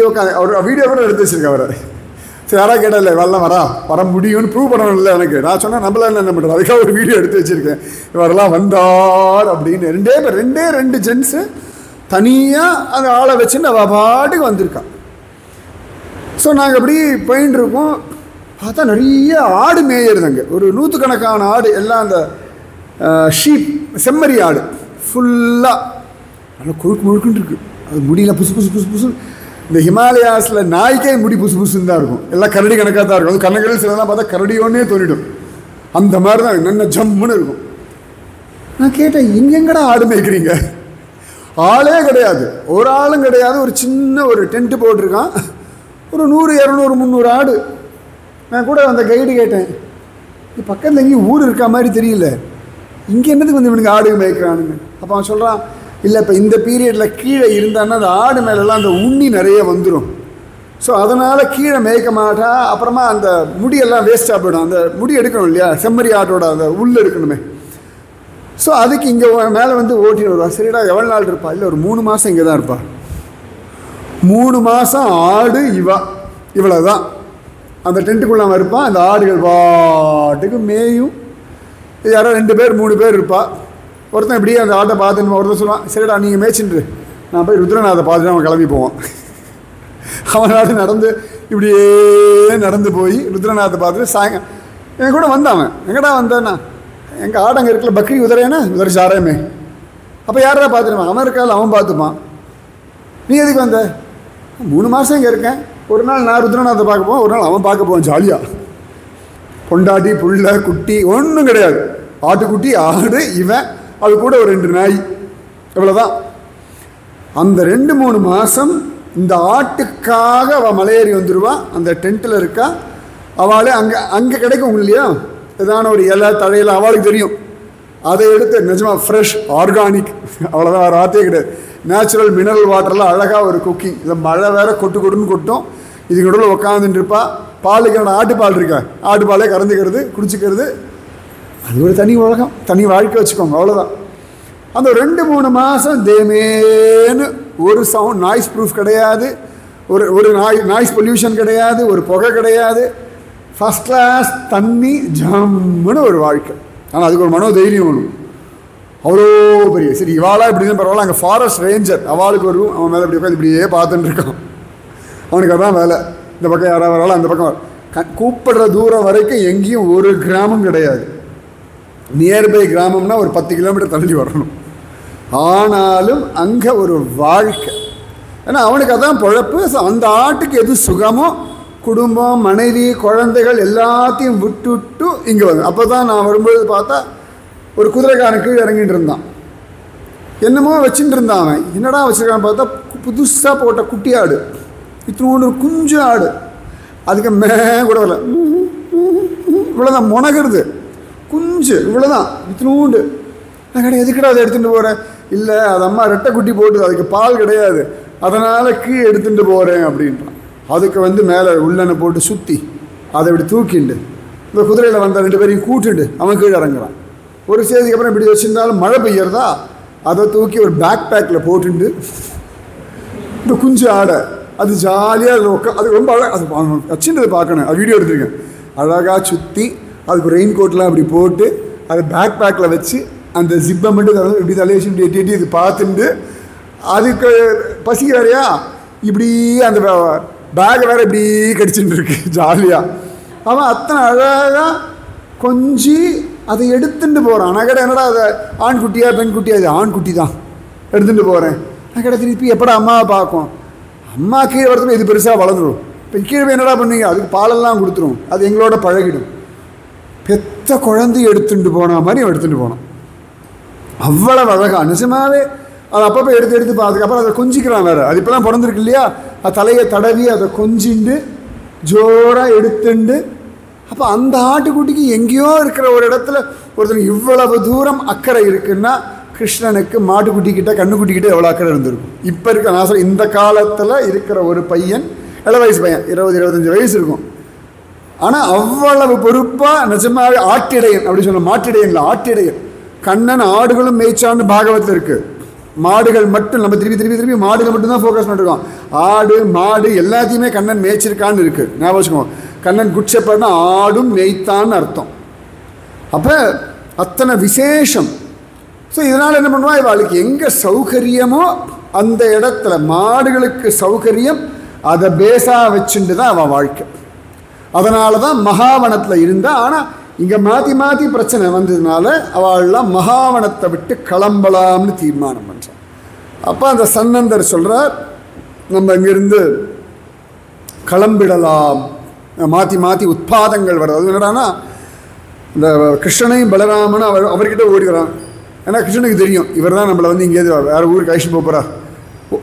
உட்காந்து. அவர் வீடியோ கூட எடுத்து வச்சிருக்கேன். அவரை சரி யாராவது கேட்டதில்லை, வரலாம் வர முடியும்னு ப்ரூவ் பண்ணணும்ல எனக்கு. நான் சொன்னேன் நம்மளாம் என்ன பண்ணுறது, அதுக்காக ஒரு வீடியோ எடுத்து வச்சுருக்கேன். இவரெல்லாம் வந்தார் அப்படின்னு. 2 பேர் 2 ஜென்ஸு தனியாக அந்த ஆளை வச்சுன்னு அவள் பாட்டுக்கு வந்திருக்கான். ஸோ நாங்கள் அப்படி போயின்னு இருக்கோம். பார்த்தா நிறைய ஆடு மேயறதுங்க. ஒரு 100கணக்கான ஆடு, எல்லாம் அந்த ஷீப், செம்மறி ஆடு ஃபுல்லாக நல்லா கொழுக்கு முழுக்குன்னு இருக்குது. அது முடியல புசு புசு புசு புசு. இந்த ஹிமாலயாஸில் நாய்க்கே முடி புசு புசுன்னு தான் இருக்கும். எல்லாம் கரடி கணக்காக தான் இருக்கும். அது கண்ணகளில் சிலலாம் பார்த்தா கரடியோன்னே தோணிடும். அந்த மாதிரி தான் நல்ல ஜம்முன்னு இருக்கும். நான் கேட்டேன், எங்கெங்கடா ஆடு மேய்க்கிறீங்க? ஆளே கிடையாது, ஒரு ஆளும் கிடையாது. ஒரு சின்ன ஒரு டென்ட்டு போட்டிருக்கான். ஒரு 100, 200, 300 ஆடு. நான் கூட அந்த கைடு கேட்டேன், இது பக்கத்தில் எங்கேயும் ஊர் இருக்கா மாதிரி தெரியல, இங்கே என்னதுக்கு வந்து இவனுக்கு ஆடு மேய்க்கிறானுங்க. அப்போ அவன் சொல்கிறான், இல்லை இப்போ இந்த பீரியடில் கீழே இருந்தான்னா அந்த ஆடு மேலெல்லாம் அந்த உண்ணி நிறைய வந்துடும். ஸோ அதனால் கீழே மேய்க்க மாட்டா. அப்புறமா அந்த முடியெல்லாம் வேஸ்ட்டாக போயிடும். அந்த முடி எடுக்கணும் இல்லையா, செம்மறி ஆட்டோட அந்த உள்ளே எடுக்கணுமே. ஸோ அதுக்கு இங்கே மேலே வந்து ஓட்டின்னு வருவா. சரிடா எவ்வளோ நாள் இருப்பா? இல்லை ஒரு 3 மாதம் இங்கே தான் இருப்பா. 3 மாதம் ஆடு இவ்வளோ தான் அந்த டென்ட்டுக்குள்ளே அவன் இருப்பான். அந்த ஆடுகள் பாட்டுக்கு மேயும். இது யாரோ 2 பேர் 3 பேர் இருப்பா. ஒருத்தன் இப்படியே அந்த ஆட்டை பார்த்துன்னு ஒருத்தன் சொல்லுவான், சரிடா நீங்கள் மேய்ச்சின்று நான் போய் ருத்ரநாதை பார்த்துட்டு அவன் கிளம்பி போவான். அவனாவது நடந்து இப்படியே நடந்து போய் ருத்ரநாத்தை பார்த்துட்டு சாயங்காலம் என் கூட வந்தான். எங்கடா வந்தானா? எங்கள் ஆடு அங்கே இருக்கல, பக்ரி உதறேன்னா உதறிச்சாரேமே. அப்போ யாரா பார்த்துருவான்? அவன் இருக்காது, அவன் பார்த்துப்பான். நீ எதுக்கு வந்த? 3 மாதம் இங்கே இருக்கேன். ஒரு நாள் நான் ருத்ரநாத்தை பார்க்க போவேன், ஒரு நாள் அவன் பார்க்க போவான். ஜாலியாக பொண்டாட்டி புள்ள குட்டி ஒன்றும் கிடையாது. ஆட்டுக்குட்டி ஆடு இவன், அது கூட ஒரு 2 நாய், இவ்வளோதான். அந்த 2-3 மாதம் இந்த ஆட்டுக்காக அவள் மலையேறி வந்துடுவான். அந்த டென்ட்டில் இருக்கா அவளே. அங்கே கிடைக்கும் இல்லையா ஏதான ஒரு இலை தழையில், அவளுக்கு தெரியும். அதை எடுத்து நிஜமாக ஃப்ரெஷ் ஆர்கானிக், அவ்வளோதான், வேறு வார்த்தையே கிடையாது. நேச்சுரல் மினரல் வாட்டரில் அழகாக ஒரு குக்கிங். இதை மழை வேறு கொட்டுன்னு கொட்டும். இதுக்கு நடுவில் உட்காந்துட்டு இருப்பா. பாலுக்கு ஆட்டுப்பால் இருக்கா, ஆட்டுப்பாலே கறந்துக்கிறது குடிச்சிக்கிறது. அது ஒரு தனி உலகம், தனி வாழ்க்கை வச்சுக்கோங்க, அவ்வளோதான். அந்த 2-3 மாதம் தேமேன்னு ஒரு சவுண்ட், நாய்ஸ் ப்ரூஃப் கிடையாது, ஒரு நாய்ஸ் பொல்யூஷன் கிடையாது, ஒரு புகை கிடையாது. ஃபஸ்ட் கிளாஸ் தண்ணி ஜம்முன்னு ஒரு வாழ்க்கை. ஆனால் அதுக்கு ஒரு மனோதைரியம் வேணும். அவ்வளோ பெரிய சரி இவாளா இப்படி தான் பரவாயில்ல. அங்கே ஃபாரஸ்ட் ரேஞ்சர் அவளுக்கு ஒரு அவன் மேலே இப்படி உட்காந்து இப்படியே பார்த்துட்டு இருக்கான். அவனுக்கு அதான் வேலை. இந்த பக்கம் யாராவது வரலாம், அந்த பக்கம் கூப்பிடுற தூரம் வரைக்கும் எங்கேயும் ஒரு கிராமம் கிடையாது. நியர்பை கிராமம்னா ஒரு 10 கிலோமீட்டர் தள்ளி வரணும். ஆனாலும் அங்கே ஒரு வாழ்க்கை. ஏன்னா அவனுக்கு அதான் பொழப்பு. அந்த ஆட்டுக்கு எது சுகமோ, குடும்பம் மனைவி குழந்தைகள் எல்லாத்தையும் விட்டுவிட்டு இங்கே வந்து. அப்போ தான் நான் வரும்போது பார்த்தா ஒரு குதிரைக்காரன் கீழே இறங்கிட்டு இருந்தான். என்னமோ வச்சுட்டு இருந்தான் அவன். என்னடா வச்சுருக்கான்னு பார்த்தா புதுசாக போட்ட குட்டி ஆடு, இத்தனோண்டு ஒரு குஞ்சு ஆடு. அதுக்கு கூட வரல, இவ்வளோதான் முனகிறது குஞ்சு, இவ்வளோதான் இத்தனோண்டு. நான் கிடையாது, எதுக்கடா அதை எடுத்துகிட்டு போகிறேன்? இல்லை அது அம்மா ரெட்டை குட்டி போட்டுது, அதுக்கு பால் கிடையாது, அதனால் கீழே எடுத்துகிட்டு போகிறேன் அப்படின்றான். அதுக்கு வந்து மேலே உள்ளனை போட்டு சுற்றி அதை இப்படி தூக்கிண்டு இந்த குதிரையில் வந்த 2 பேரையும் கூட்டுண்டு அவன் கீழே இறங்குறான். ஒரு ஸ்டேஜுக்கு அப்புறம் இப்படி வச்சுருந்தாலும் மழை பெய்யறதா, அதை தூக்கி ஒரு பேக் பேக்கில் போட்டுண்டு இந்த குஞ்சு ஆடை அது ஜாலியாக அதில் அது ரொம்ப அழகாக, அது வச்சுட்டு பார்க்கணும். அது வீடியோ எடுத்துருக்கேன். அழகாக சுற்றி அதுக்கு ரெயின் கோட்லாம் அப்படி போட்டு அதை பேக் பேக்கில் வச்சு அந்த ஜிப்பை மட்டும் இப்படி தலையை இப்படி எட்டி இது பார்த்துட்டு அதுக்கு பசிக்கிறாரியா இப்படி அந்த பேகை வேறு இப்படி கடிச்சுட்டு இருக்கு ஜாலியாக. அவன் அத்தனை அழகாக கொஞ்சி அதை எடுத்துட்டு போகிறான். நான் கேட்ட என்னடா அதை ஆண்குட்டியா பெண்குட்டியா? அது ஆண்குட்டி தான், எடுத்துகிட்டு போகிறேன். நான் கேட்ட திருப்பி எப்படா அம்மாவை பார்க்கும்? அம்மா கீழே வரதுக்கு இது பெருசாக வளர்ந்துடும். இப்போ கீழே என்னடா பண்ணுவீங்க? அதுக்கு பாலெல்லாம் கொடுத்துரும், அது எங்களோட பழகிடும். பெத்த குழந்தை எடுத்துட்டு போன மாதிரி எடுத்துகிட்டு போனோம். அவ்வளவு அழகா நிஜமாவே அதை அப்பப்போ எடுத்து எடுத்து அதுக்கப்புறம் அதை கொஞ்சிக்கிறான் வேறு. அது இப்போ தான் பிறந்திருக்கு இல்லையா, அது தலையை தடவி அதை கொஞ்சிண்டு ஜோராக எடுத்துண்டு. அப்போ அந்த ஆட்டுக்குட்டிக்கு எங்கேயோ இருக்கிற ஒரு இடத்துல ஒருத்தருக்கு இவ்வளவு தூரம் அக்கறை இருக்குன்னா கிருஷ்ணனுக்கு மாட்டுக்குட்டிக்கிட்ட கண்ணுக்குட்டிக்கிட்ட எவ்வளோ அக்கறை இருந்திருக்கும். இப்போ இருக்க நான் சொல்ல இந்த காலத்தில் இருக்கிற ஒரு பையன், இள வயசு பையன், 20-25 வயசு இருக்கும். ஆனால் அவ்வளவு பொறுப்பாக நிஜமாவே ஆட்டிடையன் அப்படி சொல்ல, மாட்டிடையன்ல ஆட்டிடையன். கண்ணன் ஆடுகளும் மேய்ச்சான்னு பாகவத்தில் இருக்குது. மாடுகள் மட்டும் நம்ம திருப்பி திருப்பி திருப்பி மாடுகள் மட்டும்தான் ஃபோக்கஸ் பண்ணிருக்கோம். ஆடு மாடு எல்லாத்தையுமே கண்ணன் மேய்ச்சிருக்கான்னு இருக்குது. ஞாபகம் வச்சுக்கோங்க, கண்ணன் குட் ஷெப்பர்ட்னா ஆடும் மேய்த்தான்னு அர்த்தம். அப்போ அத்தனை விசேஷம். ஸோ இதனால் என்ன பண்ணுவான், இவாளுக்கு எங்கே சௌகரியமோ அந்த இடத்துல மாடுகளுக்கு சௌகரியம் அதை பேஸாக வச்சுட்டு தான் அவள் வாழ்க்கை. அதனால தான் மகாவனத்தில் இருந்தா. ஆனால் இங்கே மாற்றி மாற்றி பிரச்சனை வந்ததுனால அவள்லாம் மகாவனத்தை விட்டு கிளம்பலாம்னு தீர்மானம் பண்ணுறான். அப்போ அந்த சன்னந்தர் சொல்கிறார், நம்ம இங்கேருந்து கிளம்பிடலாம். மாற்றி மாற்றி உத்பாதங்கள் வர்றது. அது என்னடானா இந்த கிருஷ்ணனையும் பலராமனும் அவர்கிட்ட ஓடிக்கிறான். ஏன்னா கிருஷ்ணனுக்கு தெரியும் இவர் தான் நம்மளை வந்து இங்கேருந்து வேறு ஊருக்கு அழிச்சு போகிறார்.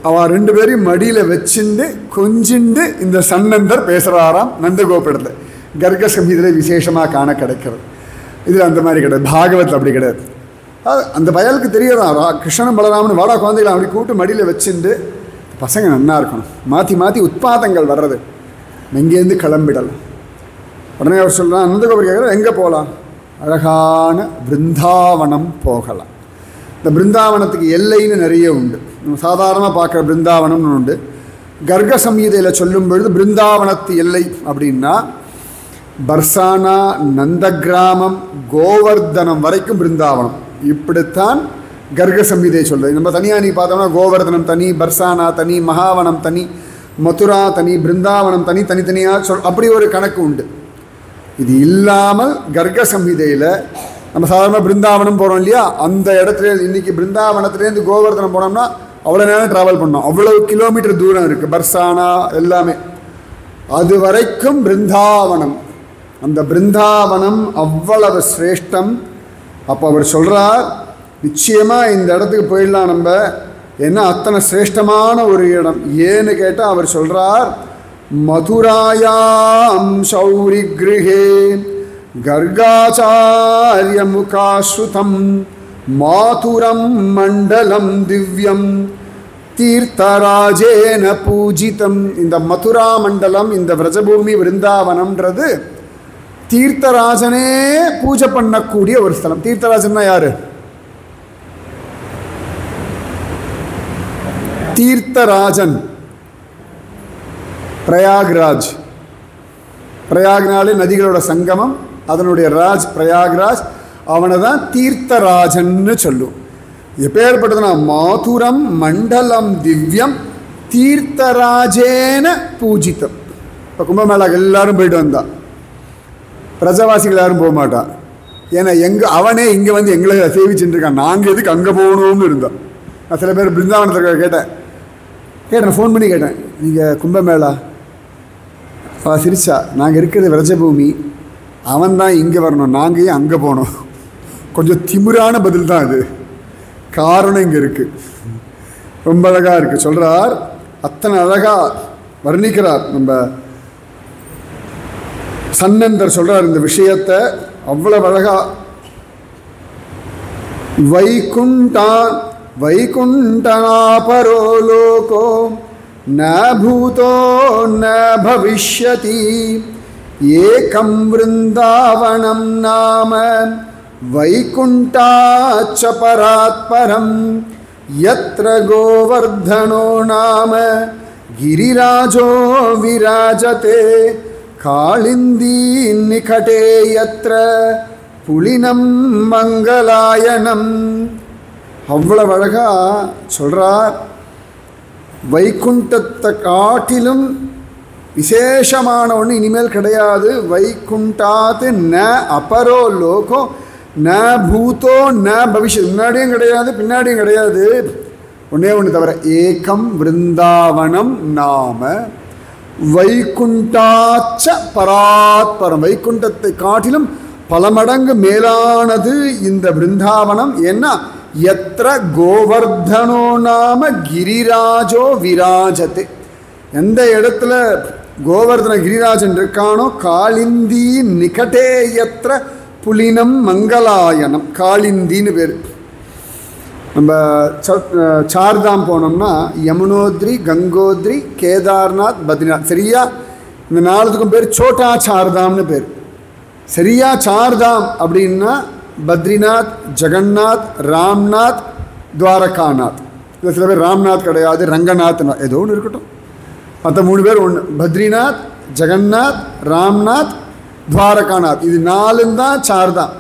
அவன் 2 பேரையும் மடியில் வச்சுண்டு கொஞ்சிண்டு இந்த சன்னந்தர் பேசுகிறாராம் நந்தகோபுரத்தில். கர்க சம்ஹிதையில் விசேஷமாக காண கிடைக்கிறது. இதில் அந்த மாதிரி கிடையாது, பாகவத்தில் அப்படி கிடையாது. அந்த பயலுக்கு தெரியறான், கிருஷ்ணன் பலராமன் வாடா குழந்தைகளை அப்படி கூப்பிட்டு மடியில் வச்சுண்டு பசங்க நன்னா இருக்கணும், மாற்றி மாற்றி உத்பாதங்கள் வர்றது, எங்கேருந்து கிளம்பிடலாம். உடனே அவர் சொல்கிறான், நந்தகோபுரம் கேட்குற எங்கே போகலாம், அழகான பிருந்தாவனம் போகலாம். இந்த பிருந்தாவனத்துக்கு எல்லைன்னு நிறைய உண்டு. நம்ம சாதாரணமாக பார்க்குற பிருந்தாவனம்னு உண்டு. கர்க சம்ஹிதையில் சொல்லும் பொழுது பிருந்தாவனத்து எல்லை அப்படின்னா பர்சானா, நந்தகிராமம், கோவர்தனம் வரைக்கும் பிருந்தாவனம். இப்படித்தான் கர்க சம்ஹிதை சொல்கிறது. நம்ம தனியாக நீ பார்த்தோம்னா கோவர்தனம் தனி, பர்சானா தனி, மகாவனம் தனி, மதுரா தனி, பிருந்தாவனம் தனி, தனித்தனியாக அப்படி ஒரு கணக்கு உண்டு. இது இல்லாமல் கர்க சம்ஹிதையில் நம்ம சாதாரணமாக பிருந்தாவனம் போகிறோம் இல்லையா, அந்த இடத்துல இன்றைக்கி பிருந்தாவனத்துலேருந்து கோவர்தனம் போனோம்னா அவ்வளோ நேரம் ட்ராவல் பண்ணோம். அவ்வளவு கிலோமீட்டர் தூரம் இருக்குது பர்சானா எல்லாமே. அது வரைக்கும் பிருந்தாவனம். அந்த பிருந்தாவனம் அவ்வளவு சிரேஷ்டம். அப்போ அவர் சொல்கிறார், நிச்சயமாக இந்த இடத்துக்கு போயிடலாம் நம்ம, ஏன்னா அத்தனை சிரேஷ்டமான ஒரு இடம். ஏன்னு கேட்டால் அவர் சொல்கிறார், மதுராயாம் சௌரி கிருஹே கர்காச்சாரிய முகாஸ்ருதம் மாதுரம் மண்டலம் திவ்யம் தீர்த்தராஜேன பூஜிதம். இந்த மதுரா மண்டலம், இந்த விரஜபூமி விருந்தாவனம்ன்றது தீர்த்தராஜனே பூஜை பண்ணக்கூடிய ஒரு ஸ்தலம். தீர்த்தராஜன்னா யாரு? தீர்த்தராஜன் பிரயாக்ராஜ். பிரயாக்னாலே நதிகளோட சங்கமம், அதனுடைய ராஜ் பிரயாக்ராஜ். அவனை தான் தீர்த்தராஜன்னு சொல்லும். எப்பேற்பட்டதுன்னா மாதுரம் மண்டலம் திவ்யம் தீர்த்தராஜேன பூஜித்தம். இப்போ கும்பமேளாக்கு எல்லாரும் போயிட்டு வந்தா, பிரஜவாசிகள் யாரும் போக மாட்டான். ஏன்னா அவனே இங்கே வந்து எங்களை சேவிச்சுட்டு இருக்கான், நாங்கள் எதுக்கு அங்கே போகணும்னு இருந்தோம். நான் சில பேர் பிருந்தாவனத்தில் கேட்டேன் ஃபோன் பண்ணி கேட்டேன், நீங்கள் கும்பமேளா சிரிச்சா, நாங்கள் இருக்கிறது விரஜபூமி, அவன் தான் இங்கே வரணும், நாங்கள் ஏன் அங்கே போனோம். கொஞ்சம் திமிரான பதில் தான் அது. காரணம் இங்கே இருக்குது, ரொம்ப அழகாக இருக்குது. சொல்கிறார், அத்தனை அழகாக வர்ணிக்கிறார் நம்ம சன்னந்தர். சொல்கிறார் இந்த விஷயத்தை அவ்வளவு அழகா. வைகுண்டனாபரோ லோகோ ந பூதோ ந பவிஷ்யதி ஏகம் விருந்தாவனம் நாம வைகுண்டாச்ச பராத்பரம் யத்ர கோவர்தனோ நாம கிரிராஜோ விராஜதே காளிந்தி நிகடே யத்ர புலினம் மங்களாயனம். அவ்வளவு அழகா சொல்கிறார். வைகுண்டத்தை காட்டிலும் விசேஷமான ஒன்று இனிமேல் கிடையாது. வைகுண்டாத்து ந அபரோ லோகோ ந பூதோ ந பவிஷ்யத். முன்னாடியும் கிடையாது, பின்னாடியும் கிடையாது. ஒன்றே ஒன்று தவிர, ஏகம் விருந்தாவனம் நாம வைகுண்டாச்ச பராத்பரம். வைகுண்டத்தை காட்டிலும் பல மடங்கு மேலானது இந்த பிருந்தாவனம். ஏன்னா எத்திர கோவர்தனோ நாம கிரிராஜோ விராஜத்து, எந்த இடத்துல கோவர்தன கிரிராஜன் இருக்கானோ காளிந்தி நிகட்டே எத்திர புலினம் மங்களாயனம், காளிந்தின்னு பேர். நம்ம சார்தாம் போனோம்னா யமுனோத்ரி, கங்கோத்ரி, கேதார்நாத், பத்ரிநாத், சரியா இந்த நாலுத்துக்கும் பேர் சோட்டா சார்தாம்னு பேர். சரியா சார்தாம் அப்படின்னா பத்ரிநாத், ஜெகநாத், ராம்நாத், துவாரகாநாத். இல்லை சில பேர் ராம்நாத் கிடையாது, ரங்கநாத், ஏதோ ஒன்று இருக்கட்டும், மற்ற 3 பேர் ஒன்று. பத்ரிநாத், ஜெகநாத், ராம்நாத், துவாரகாநாத், இது 4 தான் சார்தாம்.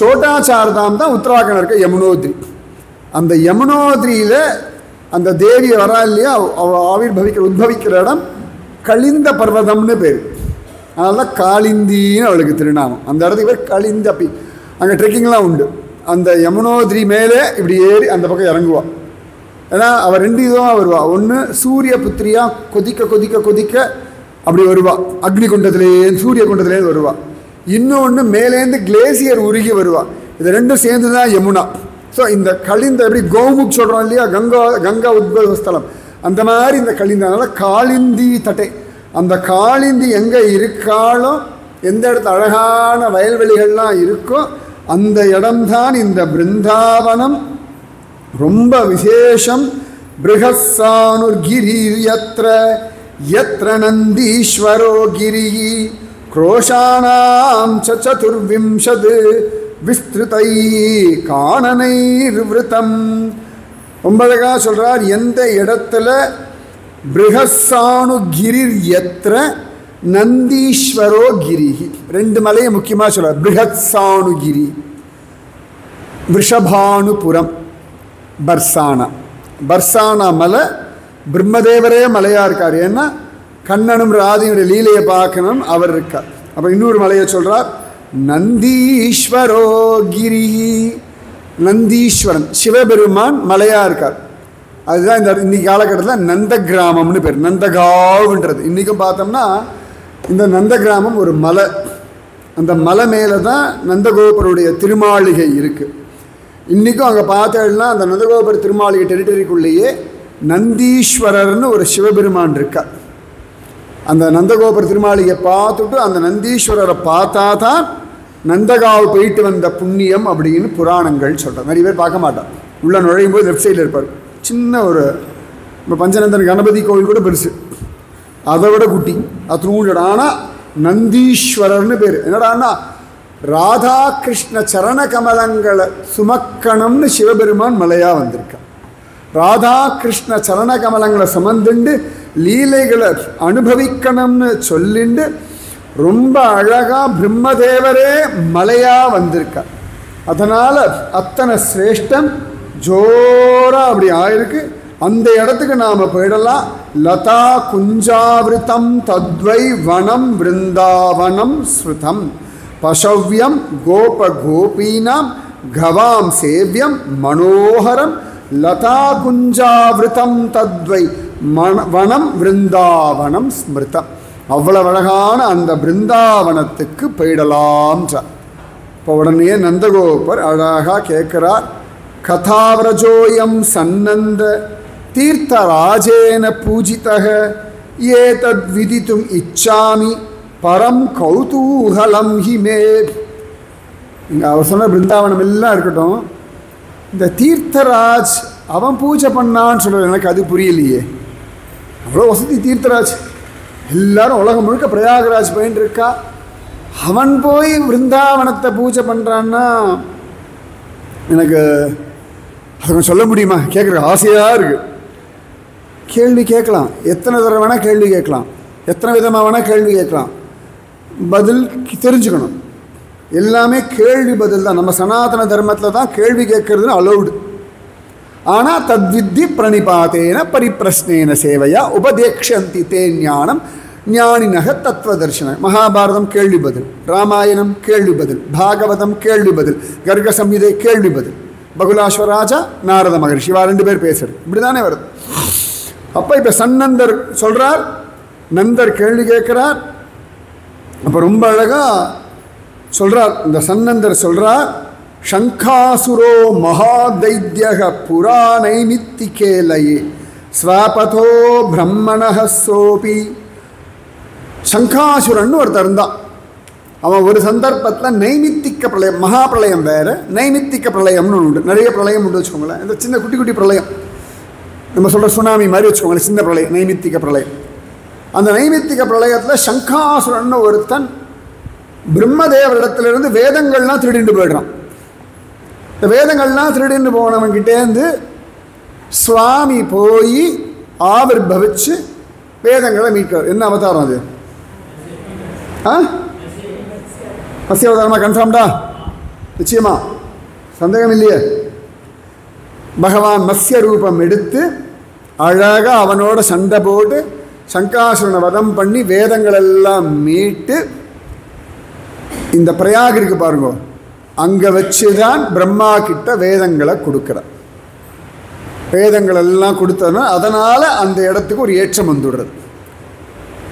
சோட்டா சார்தாம் தான் உத்தராகண்ட் இருக்க யமுனோத்ரி. அந்த யமுனோத்ரியில் அந்த தேவியை வரா இல்லையா, அவள் உத்பவிக்கிற இடம் கலிந்த பர்வதம்னு பேர். அதனால தான் காளிந்தின்னு அவளுக்கு திருநாமம். அந்த இடத்துக்கு பேர் கலிந்த. அப்படி அங்கே ட்ரெக்கிங்லாம் உண்டு. அந்த யமுனோத்ரி மேலே இப்படி ஏறி அந்த பக்கம் இறங்குவாள். ஏன்னா அவள் 2 விதமாக வருவாள். ஒன்று சூரிய புத்திரியாக கொதிக்க கொதிக்க கொதிக்க அப்படி வருவாள், அக்னி குண்டத்துலேருந்து சூரிய குண்டத்துலேருந்து வருவாள். இன்னொன்று மேலேருந்து கிளேசியர் உருகி வருவாள். இது 2 சேர்ந்து தான் யமுனா. ஸோ இந்த கலிந்த எப்படி கௌமுக் சொல்கிறோம் இல்லையா, கங்கா உத்பவ ஸ்தலம், அந்த மாதிரி இந்த கலிந்த. அதனால் காளிந்தி தட்டை. அந்த காளிந்தி எங்கே இருக்காளோ, எந்த இடத்துல அழகான வயல்வெளிகள்லாம் இருக்கோ அந்த இடம்தான் இந்த பிருந்தாவனம். ரொம்ப விசேஷம். பிருஹஸ்ஸானுர்கிரி யத்ர யத்ர நந்தீஸ்வரோ கிரி க்ரோஷாணாம் சதுர்விம்சத் விஸ்திருதை காணனைர்விருத்தம். ரொம்ப அழகா சொல்றார். எந்த இடத்துல பிருஹஸ்ஸானுகிரி யத்ர நந்தீஸ்வரோ கிரி, 2 மலையை முக்கியமாக சொல்றார். பிருஹஸ்ஸானுகிரி, விஷபானுபுரம், பர்சானா. பர்சானா மலை பிரம்மதேவரே மலையாக இருக்கார். ஏன்னா கண்ணனும் ராதியுடைய லீலையை பார்க்கணும், அவர் இருக்கார். அப்போ இன்னொரு மலையை சொல்கிறார், நந்தீஸ்வரோ கிரி. நந்தீஸ்வரன் சிவபெருமான் மலையாக இருக்கார். அதுதான் இந்த இன்னைக்கு காலகட்டத்தில் நந்த கிராமம்னு பேர், நந்தகாவுன்றது. இன்றைக்கும் பார்த்தோம்னா இந்த நந்த கிராமம் ஒரு மலை. அந்த மலை மேலே தான் நந்தகோபருடைய திருமாளிகை இருக்குது. இன்றைக்கும் அங்கே பார்த்தேன்னா அந்த நந்தகோபுர திருமாளிகை டெரிட்டரிக்குள்ளேயே நந்தீஸ்வரர்னு ஒரு சிவபெருமான் இருக்கார். அந்த நந்தகோபுர திருமாளிகை பார்த்துட்டு அந்த நந்தீஸ்வரரை பார்த்தா தான் நந்தகாவு போயிட்டு வந்த புண்ணியம் அப்படின்னு புராணங்கள் சொல்கிறார். நிறைய பேர் பார்க்க மாட்டார். உள்ளே நுழையும் போது லெஃப்ட் சைடில் இருப்பார். சின்ன ஒரு இப்போ பஞ்சநந்தன் கணபதி கோவில் கூட பெருசு, அதை விட குட்டி, அது. ஆனால் நந்தீஸ்வரர்னு பேர். என்னடான்னா ராதா கிருஷ்ண சரண கமலங்களை சுமக்கணும்னு சிவபெருமான் மலையாக வந்திருக்கான். ராதா கிருஷ்ண சரண கமலங்களை சுமந்துண்டு லீலைகளை அனுபவிக்கணும்னு சொல்லிண்டு ரொம்ப அழகாக பிரம்மதேவரே மலையாக வந்திருக்கார். அதனால் அத்தனை சிரேஷ்டம் ஜோரா அப்படி ஆயிருக்கு. அந்த இடத்துக்கு நாம் போயிடலாம். லதா குஞ்சாவிருத்தம் தத்வை வனம் விருந்தாவனம் ஸ்ருதம் பசவ்யம் கோப கோபீனாம் கவாம் சேவ்யம் மனோகரம் லதா குஞ்சாவிருத்தம் தத்வை வனம் விருந்தாவனம் ஸ்மிருதம். அவ்வளவு அழகான அந்த பிருந்தாவனத்துக்கு போயிடலாம். இப்போ உடனே நந்தகோபர் அழகாக கேட்கிறார், கதாவிரஜோயம் சன்னந்த தீர்த்தராஜேன பூஜிதக ஏதத் விதித்தும் இச்சாமி பரம் கௌதூகலம் ஹிமே. இங்கே அவர் சொன்ன பிருந்தாவனம் எல்லாம் இருக்கட்டும், இந்த தீர்த்தராஜ் அவன் பூஜை பண்ணான்னு சொல்கிற எனக்கு அது புரியலையே. அவ்வளோ வசதி தீர்த்தராஜ், எல்லாரும் உலகம் முழுக்க பிரயாகராஜ் போயின்னு இருக்கா, அவன் போய் பிருந்தாவனத்தை பூஜை பண்ணுறான்னா எனக்கு அதை கொஞ்சம் சொல்ல முடியுமா? கேட்குற ஆசையாக இருக்குது. கேள்வி கேட்கலாம், எத்தனை தடவை வேணால் கேள்வி கேட்கலாம், எத்தனை விதமாக வேணால் கேள்வி கேட்கலாம், பதில் தெரிஞ்சுக்கணும். எல்லாமே கேள்வி பதில் தான். நம்ம சனாதன தர்மத்தில் தான் கேள்வி கேட்கறதுன்னு அலௌடு. ஆனால் தத்வித்தி பிரணிபாத்தேன பரிப்பிரஸ்னேன சேவையா உபதேக்ஷந்தி தே ஞானம் ஞானினக தத்துவ தர்ஷனம். மகாபாரதம் கேள்வி பதில், ராமாயணம் கேள்வி பதில், பாகவதம் கேள்வி பதில், கர்க சம்ஹிதை கேள்வி பதில், பகுலாஸ்வராஜா நாரத மகரிஷி இவா 2 பேர் பேசுறது இப்படி தானே வருது. அப்போ இப்போ சன்னந்தர் சொல்கிறார், நந்தர் கேள்வி கேட்குறார். அப்போ ரொம்ப அழகாக சொல்கிறார், இந்த சன்னந்தர் சொல்கிறார், சங்காசுரோ மகாதைத்யக புராணைமித்திகேலயே ஸ்வாபதோ பிரம்மணஹ சோபி. சங்காசுரன் ஒருத்தர் இருந்தான். அவன் ஒரு சந்தர்ப்பத்தில் நைமித்திக்க பிரளயம், மகா பிரளயம் வேறு, நைமித்திக்க பிரளயம்னு ஒன்று உண்டு. நிறைய பிரளயம் உண்டு வச்சுக்கோங்களேன். இந்த சின்ன குட்டி குட்டி பிரளயம், நம்ம சொல்கிற சுனாமி மாதிரி வச்சுக்கோங்களேன், சின்ன பிரளயம், நைமித்திக்க பிரளயம். அந்த நைமித்திக பிரளயத்தில் சங்காசுரன் ஒருத்தன் பிரம்மதேவரிடத்திலிருந்து வேதங்கள்லாம் திருடிட்டு போயிடுறான். இந்த வேதங்கள்லாம் திருடிட்டு போனவன்கிட்டேருந்து சுவாமி போய் ஆவிர்பவிச்சு வேதங்களை மீட்கிறார். என்ன அவதாரம் அது? மத்ஸ்ய அவதாரமா? கன்ஃபார்ம்டா? நிச்சயமா, சந்தேகம் இல்லையே. பகவான் மத்ஸ்ய ரூபம் எடுத்து அழகாக அவனோட சண்டை போட்டு சங்காசுரனை வதம் பண்ணி வேதங்கள் எல்லாம் மீட்டு இந்த பிரயாக இருக்கு பாருங்க, அங்கே வச்சு தான் பிரம்மா கிட்ட வேதங்களை கொடுக்குறார். வேதங்கள் எல்லாம் கொடுத்ததுனா அதனால் அந்த இடத்துக்கு ஒரு ஏற்றம் வந்துடுறது.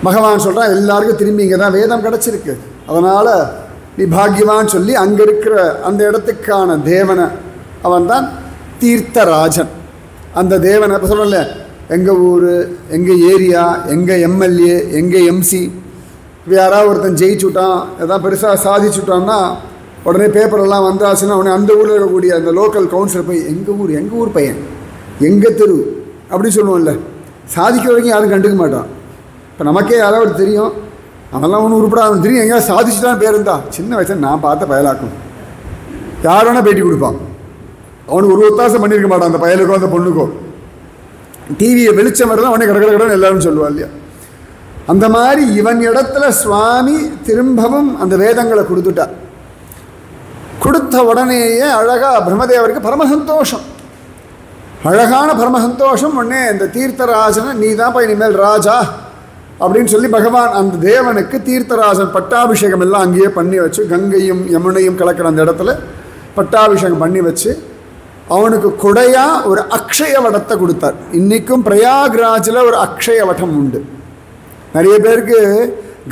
பகவான் சொல்கிறான், எல்லாருக்கும் திரும்பி இங்கே தான் வேதம் கிடச்சிருக்கு, அதனால் நீ பாக்யவான்னு சொல்லி அங்கே இருக்கிற அந்த இடத்துக்கான தேவனை, அவன் தான் தீர்த்தராஜன். அந்த தேவனை இப்போ சொல்லல, எங்கள் ஊர், எங்கள் ஏரியா, எங்கள் எம்எல்ஏ, எங்கள் எம்சி, யாராவது ஒருத்தன் ஜெயிச்சுட்டான், எதாவது பெருசாக சாதிச்சுட்டான்னா உடனே பேப்பரெல்லாம் வந்தாச்சுன்னா உடனே அந்த ஊரில் இருக்கக்கூடிய அந்த லோக்கல் கவுன்சிலர் போய் எங்கள் ஊர் பையன், எங்கள் தெரு அப்படின்னு சொல்லுவோம்ல. சாதிக்கிற வரைக்கும் யாரும் கண்டுக்க மாட்டான். இப்போ நமக்கே யாராவது தெரியும், அதெல்லாம் ஒன்றும் உருப்படாது தெரியும், எங்கேயாவது சாதிச்சுட்டான்னு பேர் இருந்தா சின்ன வயசில் நான் பார்த்த பயலாக்கும் யார் வேணால் பேட்டி கொடுப்பான். அவனுக்கு ஒரு ஒத்தாசம் பண்ணியிருக்க மாட்டான் அந்த பயலுக்கோ அந்த பொண்ணுக்கோ. டிவியை வெளிச்சம் வரலாம் உடனே கடற்கடன்னு எல்லாரும் சொல்லுவா இல்லையா? அந்த மாதிரி இவன் இடத்துல சுவாமி திரும்பவும் அந்த வேதங்களை கொடுத்துட்டார். கொடுத்த உடனேயே அழகாக பிரம்மதேவருக்கு பரமசந்தோஷம், அழகான பரமசந்தோஷம். உடனே இந்த தீர்த்தராஜனை நீ தான் இனிமேல் ராஜா அப்படின்னு சொல்லி பகவான் அந்த தேவனுக்கு தீர்த்தராஜன் பட்டாபிஷேகம் எல்லாம் அங்கேயே பண்ணி வச்சு, கங்கையும் யமுனையும் கலக்கிற அந்த இடத்துல பட்டாபிஷேகம் பண்ணி வச்சு அவனுக்கு கொடையாக ஒரு அக்ஷய வடத்தை கொடுத்தார். இன்றைக்கும் பிரயாக்ராஜில் ஒரு அக்ஷய வட்டம் உண்டு. நிறைய பேருக்கு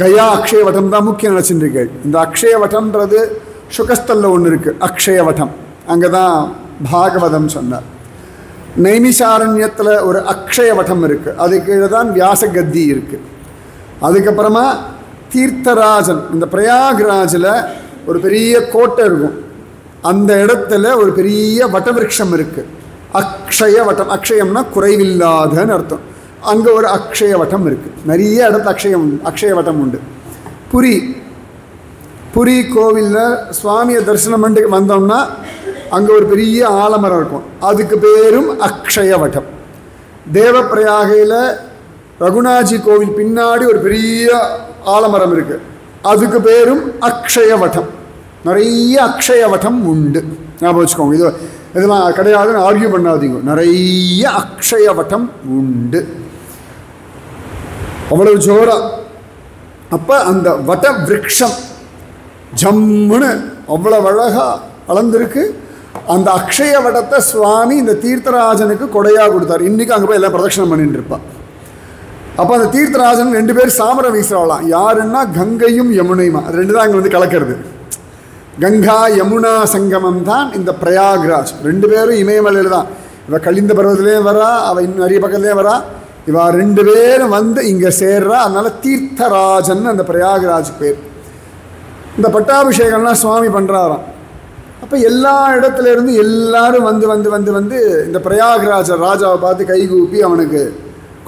கயா அக்ஷய வட்டம் தான் முக்கியம் நினச்சிருக்கேள். இந்த அக்ஷய வட்டம்ன்றது சுகஸ்தலில் ஒன்று இருக்குது, அக்ஷய வட்டம். அங்கே தான் பாகவதம் சொன்னார். நைமிசாரண்யத்தில் ஒரு அக்ஷய வட்டம் இருக்குது, அது கீழே தான் வியாசகத்தி இருக்குது. அதுக்கப்புறமா தீர்த்தராஜன் இந்த பிரயாக்ராஜில் ஒரு பெரிய கோட்டை இருக்கும், அந்த இடத்துல ஒரு பெரிய வட்டவிருட்சம் இருக்குது, அக்ஷய வட்டம். அக்ஷயம்னா குறைவில்லாதன்னு அர்த்தம். அங்கே ஒரு அக்ஷய வட்டம் இருக்குது. நிறைய இடத்துல அக்ஷய வட்டம் உண்டு. புரி கோவிலில் சுவாமியை தரிசனம் பண்ணிட்டு வந்தோம்னா அங்கே ஒரு பெரிய ஆலமரம் இருக்கும், அதுக்கு பேரும் அக்ஷய வட்டம். தேவப்பிரயாகையில் ரகுநாஜி கோவில் பின்னாடி ஒரு பெரிய ஆலமரம் இருக்குது, அதுக்கு பேரும் அக்ஷய வட்டம். நிறைய அக்ஷய வட்டம் உண்டு, ஞாபகம் வச்சுக்கோங்க. இதெல்லாம் கிடையாதுன்னு ஆர்கியூ பண்ணாதீங்க. நிறைய அக்ஷய வட்டம் உண்டு, அவ்வளவு ஜோரா. அப்போ அந்த வட விருட்சம் ஜம்முன்னு அவ்வளவு அழகாக வளர்ந்துருக்கு. அந்த அக்ஷய வடத்தை சுவாமி இந்த தீர்த்தராஜனுக்கு கொடையாக கொடுத்தார். இன்றைக்கி அங்கே போய் எல்லாம் பிரதட்சணம் பண்ணிட்டு இருப்பான். அப்போ அந்த தீர்த்தராஜன் 2 பேர் சாமரம் வீசுறாங்களாம். யாருன்னா கங்கையும் யமுனையுமா, அது 2 தான் அங்கே வந்து கலக்கிறது. கங்கா யமுனா சங்கமம் தான் இந்த பிரயாக்ராஜ். 2 பேரும் இமயமலையில் தான். இவ கலிந்த பருவத்துலேயும் வரா, அவள் இன்னும் நிறைய பக்கத்துலேயும் வரா. இவா 2 பேரும் வந்து இங்கே சேர்றா. அதனால தீர்த்தராஜன் அந்த பிரயாக்ராஜ் பேர். இந்த பட்டாபிஷேகம்லாம் சுவாமி பண்ணுறாராம். அப்போ எல்லா இடத்துல இருந்து எல்லாரும் வந்து வந்து வந்து வந்து இந்த பிரயாக்ராஜ ராஜாவை பார்த்து கைகூப்பி அவனுக்கு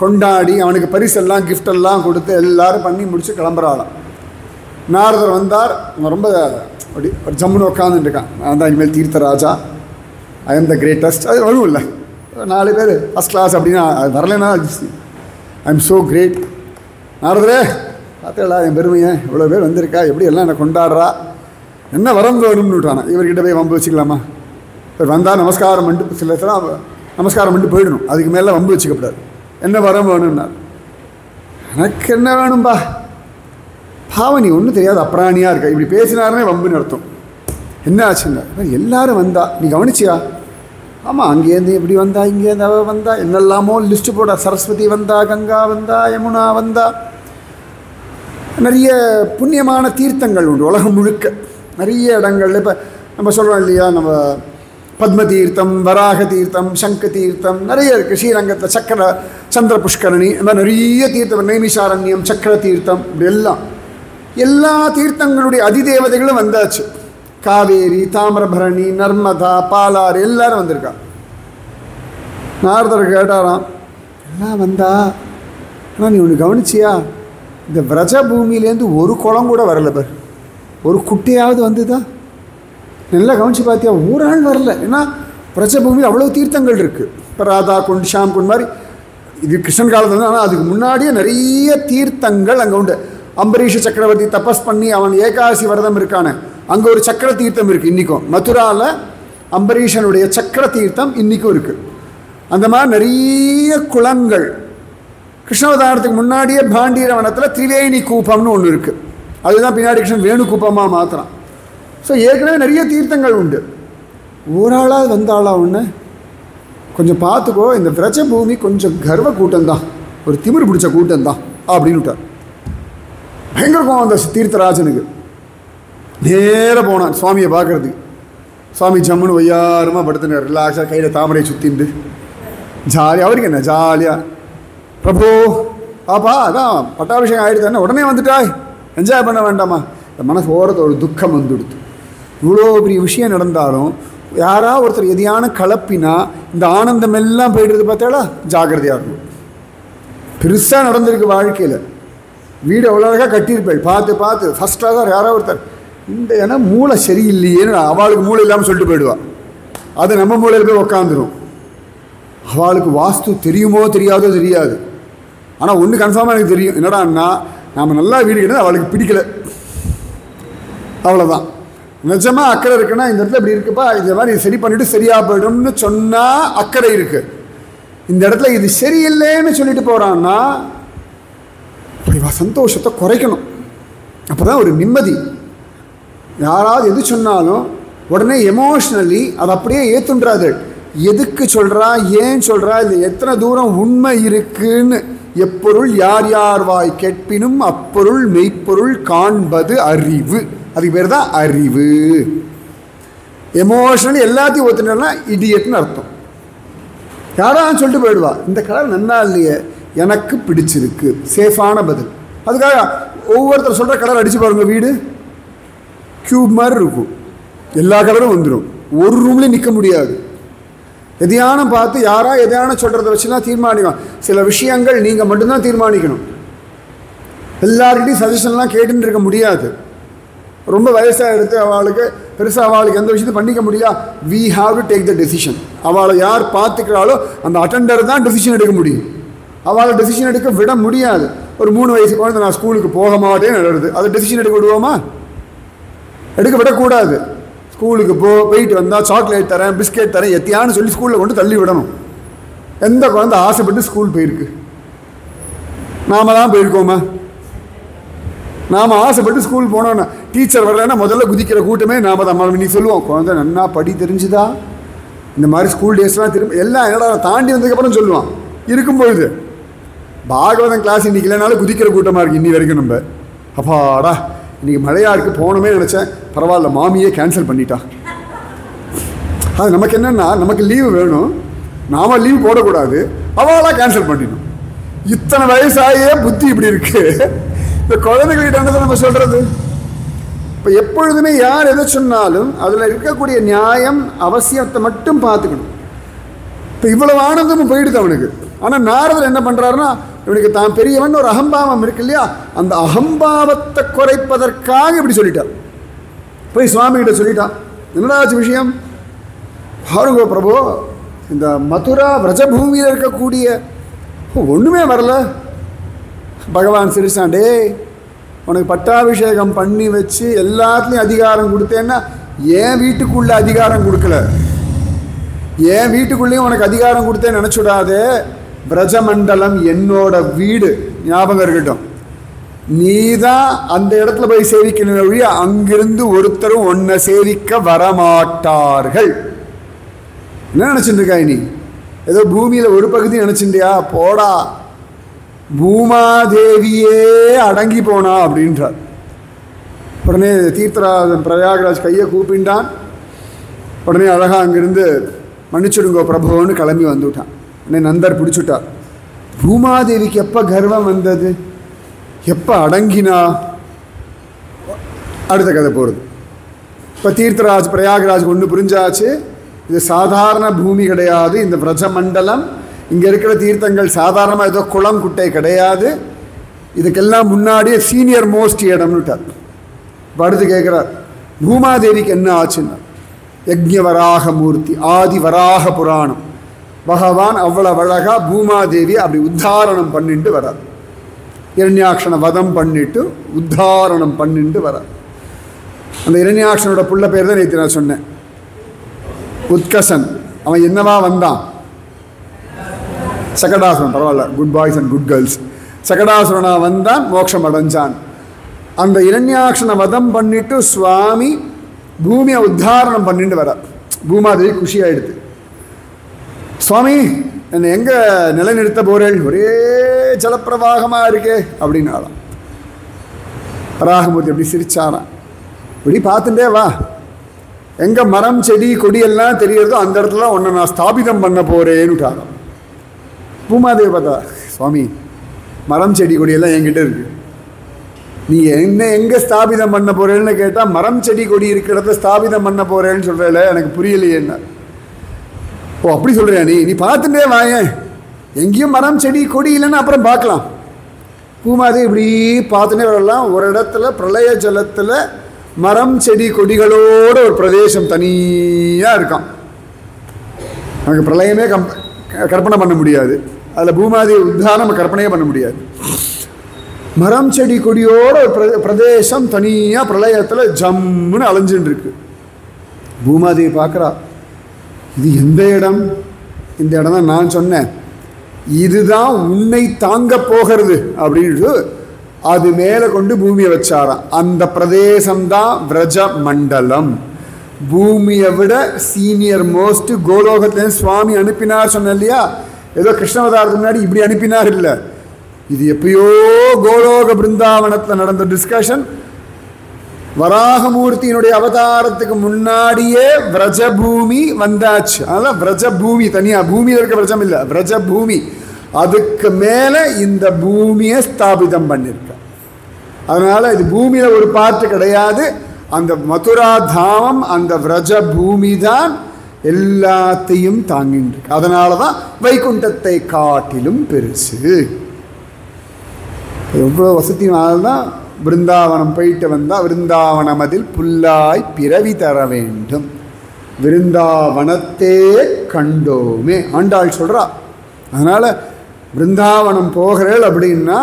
கொண்டாடி அவனுக்கு பரிசெல்லாம் கிஃப்டெல்லாம் கொடுத்து எல்லாரும் பண்ணி முடித்து கிளம்புறாளாம். நாரதர் வந்தார். அவன் ரொம்ப அப்படி ஒரு ஜம்முன்னு உட்காந்துட்டுருக்கான். நான் தான் இனிமேல் தீர்த்தராஜா, ஐ எம் த கிரேட்டஸ்ட். அது வரும் இல்லை, 4 பேர் ஃபஸ்ட் கிளாஸ் அப்படின்னா அது வரலைன்னா ஐ எம் ஸோ கிரேட். நாரதரே பார்த்தேடா என் பெருமையை, இவ்வளோ பேர் வந்திருக்கா, எப்படி எல்லாம் என்னை கொண்டாடுறா, என்ன வரம் வேணும்னு விட்டானா. இவர்கிட்ட போய் வம்பு வச்சுக்கலாமா? இப்போ வந்தால் நமஸ்காரம் பண்ணிட்டு சில நமஸ்காரம் பண்ணிட்டு போயிடணும், அதுக்கு மேலே வம்பு வச்சுக்கப்படாது. என்ன வரம் வேணும்னா, எனக்கு என்ன வேணும்பா, பாவனி ஒன்றும் தெரியாது அப்ராணியாக இருக்கா, இப்படி பேசினாருனே வம்புன்னு அர்த்தம். என்ன ஆச்சுன்னா, எல்லாரும் வந்தா நீ கவனிச்சியா? ஆமாம், அங்கேருந்து எப்படி வந்தா, இங்கேருந்து அவ வந்தா, என்னெல்லாமோ லிஸ்ட்டு போட. சரஸ்வதி வந்தா, கங்கா வந்தா, யமுனா வந்தா. நிறைய புண்ணியமான தீர்த்தங்கள் உண்டு உலகம் முழுக்க. நிறைய இடங்கள்ல இப்போ நம்ம சொல்கிறோம் இல்லையா, நம்ம பத்ம தீர்த்தம், வராக தீர்த்தம், சங்க தீர்த்தம் நிறைய இருக்குது. ஸ்ரீரங்கத்தில் சக்கர சந்திர புஷ்கரணி, இந்த மாதிரி நிறைய தீர்த்தம், நைமிஷாரண்யம், சக்கர தீர்த்தம், இப்படி எல்லா தீர்த்தங்களுடைய அதிதேவதைகளும் வந்தாச்சு. காவேரி, தாமிரபரணி, நர்மதா, பாலாறு எல்லாரும் வந்திருக்கா. நாரதர் கேட்டாராம், எல்லாம் வந்தா, ஆனால் நீ ஒன்று கவனிச்சியா, இந்த விரஜ பூமியிலேருந்து ஒரு குளம் கூட வரல பார், ஒரு குட்டையாவது வந்துதான் நல்லா கவனித்து பார்த்தியா? ஒரு ஆள் வரல. ஏன்னா பிரஜபூமியில் அவ்வளோ தீர்த்தங்கள் இருக்குது. இப்போ ராதா குண்ட், ஷாம் குண்ட் மாதிரி இது கிருஷ்ணன் காலத்தில் தான். ஆனால் அதுக்கு முன்னாடியே நிறைய தீர்த்தங்கள் அங்கே உண்டு. அம்பரீஷ சக்கரவர்த்தி தபஸ் பண்ணி அவன் ஏகாதசி விரதம் இருக்கானே, அங்கே ஒரு சக்கர தீர்த்தம் இருக்குது இன்றைக்கும். மதுராவில் அம்பரீஷனுடைய சக்கர தீர்த்தம் இன்றைக்கும் இருக்குது. அந்த மாதிரி நிறைய குளங்கள். கிருஷ்ணவதாரத்துக்கு முன்னாடியே பாண்டீரவனத்தில் திரிவேணி கூப்பம்னு ஒன்று இருக்குது. அதுதான் பின்னாடி கிருஷ்ணன் வேணு கூப்பமாக மாத்திரான். ஸோ ஏற்கனவே நிறைய தீர்த்தங்கள் உண்டு. ஓராளாக வந்தாளா ஒன்று கொஞ்சம் பார்த்துக்கோ, இந்த விரஜ பூமி கொஞ்சம் கர்வ கூட்டம்தான், ஒரு திமிர் பிடிச்ச கூட்டம்தான் அப்படின்னு விட்டார். பயங்கர கோவம் அந்த தீர்த்தராஜனுக்கு. நேராக போனான் சுவாமியை பார்க்குறதுக்கு. சுவாமி ஜம்முன்னு ஒய்யாரமாக படுத்துனார், ரிலாக்ஸாக கையில் தாமரையை சுற்றிண்டு ஜாலியாக. அவருக்கு என்ன ஜாலியாக, பிரபு ஆப்பா அதான் பட்டாபிஷேகம் ஆகிடுதானே உடனே வந்துட்டாய், என்ஜாய் பண்ண வேண்டாமா? இந்த மனசு ஓரத்தை ஒரு துக்கம் வந்துடுது. இவ்வளோ பெரிய விஷயம் நடந்தாலும் யாராவது ஒருத்தர் எதையான கலப்பினா இந்த ஆனந்தம் எல்லாம் போய்டுறது பார்த்தாலா, ஜாக்கிரதையாக இருக்கும். பெருசாக நடந்திருக்கு வாழ்க்கையில். வீடு அவ்வளோ அழகாக கட்டியிருப்பேள், பார்த்து ஃபஸ்ட்டாக தான் யாராவது ஒருத்தர் இந்த ஏன்னா மூளை சரியில்லையேன்னு அவளுக்கு மூளை இல்லாமல் சொல்லிட்டு போயிடுவாள். அது நம்ம மூளையில் போய் உக்காந்துடும். அவளுக்கு வாஸ்து தெரியுமோ தெரியாதோ தெரியாது. ஆனால் ஒன்று கன்ஃபார்மாக எனக்கு தெரியும், என்னடான்னா நாம் நல்லா வீடு கிட்ட அவளுக்கு பிடிக்கலை, அவ்வளோதான். நிஜமாக அக்கறை இருக்குன்னா இந்த இடத்துல இப்படி இருக்குப்பா, இந்த மாதிரி சரி பண்ணிவிட்டு சரியாக போய்டும்னு சொன்னால் அக்கறை இருக்குது. இந்த இடத்துல இது சரியில்லைன்னு சொல்லிட்டு போகிறான்னா சந்தோஷத்தை குறைக்கணும். அப்போ தான் ஒரு நிம்மதி. யாராவது எது சொன்னாலும் உடனே எமோஷ்னலி அதை அப்படியே ஏற்றுன்றாது. எதுக்கு சொல்கிறா, ஏன் சொல்கிறா, இல்லை எத்தனை தூரம் உண்மை இருக்குன்னு. எப்பொருள் யார் யார் வாய் கேட்பினும் அப்பொருள் மெய்ப்பொருள் காண்பது அறிவு. அதுக்கு பேர் தான் அறிவு. எமோஷனலி எல்லாத்தையும் ஒத்துனா இடியட்னு அர்த்தம். யாராவது சொல்லிட்டு போயிடுவா, இந்த கலர் நல்லா இல்லையே, எனக்கு பிடிச்சிருக்கு, சேஃபான பதில். அதுக்காக ஒவ்வொருத்தர் சொல்கிற கலர் அடித்து பாருங்க, வீடு க்யூப் மாதிரி இருக்கும், எல்லா கலரும் வந்துடும், ஒரு ரூம்லேயும் நிற்க முடியாது. எதையான பார்த்து யாராக எதையான சொல்கிறத வச்சுலாம் தீர்மானிக்கணும். சில விஷயங்கள் நீங்கள் மட்டும்தான் தீர்மானிக்கணும். எல்லார்கிட்டையும் சஜஷன்லாம் கேட்டுன்னு இருக்க முடியாது. ரொம்ப வயசாக எடுத்து அவளுக்கு பெருசாக அவளுக்கு எந்த விஷயத்தையும் பண்ணிக்க முடியா. We have to take the decision. அவளை யார் பார்த்துக்கிறாளோ அந்த அட்டெண்டர் தான் டெசிஷன் எடுக்க முடியும். அவளை டெசிஷன் எடுக்க விட முடியாது. ஒரு 3 வயசு குழந்தை நான் ஸ்கூலுக்கு போக மாட்டேன்னு எழுது, அதை டெசிஷன் எடுக்க விடுவோமா? எடுக்க விடக்கூடாது. ஸ்கூலுக்கு போயிட்டு வந்தால் சாக்லேட் தரேன், பிஸ்கெட் தரேன், எத்தியான்னு சொல்லி ஸ்கூலில் கொண்டு தள்ளி விடணும். எந்த குழந்தை ஆசைப்பட்டு ஸ்கூல் போயிருக்கு? நாம தான் போயிருக்கோமா? நாம் ஆசைப்பட்டு ஸ்கூல் போனோன்னா டீச்சர் வரலன்னா முதல்ல குதிக்கிற கூட்டமே நாம தான். நீ சொல்லுவோம், குழந்தை நன்னா படி தெரிஞ்சுதா, இந்த மாதிரி ஸ்கூல் டேஸ்லாம் திரும்ப எல்லாம் என்னடா தாண்டி வந்ததுக்கப்புறம் சொல்லுவான். இருக்கும்பொழுது பாகவதம் கிளாஸ் இன்றைக்கி இல்லைனாலும் குதிக்கிற கூட்டமாக இருக்குது இன்னி வரைக்கும். நம்ம அப்பாடா இன்றைக்கி மழையாக இருக்குது போகணுமே நினச்சேன், பரவாயில்ல மாமியே கேன்சல் பண்ணிட்டா. அது நமக்கு என்னென்னா, நமக்கு லீவு வேணும், நாம் லீவ் போடக்கூடாது, அவளாக கேன்சல் பண்ணிடணும். இத்தனை வயசாகியே புத்தி இப்படி இருக்குது. இந்த குழந்தைகிட்ட என்ன நம்ம சொல்கிறது? இப்போ எப்பொழுதுமே யார் எதை சொன்னாலும் அதில் இருக்கக்கூடிய நியாயம் அவசியத்தை மட்டும் பார்த்துக்கணும். இப்போ இவ்வளவு ஆனந்தமும் போயிடுது அவனுக்கு. ஆனால் நாரதர் என்ன பண்ணுறாருன்னா, இவனுக்கு தான் பெரியவன் ஒரு அகம்பாவம் இருக்கு இல்லையா, அந்த அகம்பாவத்தை குறைப்பதற்காக இப்படி சொல்லிட்டான். போய் சுவாமிகிட்ட சொல்லிட்டான், என்னடாச்சு விஷயம்? பாருங்க பிரபு, இந்த மதுரா விரஜபூமியில் இருக்கக்கூடிய ஒன்றுமே வரல. பகவான் சிரிச்சாண்டே, உனக்கு பட்டாபிஷேகம் பண்ணி வச்சு எல்லாத்துலேயும் அதிகாரம் கொடுத்தேன்னா ஏன் வீட்டுக்குள்ளே அதிகாரம் கொடுக்கல, ஏன் வீட்டுக்குள்ளேயும் உனக்கு அதிகாரம் கொடுத்தேன்னு நினச்சுடாதே. பிரஜமண்டலம் என்னோட வீடு, ஞாபகம் இருக்கட்டும். நீ தான் அந்த இடத்துல போய் சேவிக்கணும் வழியா, அங்கிருந்து ஒருத்தரும் உன்னை சேவிக்க வரமாட்டார்கள். என்ன நினச்சிட்டு இருக்கா நீ? ஏதோ பூமியில் ஒரு பகுதி நினச்சிண்டியா? போடா, பூமாதேவியே அடங்கி போனா அப்படின்றார். உடனே தீர்த்தராஜன் பிரயாகராஜ் கையை கூப்பிண்டான். உடனே அழகாக அங்கேருந்து மன்னிச்சுடுங்கோ பிரபுன்னு கிளம்பி வந்துவிட்டான். உடனே நந்தர் பிடிச்சுட்டார். பூமாதேவிக்கு எப்போ கர்வம் வந்தது, எப்போ அடங்கினா? அடுத்த கதை போகிறது. இப்போ தீர்த்தராஜ் பிரயாகராஜ் ஒன்று புரிஞ்சாச்சு, இது சாதாரண பூமி கிடையாது, இந்த விரஜமண்டலம், இங்கே இருக்கிற தீர்த்தங்கள் சாதாரணமாக ஏதோ குளம் குட்டை கிடையாது, இதுக்கெல்லாம் முன்னாடியே சீனியர் மோஸ்ட் இடம்னுட்டார். இப்போ அடுத்து கேட்குறார், பூமாதேவிக்கு என்ன ஆச்சுன்னா, யஜ்ஞவராக மூர்த்தி, ஆதி வராக புராணம், பகவான் அவ்வளவு அழகாக பூமாதேவி அப்படி உத்தாரணம் பண்ணிட்டு வரார். இரண்யாக்ஷனை வதம் பண்ணிட்டு உத்தாரணம் பண்ணிட்டு வரார். அந்த இரண்யாக்ஷனோட புள்ள பேர் தான் நேற்று நான் சொன்னேன், உத்கசன். அவன் என்னவா வந்தான்? சகடாசுரன். பரவாயில்ல, good boys and good girls. சகடாசுரனா வந்தான், மோட்சம் அடைஞ்சான். அந்த இரண்யாக்ஷனை வதம் பண்ணிட்டு சுவாமி பூமியை உத்தாரணம் பண்ணிட்டு வரார். பூமாதேவி குஷி ஆயிடுது. சுவாமி என்னை எங்கே நிலைநிறுத்த போறேன், ஒரே ஜலப்பிரவாகமாக இருக்கே அப்படின்னாலாம். வராகமூர்த்தி அப்படி சிரிச்சாராம், இப்படி பார்த்துட்டே வா, எங்கே மரம் செடி கொடியெல்லாம் தெரியறதோ அந்த இடத்துல உன்னை நான் ஸ்தாபிதம் பண்ண போறேன்னுட்டாராம். பூமாதேவி பார்த்தா, சுவாமி மரம் செடி கொடியெல்லாம் என்கிட்ட இருக்கு, நீ என்ன எங்கே ஸ்தாபிதம் பண்ண போறேன்னு கேட்டால் மரம் செடி கொடி இருக்கிறத ஸ்தாபிதம் பண்ண போறேன்னு சொல்கிறேல, எனக்கு புரியலையே என்ன. ஓ அப்படி சொல்கிறியா, நீ பார்த்துட்டே வாயேன், எங்கேயும் மரம் செடி கொடி இல்லைன்னா அப்புறம் பார்க்கலாம். பூமாதேவி இப்படி பார்த்துட்டே வரலாம். ஒரு இடத்துல பிரளய ஜலத்தில் மரம் செடி கொடிகளோட ஒரு பிரதேசம் தனியாக இருக்கான். நமக்கு பிரளயமே கற்பனை பண்ண முடியாது, அதில் பூமாதேவி உத்தாரணம் நம்ம கற்பனையே பண்ண முடியாது. மரம் செடி கொடியோட ஒரு பிரதேசம் தனியாக பிரளயத்தில் ஜம்முன்னு அலைஞ்சுட்டு இருக்கு. பூமாதேவி பார்க்குறா, இது எந்த இடம்? இந்த இடம் தான் நான் சொன்னேன், இதுதான் உன்னை தாங்க போகிறது அப்படின்ட்டு அது மேலே கொண்டு பூமியை வச்சாராம். அந்த பிரதேசம்தான் விரஜ மண்டலம். பூமியை விட சீனியர் மோஸ்ட் கோலோகத்திலேருந்து சுவாமி அனுப்பினார் சொன்ன இல்லையா, ஏதோ கிருஷ்ணவதாரத்துக்கு முன்னாடி இப்படி அனுப்பினார் இல்லை, இது எப்பயோ கோலோக பிருந்தாவனத்தில் நடந்த டிஸ்கஷன். வராகமூர்த்தியினுடைய அவதாரத்துக்கு முன்னாடியே விரஜபூமி வந்தாச்சு. அதனால் விரஜபூமி தனியாக, பூமியில் இருக்க விரஜம் இல்லை, விரஜபூமி. அதுக்கு மேலே இந்த பூமியை ஸ்தாபிதம் பண்ணியிருக்க. அதனால் இது பூமியில் ஒரு பார்ட்டு கிடையாது, அந்த மதுரா தாமம் அந்த விரஜபூமி தான் எல்லாத்தையும் தாங்கிட்டு இருக்கு. அதனால தான் வைகுண்டத்தை காட்டிலும் பெருசு. எவ்வளோ வசதினால்தான் விருந்தாவனம் போயிட்டு வந்தால், விருந்தாவனம் அதில் புல்லாய் பிறவி தர வேண்டும், விருந்தாவனத்தே கண்டோமே ஆண்டாள் சொல்கிறா. அதனால் விருந்தாவனம் போகிறேள் அப்படின்னா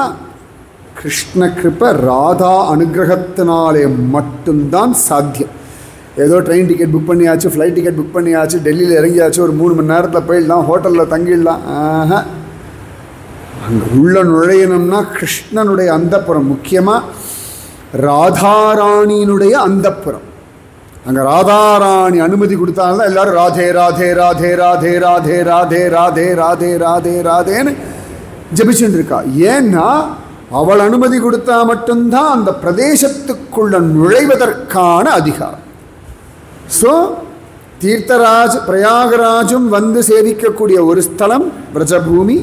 கிருஷ்ண கிருபை ராதா அனுகிரகத்தினாலே மட்டும்தான் சாத்தியம். ஏதோ ட்ரெயின் டிக்கெட் புக் பண்ணியாச்சு, ஃப்ளைட் டிக்கெட் புக் பண்ணியாச்சு, டெல்லியில் இறங்கியாச்சு, ஒரு 3 மணி நேரத்தில் போயிடலாம், ஹோட்டலில் தங்கிடலாம். அங்கே உள்ள நுழையணும்னா கிருஷ்ணனுடைய அந்தப்புறம், முக்கியமாக ராதாராணியினுடைய அந்தப்புறம். அங்கே ராதாராணி அனுமதி கொடுத்தால்தான் எல்லாரும் ராதே ராதே ராதே ராதே ராதே ராதே ராதே ராதே ராதே ராதேன்னு ஜபிச்சுட்டு இருக்கா. ஏன்னா அவள் அனுமதி கொடுத்தா மட்டும்தான் அந்த பிரதேசத்துக்குள்ள நுழைவதற்கான அதிகாரம். ஸோ தீர்த்தராஜ் பிரயாகராஜும் வந்து சேவிக்கக்கூடிய ஒரு ஸ்தலம் விரஜபூமி.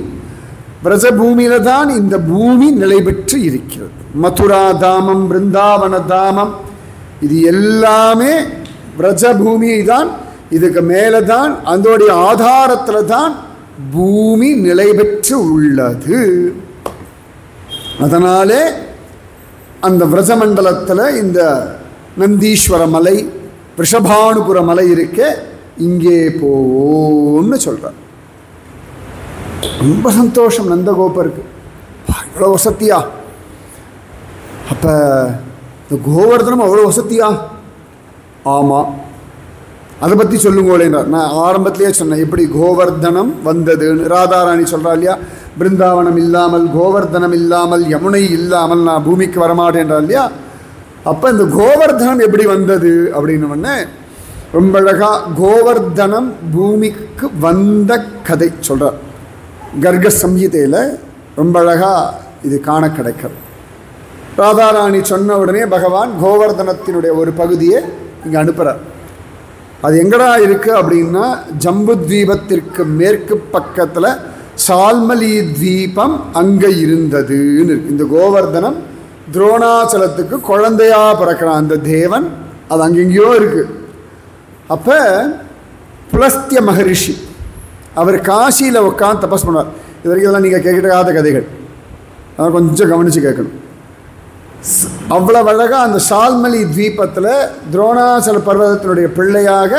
விரஜபூமியில தான் இந்த பூமி நிலை பெற்று இருக்கிறது. மதுரா தாமம், பிருந்தாவன தாமம், இது எல்லாமே விரஜபூமி தான். இதுக்கு மேலே தான், அதோடைய ஆதாரத்தில் தான் பூமி நிலை பெற்று உள்ளது. அதனாலே அந்த விரஜமண்டலத்தில் இந்த நந்தீஸ்வர மலை, ரிஷபானுபுர மலை இருக்க, இங்கே போன்னு சொல்கிறார். ரொம்ப சந்தோஷம் நந்தகோபருக்கு, இவ்வளோ வசதியா. அப்போ இந்த கோவர்தனம் அவ்வளோ வசதியா? ஆமாம், அதை பற்றி சொல்லுங்களேன்றார். நான் ஆரம்பத்திலேயே சொன்னேன் எப்படி கோவர்தனம் வந்ததுன்னு. ராதாராணி சொல்கிறா இல்லையா, பிருந்தாவனம் இல்லாமல், கோவர்தனம் இல்லாமல், யமுனை இல்லாமல் நான் பூமிக்கு வரமாட்டேன்றா இல்லையா. அப்போ இந்த கோவர்தனம் எப்படி வந்தது அப்படின்னு ஒன்று ரொம்ப அழகாக கோவர்தனம் பூமிக்கு வந்த கதை சொல்கிறார். கர்க சம்ஹிதையில் ரொம்ப அழகாக இது காண கிடைக்கிறது. ராதாராணி சொன்ன உடனே பகவான் கோவர்தனத்தினுடைய ஒரு பகுதியை இங்கே அனுப்புகிறார். அது எங்கடா இருக்குது அப்படின்னா ஜம்பு தீபத்திற்கு மேற்கு பக்கத்தில் சால்மலி தீபம் அங்கே இருந்ததுன்னு இருக்கு. இந்த கோவர்தனம் துரோணாச்சலத்துக்கு குழந்தையா பிறக்கிறான் அந்த தேவன், அது அங்கெங்கேயோ இருக்குது. அப்போ புலஸ்திய மகரிஷி அவர் காசியில் உட்காந்து தபஸ் பண்ணுவார். இது வரைக்கும் இதெல்லாம் நீங்கள் கேட்காத கதைகள், அதை கொஞ்சம் கவனித்து கேட்கணும். அவ்வளோ அழகாக அந்த சால்மலி தீபத்தில் துரோணாச்சல பர்வதத்தினுடைய பிள்ளையாக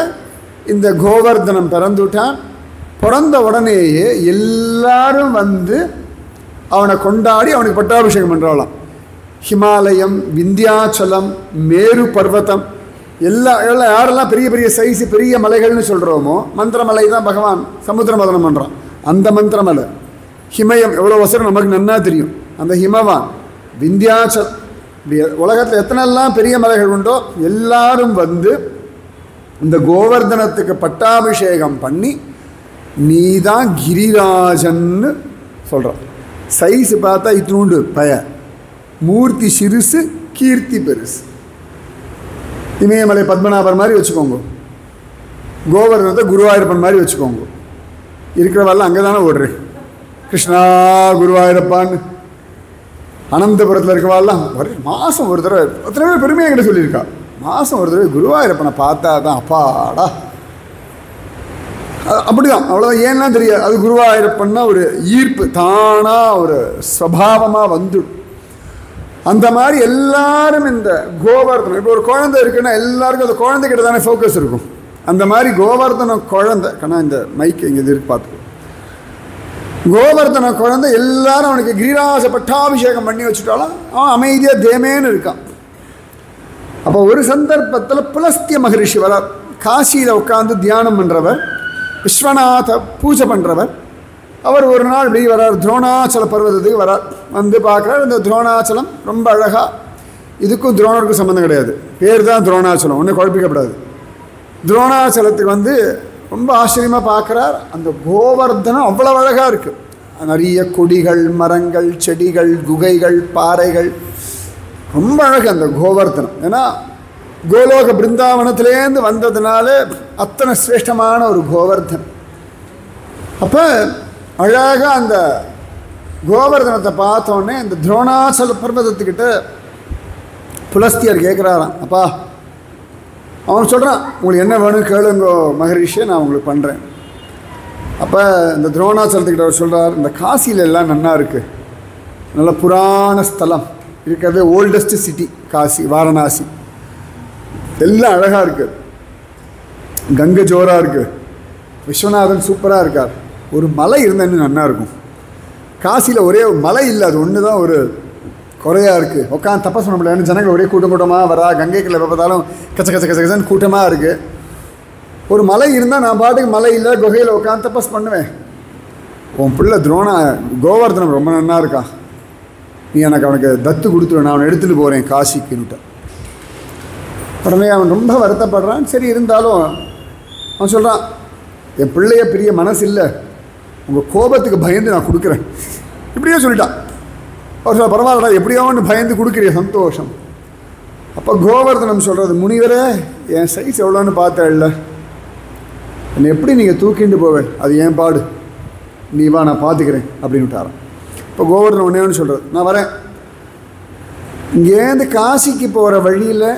இந்த கோவர்தனம் பிறந்துட்டான். பிறந்த உடனேயே எல்லாரும் வந்து அவனை கொண்டாடி அவனுக்கு பட்டாபிஷேகம் பண்ணுறாளாம். ஹிமாலயம், விந்தியாச்சலம், மேரு பர்வதம் எல்லாம் யாரெல்லாம் பெரிய பெரிய சைஸு பெரிய மலைகள்னு சொல்கிறோமோ, மந்திரமலை தான் பகவான் சமுத்திர மதனம் பண்ணுறான். அந்த மந்திரமலை, ஹிமயம் எவ்வளோ வசரம் நமக்கு நன்னா தெரியும். அந்த ஹிமவான், விந்தியாச்சல், இப்படி உலகத்தில் எத்தனைலாம் பெரிய மலைகள் உண்டோ எல்லாரும் வந்து இந்த கோவர்தனத்துக்கு பட்டாபிஷேகம் பண்ணி நீ தான் கிரிராஜன்னு சொல்கிறான். சைஸு பார்த்தா இத்தினூண்டு பய, மூர்த்தி சிறுசு, கீர்த்தி பெருசு. இமயமலை பத்மநாபர் மாதிரி வச்சுக்கோங்க, கோவர்தனத்தை குருவாயூரப்பன் மாதிரி வச்சுக்கோங்க. இருக்கிறவெல்லாம் அங்கே தானே ஓடுறேன், கிருஷ்ணா குருவாயூரப்பான்னு. அனந்தபுரத்தில் இருக்கவாள்லாம் ஒரு மாதம் ஒரு தடவை, அத்தனை பேர் பெருமையாக என்கிட்ட சொல்லியிருக்கா, மாதம் ஒரு தடவை குருவாயூரப்பனை பார்த்தா தான் அப்பாடா. அப்படிதான், அவ்வளோதான். ஏன்லாம் தெரியாது, அது குருவாயூரப்பன்னா ஒரு ஈர்ப்பு தானாக ஒரு ஸ்வபாவமாக வந்துடும். அந்த மாதிரி எல்லாரும் இந்த கோவர்தனம், இப்போ ஒரு குழந்தை இருக்குன்னா எல்லாருக்கும் அந்த குழந்தைகிட்ட தானே ஃபோக்கஸ் இருக்கும். அந்த மாதிரி கோவர்தனம் குழந்தை, கண்ணா இந்த மைக் இங்கே இருக்கு பார்த்துக்கோ, கோவர்தன குழந்தை எல்லாரும் அவனுக்கு கிரிராஜ பட்டாபிஷேகம் பண்ணி வச்சுட்டாலும் அவன் அமைதியாக தேமேன்னு இருக்கான். அப்போ ஒரு சந்தர்ப்பத்தில் புலஸ்திய மகரிஷி வரார். காசியில் உட்காந்து தியானம் பண்ணுறவர், விஸ்வநாத பூஜை பண்ணுறவர். அவர் ஒரு நாள் இப்படி வரார், துரோணாச்சல பர்வதத்துக்கு வரார். வந்து பார்க்குறார், இந்த துரோணாச்சலம் ரொம்ப அழகாக, இதுக்கும் துரோணருக்கும் சம்மந்தம் கிடையாது, பேர் தான் துரோணாச்சலம், ஒன்றும் குழப்பிக்கப்படாது. துரோணாச்சலத்துக்கு வந்து ரொம்ப ஆச்சரியமாக பார்க்குறார். அந்த கோவர்தனம் அவ்வளோ அழகாக இருக்குது. நிறைய கொடிகள், மரங்கள், செடிகள், குகைகள், பாறைகள், ரொம்ப அழகு அந்த கோவர்தனம். ஏன்னா கோலோக பிருந்தாவனத்திலேருந்து வந்ததுனால அத்தனை சிரேஷ்டமான ஒரு கோவர்தனம். அப்போ அழகாக அந்த கோவர்தனத்தை பார்த்தோன்னே இந்த துரோணாச்சல பர்வதத்துக்கிட்ட புலஸ்தியர் கேட்குறாராம், அப்பா அவன் சொல்கிறான், உங்களுக்கு என்ன வேணும் கேளுங்கோ மகரிஷியை, நான் உங்களுக்கு பண்ணுறேன். அப்போ இந்த துரோணாச்சலத்துக்கிட்ட அவர் சொல்கிறார், இந்த காசியில் எல்லாம் நல்லா இருக்குது, நல்ல புராண ஸ்தலம் இருக்கிறது, ஓல்டஸ்ட் சிட்டி காசி, வாரணாசி, எல்லாம் அழகாக இருக்குது, கங்கை ஜோராக இருக்குது, விஸ்வநாதன் சூப்பராக இருக்கார், ஒரு மலை இருந்தால் இன்னும் நல்லா இருக்கும். காசியில் ஒரே மலை இல்லை, அது ஒன்று தான் ஒரு குறையாக இருக்குது. உட்காந்து தப்பஸ் பண்ண முடியாது, ஜனங்கள் ஒரே கூட்டம் கூட்டமாக வரா, கங்கைக்குள்ள எப்போ பார்த்தாலும் கச்ச கச்ச கச்ச கச்சன்னு கூட்டமாக இருக்குது. ஒரு மலை இருந்தால் நான் பாட்டுக்கு மலை இல்லை குகையில் உட்காந்து தப்பஸ் பண்ணுவேன். உன் பிள்ளை கோவர்தனம் ரொம்ப நல்லா இருக்கான், நீ எனக்கு அவனுக்கு தத்து கொடுத்துருவேன், நான் அவனை எடுத்துகிட்டு போகிறேன் காசிக்குன்னுட்ட. உடனே அவன் ரொம்ப வருத்தப்படுறான். சரி, இருந்தாலும் அவன் சொல்கிறான், என் பிள்ளைய பெரிய மனசு இல்லை, உங்கள் கோபத்துக்கு பயந்து நான் கொடுக்குறேன், இப்படியே சொல்லிட்டான். அவர் சொல்ல, பரவாயில்லடா, எப்படியோ ஒன்று பயந்து கொடுக்குறிய, சந்தோஷம். அப்போ கோவர்தனம் சொல்கிறது, முனிவரே என் சைஸ் எவ்வளோன்னு பார்த்தா இல்லை, என்னை எப்படி நீங்கள் தூக்கிண்டு போவேன், அது ஏன் பாடு, நீ வா நான் பார்த்துக்கிறேன் அப்படின்னு விட்டாரான். இப்போ கோவர்தனம் ஒன்றே ஒன்று சொல்கிறது, நான் வரேன், இங்கேருந்து காசிக்கு போகிற வழியில்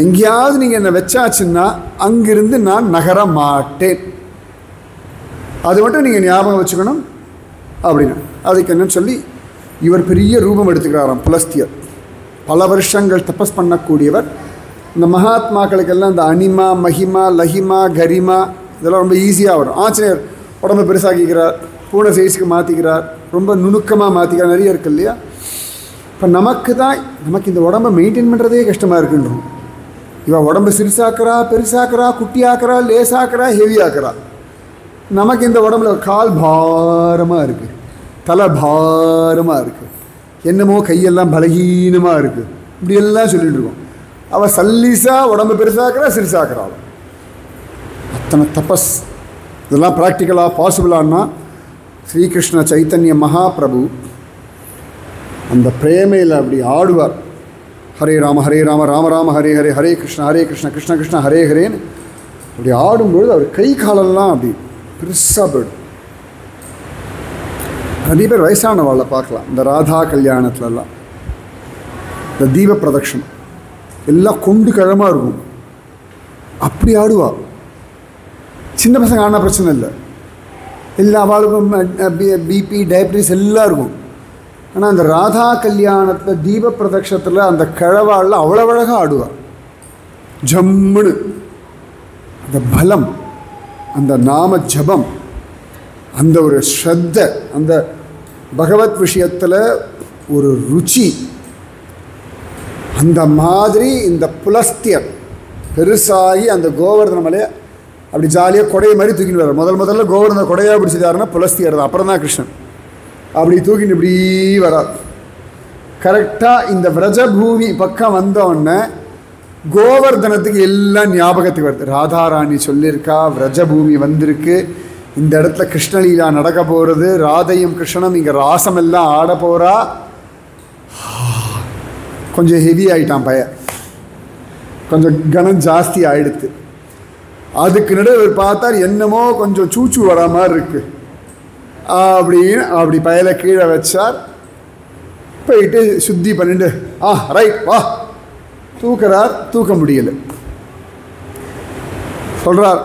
எங்கேயாவது நீங்கள் என்னை வச்சாச்சுன்னா அங்கிருந்து நான் நகர மாட்டேன், அது மட்டும் நீங்கள் ஞாபகம் வச்சுக்கணும் அப்படின்னு. அதுக்கு என்னன்னு சொல்லி இவர் பெரிய ரூபம் எடுத்துக்கிறாராம் புலஸ்தியர். பல வருஷங்கள் தபஸ் பண்ணக்கூடியவர். இந்த மகாத்மாக்களுக்கெல்லாம் இந்த அனிமா, மகிமா, லஹிமா, கரிமா இதெல்லாம் ரொம்ப ஈஸியாக வரும். ஆஞ்சநேயர் உடம்பை பெருசாக்கிக்கிறார், பூனை சைஸுக்கு மாற்றிக்கிறார், ரொம்ப நுணுக்கமாக மாற்றிக்கிறார், நிறைய இருக்குது இல்லையா. இப்போ நமக்கு இந்த உடம்பை மெயின்டைன் பண்ணுறதே கஷ்டமாக இருக்குன்றோம். இவன் உடம்பை சிறுசாக்குறா, பெருசாக்குறா, குட்டியாக்குறா, லேசாக்குறா, ஹெவியாக்குறா. நமக்கு இந்த உடம்புல கால் பாரமாக இருக்குது, தலை பாரமாக இருக்குது, என்னமோ கையெல்லாம் பலகீனமாக இருக்குது, இப்படியெல்லாம் சொல்லிட்டு இருக்கோம். அவள் சல்லீஸாக உடம்பு பெருசாக்குறா, சிறுசாக்குறாள். அத்தனை தபஸ் இதெல்லாம் ப்ராக்டிக்கலாக பாசிபிளானா ஸ்ரீகிருஷ்ண சைத்தன்ய மகாபிரபு அந்த பிரேமையில் அப்படி ஆடுவார். ஹரே ராம ராம ராம ஹரே ஹரே, ஹரே கிருஷ்ண கிருஷ்ண கிருஷ்ண ஹரே ஹரேன்னு அப்படி ஆடும்பொழுது அவர் கை காலெல்லாம் அப்படி பெருசாக போயிடும். நிறைய பேர் வயசானவாளை பார்க்கலாம் இந்த ராதா கல்யாணத்துலலாம். இந்த தீப பிரதட்சணம் எல்லாம் கொண்டு கிழமாக இருக்கும், அப்படி ஆடுவா. சின்ன பசங்க ஆனா பிரச்சனை இல்லை, எல்லா அவளுக்கும் பிபி டயபிட்டிஸ் எல்லாம் இருக்கும். ஆனால் அந்த ராதா கல்யாணத்தில் தீப பிரதட்சத்தில் அந்த கிழவாளில் அவ்வளோ அழகாக ஆடுவாள். ஜம்முன்னு அந்த பலம், அந்த நாம ஜபம், அந்த ஒரு ஸ்ரத்த, அந்த பகவத் விஷயத்தில் ஒரு ருச்சி, அந்த மாதிரி இந்த புலஸ்தியர் பெருசாகி அந்த கோவர்தன மலையை அப்படி ஜாலியாக கொடையை மாதிரி தூக்கிட்டு வர்றார். முதல்ல கோவர்தன கொடையாக பிடிச்சதாருன்னா புலஸ்தியர் தான், அப்புறம் தான் கிருஷ்ணன். அப்படி தூக்கிட்டு இப்படி வரார். கரெக்டாக இந்த விரஜபூமி பக்கம் வந்தோடனே கோவர்தனத்துக்கு எல்லாம் ஞாபகத்துக்கு வருது. ராதாராணி சொல்லியிருக்கா, விரஜபூமி வந்திருக்கு, இந்த இடத்துல கிருஷ்ணலீலா நடக்க போகிறது, ராதையும் கிருஷ்ணனும் இங்கே ராசமெல்லாம் ஆட போகிறா. கொஞ்சம் ஹெவி ஆகிட்டான் பையன், கொஞ்சம் கனம் ஜாஸ்தி ஆகிடுது. அதுக்கு நடுவில் பார்த்தார் என்னமோ கொஞ்சம் சூச்சு வர மாதிரி இருக்குது அப்படின்னு அப்படி பயலை கீழே வச்சார். போயிட்டு சுத்தி பண்ணிட்டு ரைட் வா தூக்குறார். தூக்க முடியல. சொல்கிறார்,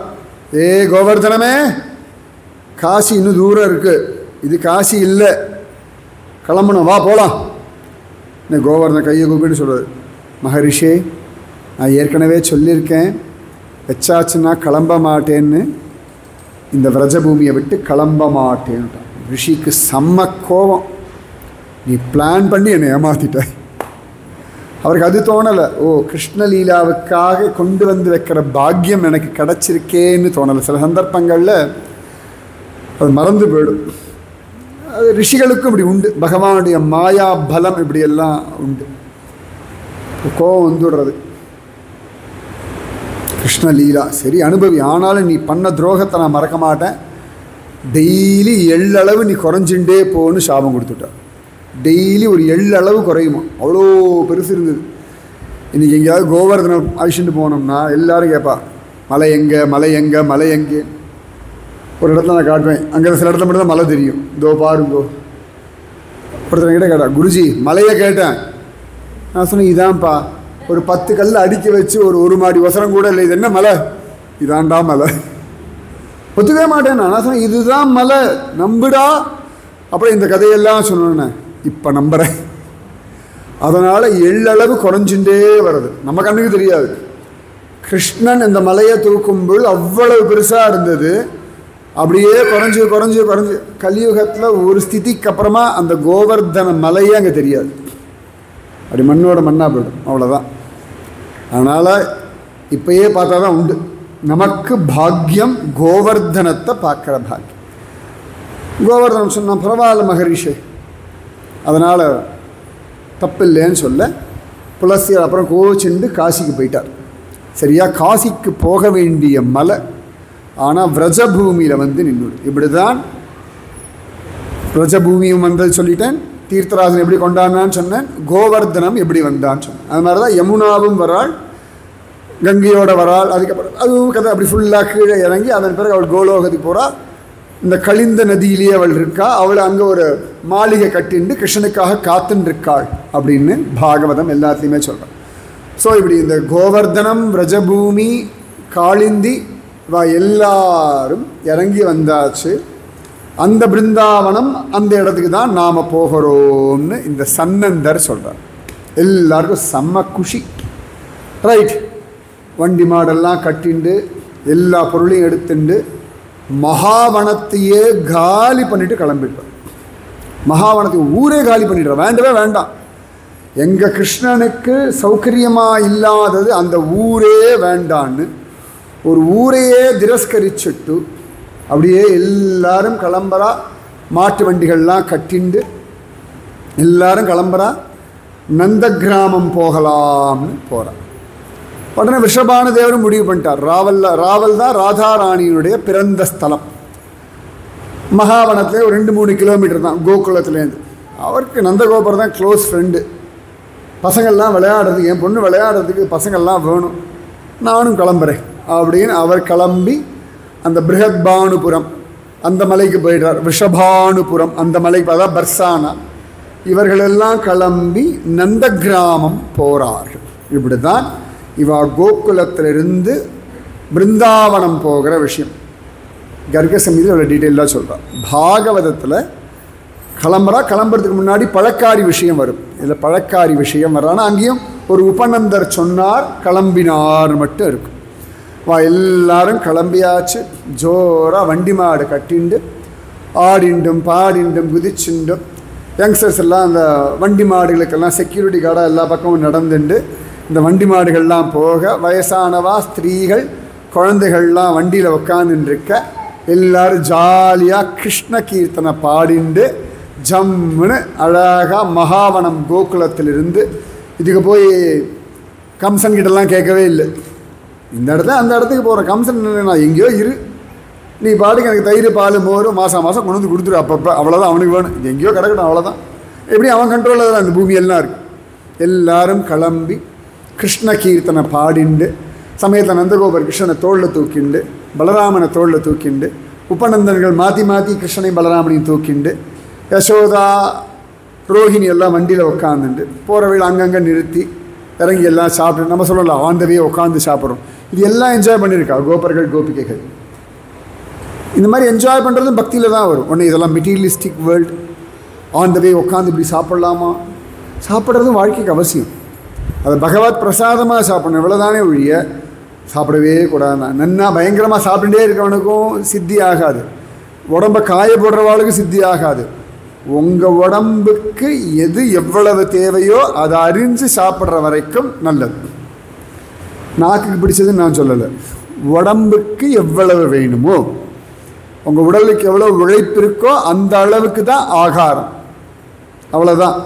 ஏ கோவர்தனமே, காசி இன்னும் தூரம் இருக்குது, இது காசி இல்லை, கிளம்பணும், வா போகலாம். இந்த கோவர்தன கையை கூப்பிட்டு சொல்கிறார், மகரிஷே நான் ஏற்கனவே சொல்லியிருக்கேன், வச்சாச்சுன்னா கிளம்ப மாட்டேன்னு, இந்த விரஜபூமியை விட்டு கிளம்ப மாட்டேன்ட்டான். ரிஷிக்கு செம்ம கோபம், நீ பிளான் பண்ணி என்னை ஏமாத்திட்ட. அவருக்கு அது தோணலை, ஓ கிருஷ்ணலீலாவுக்காக கொண்டு வந்து வைக்கிற பாக்கியம் எனக்கு கிடச்சிருக்கேன்னு தோணலை. சில சந்தர்ப்பங்களில் அது மறந்து போயிடும். அது ரிஷிகளுக்கும் இப்படி உண்டு, பகவானுடைய மாயா பலம் இப்படியெல்லாம் உண்டு. கோபம் வந்துடுறது. கிருஷ்ணலீலா சரி அனுபவி, ஆனாலும் நீ பண்ண துரோகத்தை நான் மறக்க மாட்டேன், டெய்லி எள்ளளவு நீ குறைஞ்சுட்டே போன்னு சாபம் கொடுத்துட்டார். டெய்லி ஒரு எள்ளளவு குறையுமா, அவ்வளோ பெருசு இருந்தது. இன்றைக்கி எங்கேயாவது கோவர்தனம் அழிச்சுட்டு போனோம்னா எல்லாரும் கேட்பா, மலை எங்கே மலை எங்கே மலை எங்கே. ஒரு இடத்துல நான் காட்டுவேன், அங்கே சில இடத்துல மட்டும் தான் மலை தெரியும், இதோ பாருங்கோ. ஒருத்தர் கிட்ட கேட்டா, குருஜி மலையை கேட்டேன். நான் சொன்னேன், இதான்ப்பா, ஒரு 10 கல் அடுக்கி வச்சு ஒரு மாடி வசரம் கூட இல்லை, இது என்ன மலை, இதாண்டா மலை. ஒத்துக்கவே மாட்டேன். நான் சொன்னேன், இதுதான் மலை, நம்புடா. அப்புறம் இந்த கதையெல்லாம் சொன்னேன், இப்போ நம்புகிறேன். அதனால் எள்ளளவு குறைஞ்சுட்டே வருது, நம்ம கண்ணுக்கு தெரியாது. கிருஷ்ணன் இந்த மலையை தூக்கும்போது அவ்வளவு பெருசாக இருந்தது, அப்படியே குறைஞ்சி குறைஞ்சி குறைஞ்சி கலியுகத்தில் ஒரு ஸ்திதிக்கு அப்புறமா அந்த கோவர்தன மலையே அங்கே தெரியாது, அப்படி மண்ணோட மண்ணாக போயிடும், அவ்வளோதான். அதனால் இப்பயே பார்த்தா தான் உண்டு நமக்கு பாக்கியம், கோவர்தனத்தை பார்க்குற பாக்கியம். கோவர்தனம் சொன்னால் பரவாயில்ல மகரிஷே, அதனால் தப்பில்லைன்னு சொல்ல புலஸ்தியர் அப்புறம் கோச்சிண்டு காசிக்கு போயிட்டார். சரியா, காசிக்கு போக வேண்டிய மலை, ஆனால் விரஜபூமியில் வந்து நின்றுடு. இப்படி தான் விரஜபூமியும் வந்தது சொல்லிட்டேன், தீர்த்தராஜன் எப்படி கொண்டாடினான்னு சொன்னேன், கோவர்தனம் எப்படி வந்தான்னு சொன்னேன். அது மாதிரி தான் யமுனாவும் வராள், கங்கையோட வராள். அதுக்கப்புறம் அதுவும் கதை அப்படி ஃபுல்லாக கீழே இறங்கி அதன் பிறகு அவள் கோலோகத்துக்கு போகிறாள். இந்த கலிந்த நதியிலேயே அவள் இருக்கா, அவளை அங்கே ஒரு மாளிகை கட்டிண்டு கிருஷ்ணனுக்காக காத்துன்னு இருக்காள் அப்படின்னு பாகவதம் எல்லாத்தையுமே சொல்கிறாள். ஸோ இப்படி இந்த கோவர்தனம், விரஜபூமி, காளிந்தி எல்லாரும் இறங்கி வந்தாச்சு. அந்த பிருந்தாவனம், அந்த இடத்துக்கு தான் நாம் போகிறோம்னு இந்த சன்னந்தர் சொல்கிறார். எல்லாருக்கும் செம்ம குஷி. ரைட், வண்டி மாடெல்லாம் கட்டிண்டு எல்லா பொருளையும் எடுத்துண்டு மகாவனத்தையே காலி பண்ணிட்டு கிளம்பிடுறார். மகாவனத்தையும் ஊரே காலி பண்ணிடுறார், வேண்டவே வேண்டாம். எங்கள் கிருஷ்ணனுக்கு சௌகரியமாக இல்லாதது அந்த ஊரே வேண்டான்னு ஒரு ஊரையே திரஸ்கரிச்சுட்டு அப்படியே எல்லாரும் கிளம்புறா. மாட்டு வண்டிகள்லாம் கட்டிண்டு எல்லாரும் கிளம்புறா. நந்த கிராமம் போகலாம்னு போகிறார். உடனே விஷபான தேவரும் முடிவு பண்ணிட்டார், ராவல் தான் ராதாராணியினுடைய பிறந்த ஸ்தலம். மகாவனத்தில் ஒரு 2-3 கிலோமீட்டர் தான் கோகுலத்துலேருந்து. அவருக்கு நந்தகோபர் தான் க்ளோஸ் ஃப்ரெண்டு. பசங்கள்லாம் விளையாடுறதுக்கு, என் பொண்ணு விளையாடுறதுக்கு பசங்கள்லாம் வேணும், நானும் கிளம்புறேன் அப்படின்னு அவர் கிளம்பி அந்த பிருஹத்பானுபுரம் அந்த மலைக்கு போயிடுறார். விஷபானுபுரம் அந்த மலைக்கு, அதான் பர்சானா. இவர்களெல்லாம் கிளம்பி நந்த கிராமம் போகிறார்கள். இப்படி தான் இவா கோகுலத்திலிருந்து பிருந்தாவனம் போகிற விஷயம் கர்க சமிதியில் அவ்வளோ டீட்டெயிலாக சொல்கிறார். பாகவதத்தில் கிளம்புறதுக்கு முன்னாடி பழக்காரி விஷயம் வரும். இதில் பழக்காரி விஷயம் வர்றான்னா அங்கேயும் ஒரு உபநந்தர் சொன்னார், கிளம்பினார் மட்டும் இருக்கும். எல்லாரும் கிளம்பியாச்சு. ஜோராக வண்டி மாடு கட்டிண்டு ஆடிண்டும் பாடிண்டும் குதிச்சுண்டும் யங்ஸ்டர்ஸ் எல்லாம் அந்த வண்டி மாடுகளுக்கெல்லாம் செக்யூரிட்டி கார்டாக எல்லா பக்கமும் நடந்துண்டு இந்த வண்டி மாடுகள்லாம் போக, வயசானவா ஸ்திரீகள் குழந்தைகள்லாம் வண்டியில் உட்காந்துருக்க, எல்லோரும் ஜாலியாக கிருஷ்ண கீர்த்தனை பாடிண்டு ஜம்முன்னு அழகாக மகாவனம் கோகுலத்திலிருந்து. இதுக்கு போய் கம்சன்கிட்டலாம் கேட்கவே இல்லை, இந்த இடத்துல அந்த இடத்துக்கு போகிறேன், கம்சன் நான் எங்கேயோ இரு, நீ பாட்டுக்கு எனக்கு தயிர் பால் மோர் மாதம் மாதம் கொண்டு வந்து கொடுத்துரு, அப்பப்போ அவ்வளோதான் அவனுக்கு வேணும், இது எங்கேயோ கிடக்கணும் அவ்வளோதான். எப்படி அவன் கண்ட்ரோலில் தான் அந்த பூமி எல்லாம் இருக்குது. எல்லாரும் கிளம்பி கிருஷ்ண கீர்த்தனை பாடிண்டு, சமயத்தில் நந்தகோபர் கிருஷ்ணனை தோளில் தூக்கிண்டு, பலராமனை தோளில் தூக்கிண்டு, உபநந்தன்கள் மாற்றி மாற்றி கிருஷ்ணனையும் பலராமனையும் தூக்கிண்டு, யசோதா ரோஹிணி எல்லாம் வண்டியில் உட்காந்துண்டு போகிற வழியில் அங்கங்கே நிறுத்தி இறங்கி எல்லாம் சாப்பிட்டு, நம்ம சொல்லலாம் ஆண்டவே உட்காந்து சாப்பிட்றோம். இது எல்லாம் என்ஜாய் பண்ணியிருக்கா கோபர்கள் கோபிகைகள். இந்த மாதிரி என்ஜாய் பண்ணுறதும் பக்தியில் தான் வரும். ஒன்று இதெல்லாம் மெட்டீரியலிஸ்டிக் வேர்ல்டு, ஆண்டவே உட்காந்து இப்படி சாப்பிட்லாமா? சாப்பிட்றதும் வாழ்க்கைக்கு அவசியம். அதை பகவத் பிரசாதமாக சாப்பிடணும், இவ்வளோதானே ஒழிய சாப்பிடவே கூடாது. நன்னா பயங்கரமாக சாப்பிட்டுட்டே இருக்கவனுக்கும் சித்தி ஆகாது, உடம்பை காய போடுறவாளுக்கும் சித்தி ஆகாது. உங்கள் உடம்புக்கு எது எவ்வளவு தேவையோ அதை அறிஞ்சு சாப்பிட்ற வரைக்கும் நல்லது. நாக்குக்கு பிடிச்சதுன்னு நான் சொல்லலை, உடம்புக்கு எவ்வளவு வேணுமோ, உங்கள் உடலுக்கு எவ்வளோ உழைப்பு இருக்கோ அந்த அளவுக்கு தான் ஆகாரம், அவ்வளோதான்.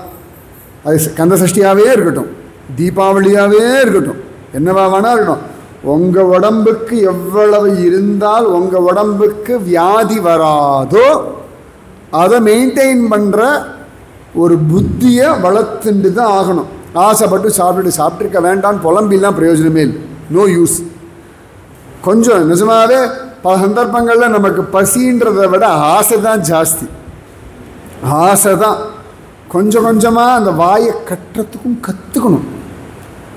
அது கந்த சஷ்டியாகவே இருக்கட்டும், தீபாவளியாகவே இருக்கட்டும், என்னவா வேணா இருக்கட்டும், உங்கள் உடம்புக்கு எவ்வளவு இருந்தால் உங்கள் உடம்புக்கு வியாதி வராதோ அதை மெயின்டைன் பண்ணுற ஒரு புத்தியை வளர்த்துட்டு தான் ஆகணும். ஆசைப்பட்டு சாப்பிட்டுருக்க வேண்டான்னு புலம்பிலாம் பிரயோஜனமே இல்லை, நோ யூஸ். கொஞ்சம் நிஜமாகவே பல சந்தர்ப்பங்களில் நமக்கு பசின்றதை விட ஆசை தான் ஜாஸ்தி. ஆசை தான் கொஞ்சம் கொஞ்சமாக அந்த வாயை கட்டுறதுக்கும் கற்றுக்கணும்.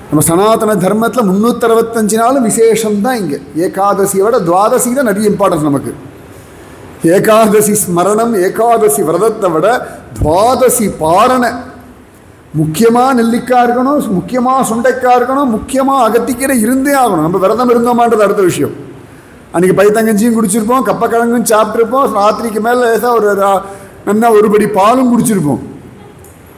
நம்ம சனாதன தர்மத்தில் 365 நாளும் விசேஷம்தான். இங்கே ஏகாதசியை விட துவாதசி தான் நிறைய இம்பார்ட்டன்ஸ் நமக்கு. ஏகாதசி ஸ்மரணம், ஏகாதசி விரதத்தை விட துவாதசி பாரணை. முக்கியமாக நெல்லிக்காய் இருக்கணும், முக்கியமாக சுண்டைக்காய் இருக்கணும், முக்கியமாக அகத்திக்கீரை இருந்தே ஆகணும். நம்ம விரதம் இருந்தோமான்றது அடுத்த விஷயம். அன்றைக்கி பைத்தங்கஞ்சியும் குடிச்சிருப்போம், கப்பக்கிழங்கும் சாப்பிட்ருப்போம், ராத்திரிக்கு மேலே லேசாக ஒரு நல்லா ஒரு படி பாலும் குடிச்சிருப்போம்.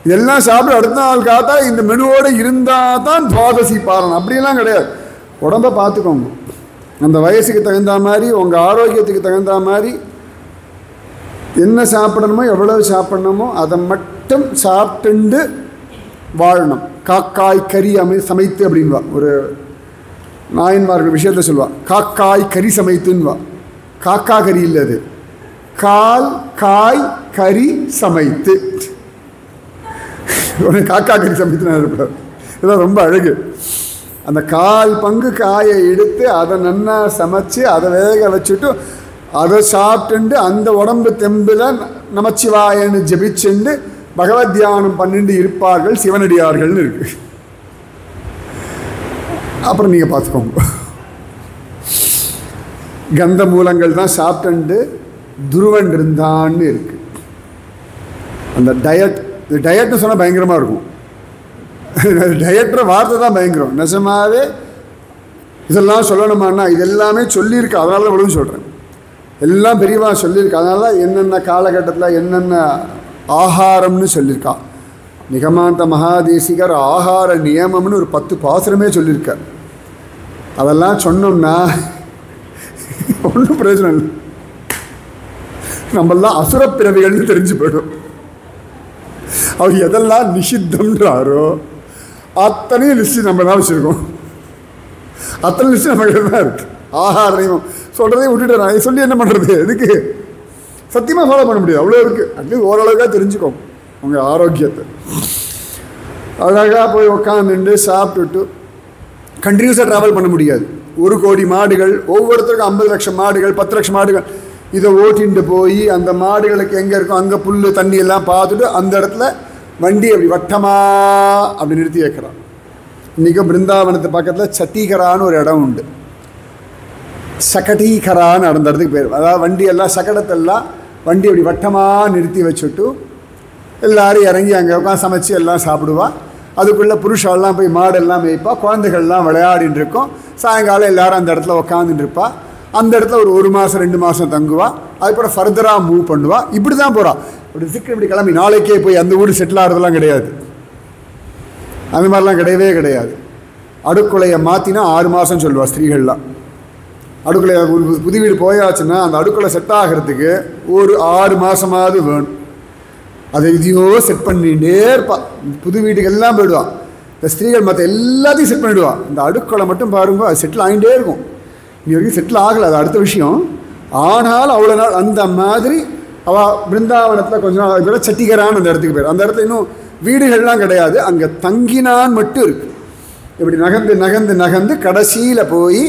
இதெல்லாம் சாப்பிட்டு அடுத்த நாள் காத்தா இந்த மெனுவோடு இருந்தால் தான் துவாதசி பாரணம். அப்படிலாம் கிடையாது. உடம்பை பார்த்துக்கோங்க, அந்த வயசுக்கு தகுந்த மாதிரி, உங்கள் ஆரோக்கியத்துக்கு தகுந்த மாதிரி என்ன சாப்பிடணுமோ எவ்வளவு சாப்பிடணுமோ அதை மட்டும் சாப்பிட்டுண்டு வாழணும். காக்காய் கறி சமைத்து அப்படின்வா ஒரு நாயன்மார்கள் விஷயத்தை சொல்லுவாள். காக்காய் கறி சமைத்துன்னுவா. காக்கா கறி இல்லை, அது கால் காய் கறி சமைத்து. காக்கா கறி சமைத்து நான் இருப்பார். இதெல்லாம் ரொம்ப அழகு. அந்த கால் பங்கு காயை எடுத்து அதை நன்னா சமைச்சு அதை வேக வச்சுட்டு அதை சாப்பிட்டுண்டு அந்த உடம்பு தெம்பில் நமச்சிவாயன்னு ஜபிச்சுண்டு பகவத் தியானம் பண்ணிட்டு இருப்பார்கள் சிவனடியார்கள்னு இருக்கு. அப்புறம் நீங்கள் பார்த்துக்கோங்க, கந்த மூலங்கள் தான் சாப்பிட்டுண்டு துருவன் இருந்தான்னு இருக்கு. அந்த டயட்னு சொன்னால் பயங்கரமாக இருக்கும். டயட்ற வார்த்தை தான் பயங்கரம். நிஜமாவே இதெல்லாம் சொல்லணுமான்னா இது எல்லாமே சொல்லியிருக்கு, அதனால தான் இவ்வளவு சொல்கிறேன். எல்லாம் பெரியவா சொல்லியிருக்கு, அதனால தான் என்னென்ன காலகட்டத்தில் என்னென்ன ஆகாரம்னு சொல்லியிருக்கா. நிகமாந்த மகாதேசிகர் ஆகார நியமம்னு ஒரு 10 பாசுரமே சொல்லியிருக்கார். அதெல்லாம் சொன்னோம்னா ஒன்றும் பிரயோஜனம் இல்லை. நம்மெல்லாம் அசுரப்பிறவிகள்னு தெரிஞ்சு போய்டும். அவர் எதெல்லாம் நிஷித்தம்ன்றாரோ அத்தனையும் லிஸ்ட்டு நம்ம தான் வச்சுருக்கோம். அத்தனை லிஸ்ட்டு நம்ம தான் இருக்குது. ஆகார நியமம் சொல்கிறதே விட்டுட்டு சொல்லி என்ன பண்ணுறது? எதுக்கு? சத்தியமாக ஃபாலோ பண்ண முடியாது, அவ்வளோ இருக்குது. அட்லீஸ்ட் ஓரளவுக்காக தெரிஞ்சுக்கோங்க. உங்கள் ஆரோக்கியத்தை. அழகாக போய் உக்காந்துட்டு சாப்பிட்டுட்டு கண்டினியூஸாக ட்ராவல் பண்ண முடியாது. 1 கோடி மாடுகள், ஒவ்வொருத்தருக்கும் 50 லட்சம் மாடுகள், 10 லட்சம் மாடுகள், இதை ஓட்டிகிட்டு போய் அந்த மாடுகளுக்கு எங்கே இருக்கும் அங்கே புல் தண்ணி எல்லாம் பார்த்துட்டு அந்த இடத்துல வண்டி அப்படி வட்டமாக அப்படி நிறுத்தி வைக்கிறான். இன்றைக்கும் பிருந்தாவனத்து பக்கத்தில் சட்டீகரான்னு ஒரு இடம் உண்டு. சகடீகரான்னு அந்த இடத்துக்கு பேர். அதாவது வண்டியெல்லாம் சகடத்தெல்லாம் வண்டி அப்படி வட்டமாக நிறுத்தி வச்சுட்டு எல்லோரும் இறங்கி அங்கே உட்காந்து சமைச்சு எல்லாம் சாப்பிடுவா. அதுக்குள்ளே புருஷெல்லாம் போய் மாடெல்லாம் மேய்ப்பா, குழந்தைகள்லாம் விளையாடின்னு இருக்கும். சாயங்காலம் எல்லோரும் அந்த இடத்துல உட்காந்துட்டு இருப்பா. அந்த இடத்துல ஒரு மாதம் 2 மாதம் தங்குவா. அதுக்கப்புறம் ஃபர்தராக மூவ் பண்ணுவா. இப்படி தான் போகிறாள். இப்படி சிக்கன் இப்படி கிளம்பி நாளைக்கே போய் அந்த ஊர் செட்டில் ஆகிறதுலாம் கிடையாது. அந்த மாதிரிலாம் கிடையவே கிடையாது. அடுக்குலையை மாற்றினா 6 மாதம் சொல்லுவாள் ஸ்திரீகள்லாம். அடுக்குலை ஒரு புது வீடு போயாச்சுன்னா அந்த அடுக்குலை செட் ஆகிறதுக்கு ஒரு 6 மாதமாவது வேணும். அதை இதையோ செட் பண்ணிகிட்டே இருப்பாள். புது வீட்டுக்கு எல்லாம் போயிடுவான். இந்த ஸ்திரீகள் மற்ற எல்லாத்தையும் செட் பண்ணிவிடுவாள். இந்த அடுக்குலை மட்டும் பாருங்க, அது செட்டில் ஆகிட்டே இருக்கும். இங்கே வரைக்கும் செட்டில் ஆகலை, அது அடுத்த விஷயம். ஆனால் அவ்வளோ நாள் அந்த மாதிரி அவள் பிருந்தாவனத்தில் கொஞ்சம் நாள் கூட சட்டிகரான்னு அந்த இடத்துக்கு போயிடும். அந்த இடத்துல இன்னும் வீடுகள்லாம் கிடையாது, அங்கே தங்கினான் மட்டும் இருக்குது. இப்படி நகர்ந்து நகர்ந்து நகர்ந்து கடைசியில் போய்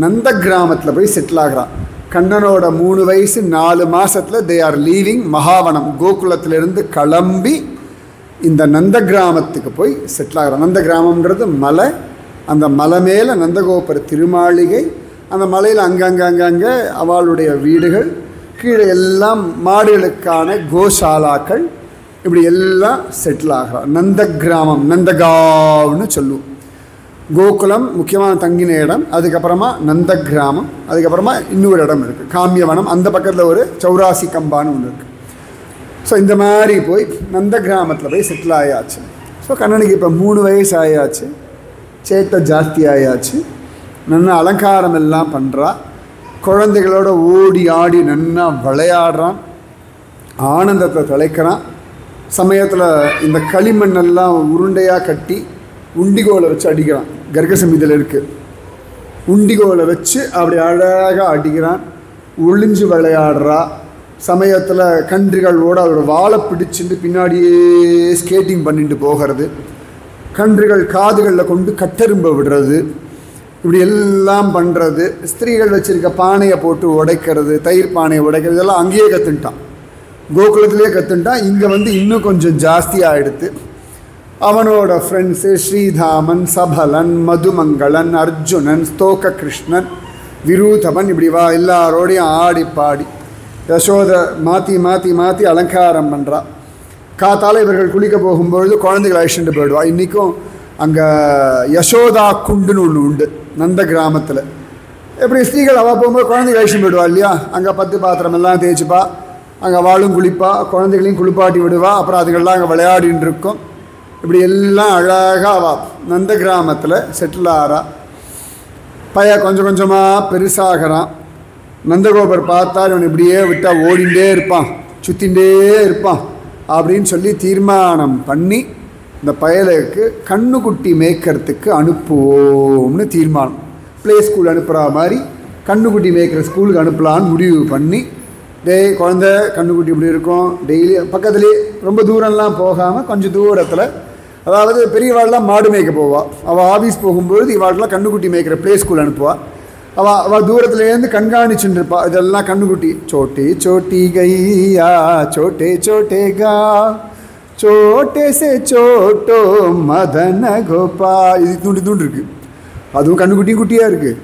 நந்த கிராமத்தில் போய் செட்டில் ஆகிறான். கண்ணனோட 3 வயசு 4 மாதத்தில் தே ஆர் லீவிங் மகாவனம். கோகுலத்திலிருந்து கிளம்பி இந்த நந்த கிராமத்துக்கு போய் செட்டில் ஆகிறான். நந்த கிராமங்கிறது மலை. அந்த மலை மேலே நந்தகோபுர திருமாளிகை. அந்த மலையில் அங்கங்கே அவளுடைய வீடுகள், கீழே எல்லாம் மாடுகளுக்கான கோசாலாக்கள். இப்படி எல்லாம் செட்டில் ஆகிறான். நந்த கிராமம், நந்தகாவ்னு சொல்லுவோம். கோகுலம் முக்கியமான தங்கின இடம். அதுக்கப்புறமா நந்த கிராமம். அதுக்கப்புறமா இன்னொரு இடம் இருக்குது காமியவனம். அந்த பக்கத்தில் ஒரு சௌராசி கம்பான்னு ஒன்று இருக்குது. ஸோ இந்த மாதிரி போய் நந்த கிராமத்தில் போய் செட்டில் ஆயாச்சு. ஸோ கண்ணனுக்கு இப்போ 3 வயசு ஆயாச்சு. சேட்டை ஜாஸ்தி ஆயாச்சு. நல்லா அலங்காரம் எல்லாம் பண்ணுறா. குழந்தைகளோட ஓடி ஆடி நன்னா விளையாடுறான். ஆனந்தத்தை தொலைக்கிறான். சமயத்தில் இந்த களிமண்ணெல்லாம் உருண்டையாக கட்டி உண்டிகோலை வச்சு அடிக்கிறான். கர்கசமிதில் இருக்குது. உண்டிகோலை வச்சு அப்படி அழகாக அடிக்கிறான். ஒளிஞ்சு விளையாடுறா. சமயத்தில் கன்றுகளோடு அதோட வாழை பிடிச்சிட்டு பின்னாடியே ஸ்கேட்டிங் பண்ணிட்டு போகிறது. கன்றுகள் காதுகளில் கொண்டு கட்டெரும்ப விடுறது. இப்படி எல்லாம் பண்ணுறது. ஸ்திரீகள் வச்சுருக்க பானையை போட்டு உடைக்கிறது, தயிர் பானையை உடைக்கிறது, இதெல்லாம் அங்கேயே கற்றுட்டான். கோகுலத்திலே கற்றுட்டான். இங்கே வந்து இன்னும் கொஞ்சம் ஜாஸ்தியாக எடுத்து அவனோட ஃப்ரெண்ட்ஸு ஸ்ரீதாமன், சபலன், மதுமங்களன், அர்ஜுனன், ஸ்தோக கிருஷ்ணன், விரூதமன், இப்படி வா எல்லாரோடையும் ஆடி பாடி யசோத மாற்றி மாற்றி மாற்றி அலங்காரம் பண்ணுறா. காத்தால் இவர்கள் குளிக்க போகும்பொழுது குழந்தைகள் அழிச்சுட்டு போயிடுவா. இன்றைக்கும் அங்கே யசோதா குண்டுன்னு ஒன்று உண்டு நந்த கிராமத்தில். எப்படி ஸ்திரீகள் அவள் போகும்போது குழந்தைகள் அழிச்சுட்டு போயிடுவா இல்லையா? அங்கே 10 பாத்திரம் எல்லாம் தேய்ச்சிப்பா. அங்கே வாழும் குளிப்பா, குழந்தைகளையும் குளிப்பாட்டி விடுவா. அப்புறம் அதுகள்லாம் அங்கே விளையாடின்னு இருக்கும். இப்படி எல்லாம் அழகாக நந்த கிராமத்தில் செட்டில் ஆகிறா. பையன் கொஞ்சம் கொஞ்சமாக பெருசாகிறான். நந்தகோபர் பார்த்தா இவன் இப்படியே விட்டால் ஓடிண்டே இருப்பான், சுற்றிகிட்டே இருப்பான் அப்படின்னு சொல்லி தீர்மானம் பண்ணி இந்த பயலுக்கு கண்ணுக்குட்டி மேய்க்கிறதுக்கு அனுப்புவோம்னு தீர்மானம். ப்ளே ஸ்கூல் அனுப்புகிற மாதிரி கண்ணுக்குட்டி மேய்க்கிற ஸ்கூலுக்கு அனுப்பலான்னு முடிவு பண்ணி, டேய் குழந்தை கண்ணுக்குட்டி இப்படி இருக்கும், டெய்லி பக்கத்துலேயே ரொம்ப தூரம்லாம் போகாமல் கொஞ்சம் தூரத்தில், அதாவது பெரியவாள்லாம் மாடு மேய்க்க போவாள். அவள் ஆஃபீஸ் போகும்பொழுது இவாள்லாம் கண்ணுக்குட்டி மேய்க்கிற ப்ளே ஸ்கூல் அனுப்புவாள். அவள் தூரத்துலேருந்து கண்காணிச்சுட்டு இருப்பாள். இதெல்லாம் கண்ணுக்குட்டி. சோட்டே சோட்டி கையா சோட்டே சோட்டே கா சோட்டே சே சோட்டோ மதன கோபா. இது தூண்டி தூண்டு இருக்குது. அதுவும் கண்ணுக்குட்டியும் குட்டியாக இருக்குது,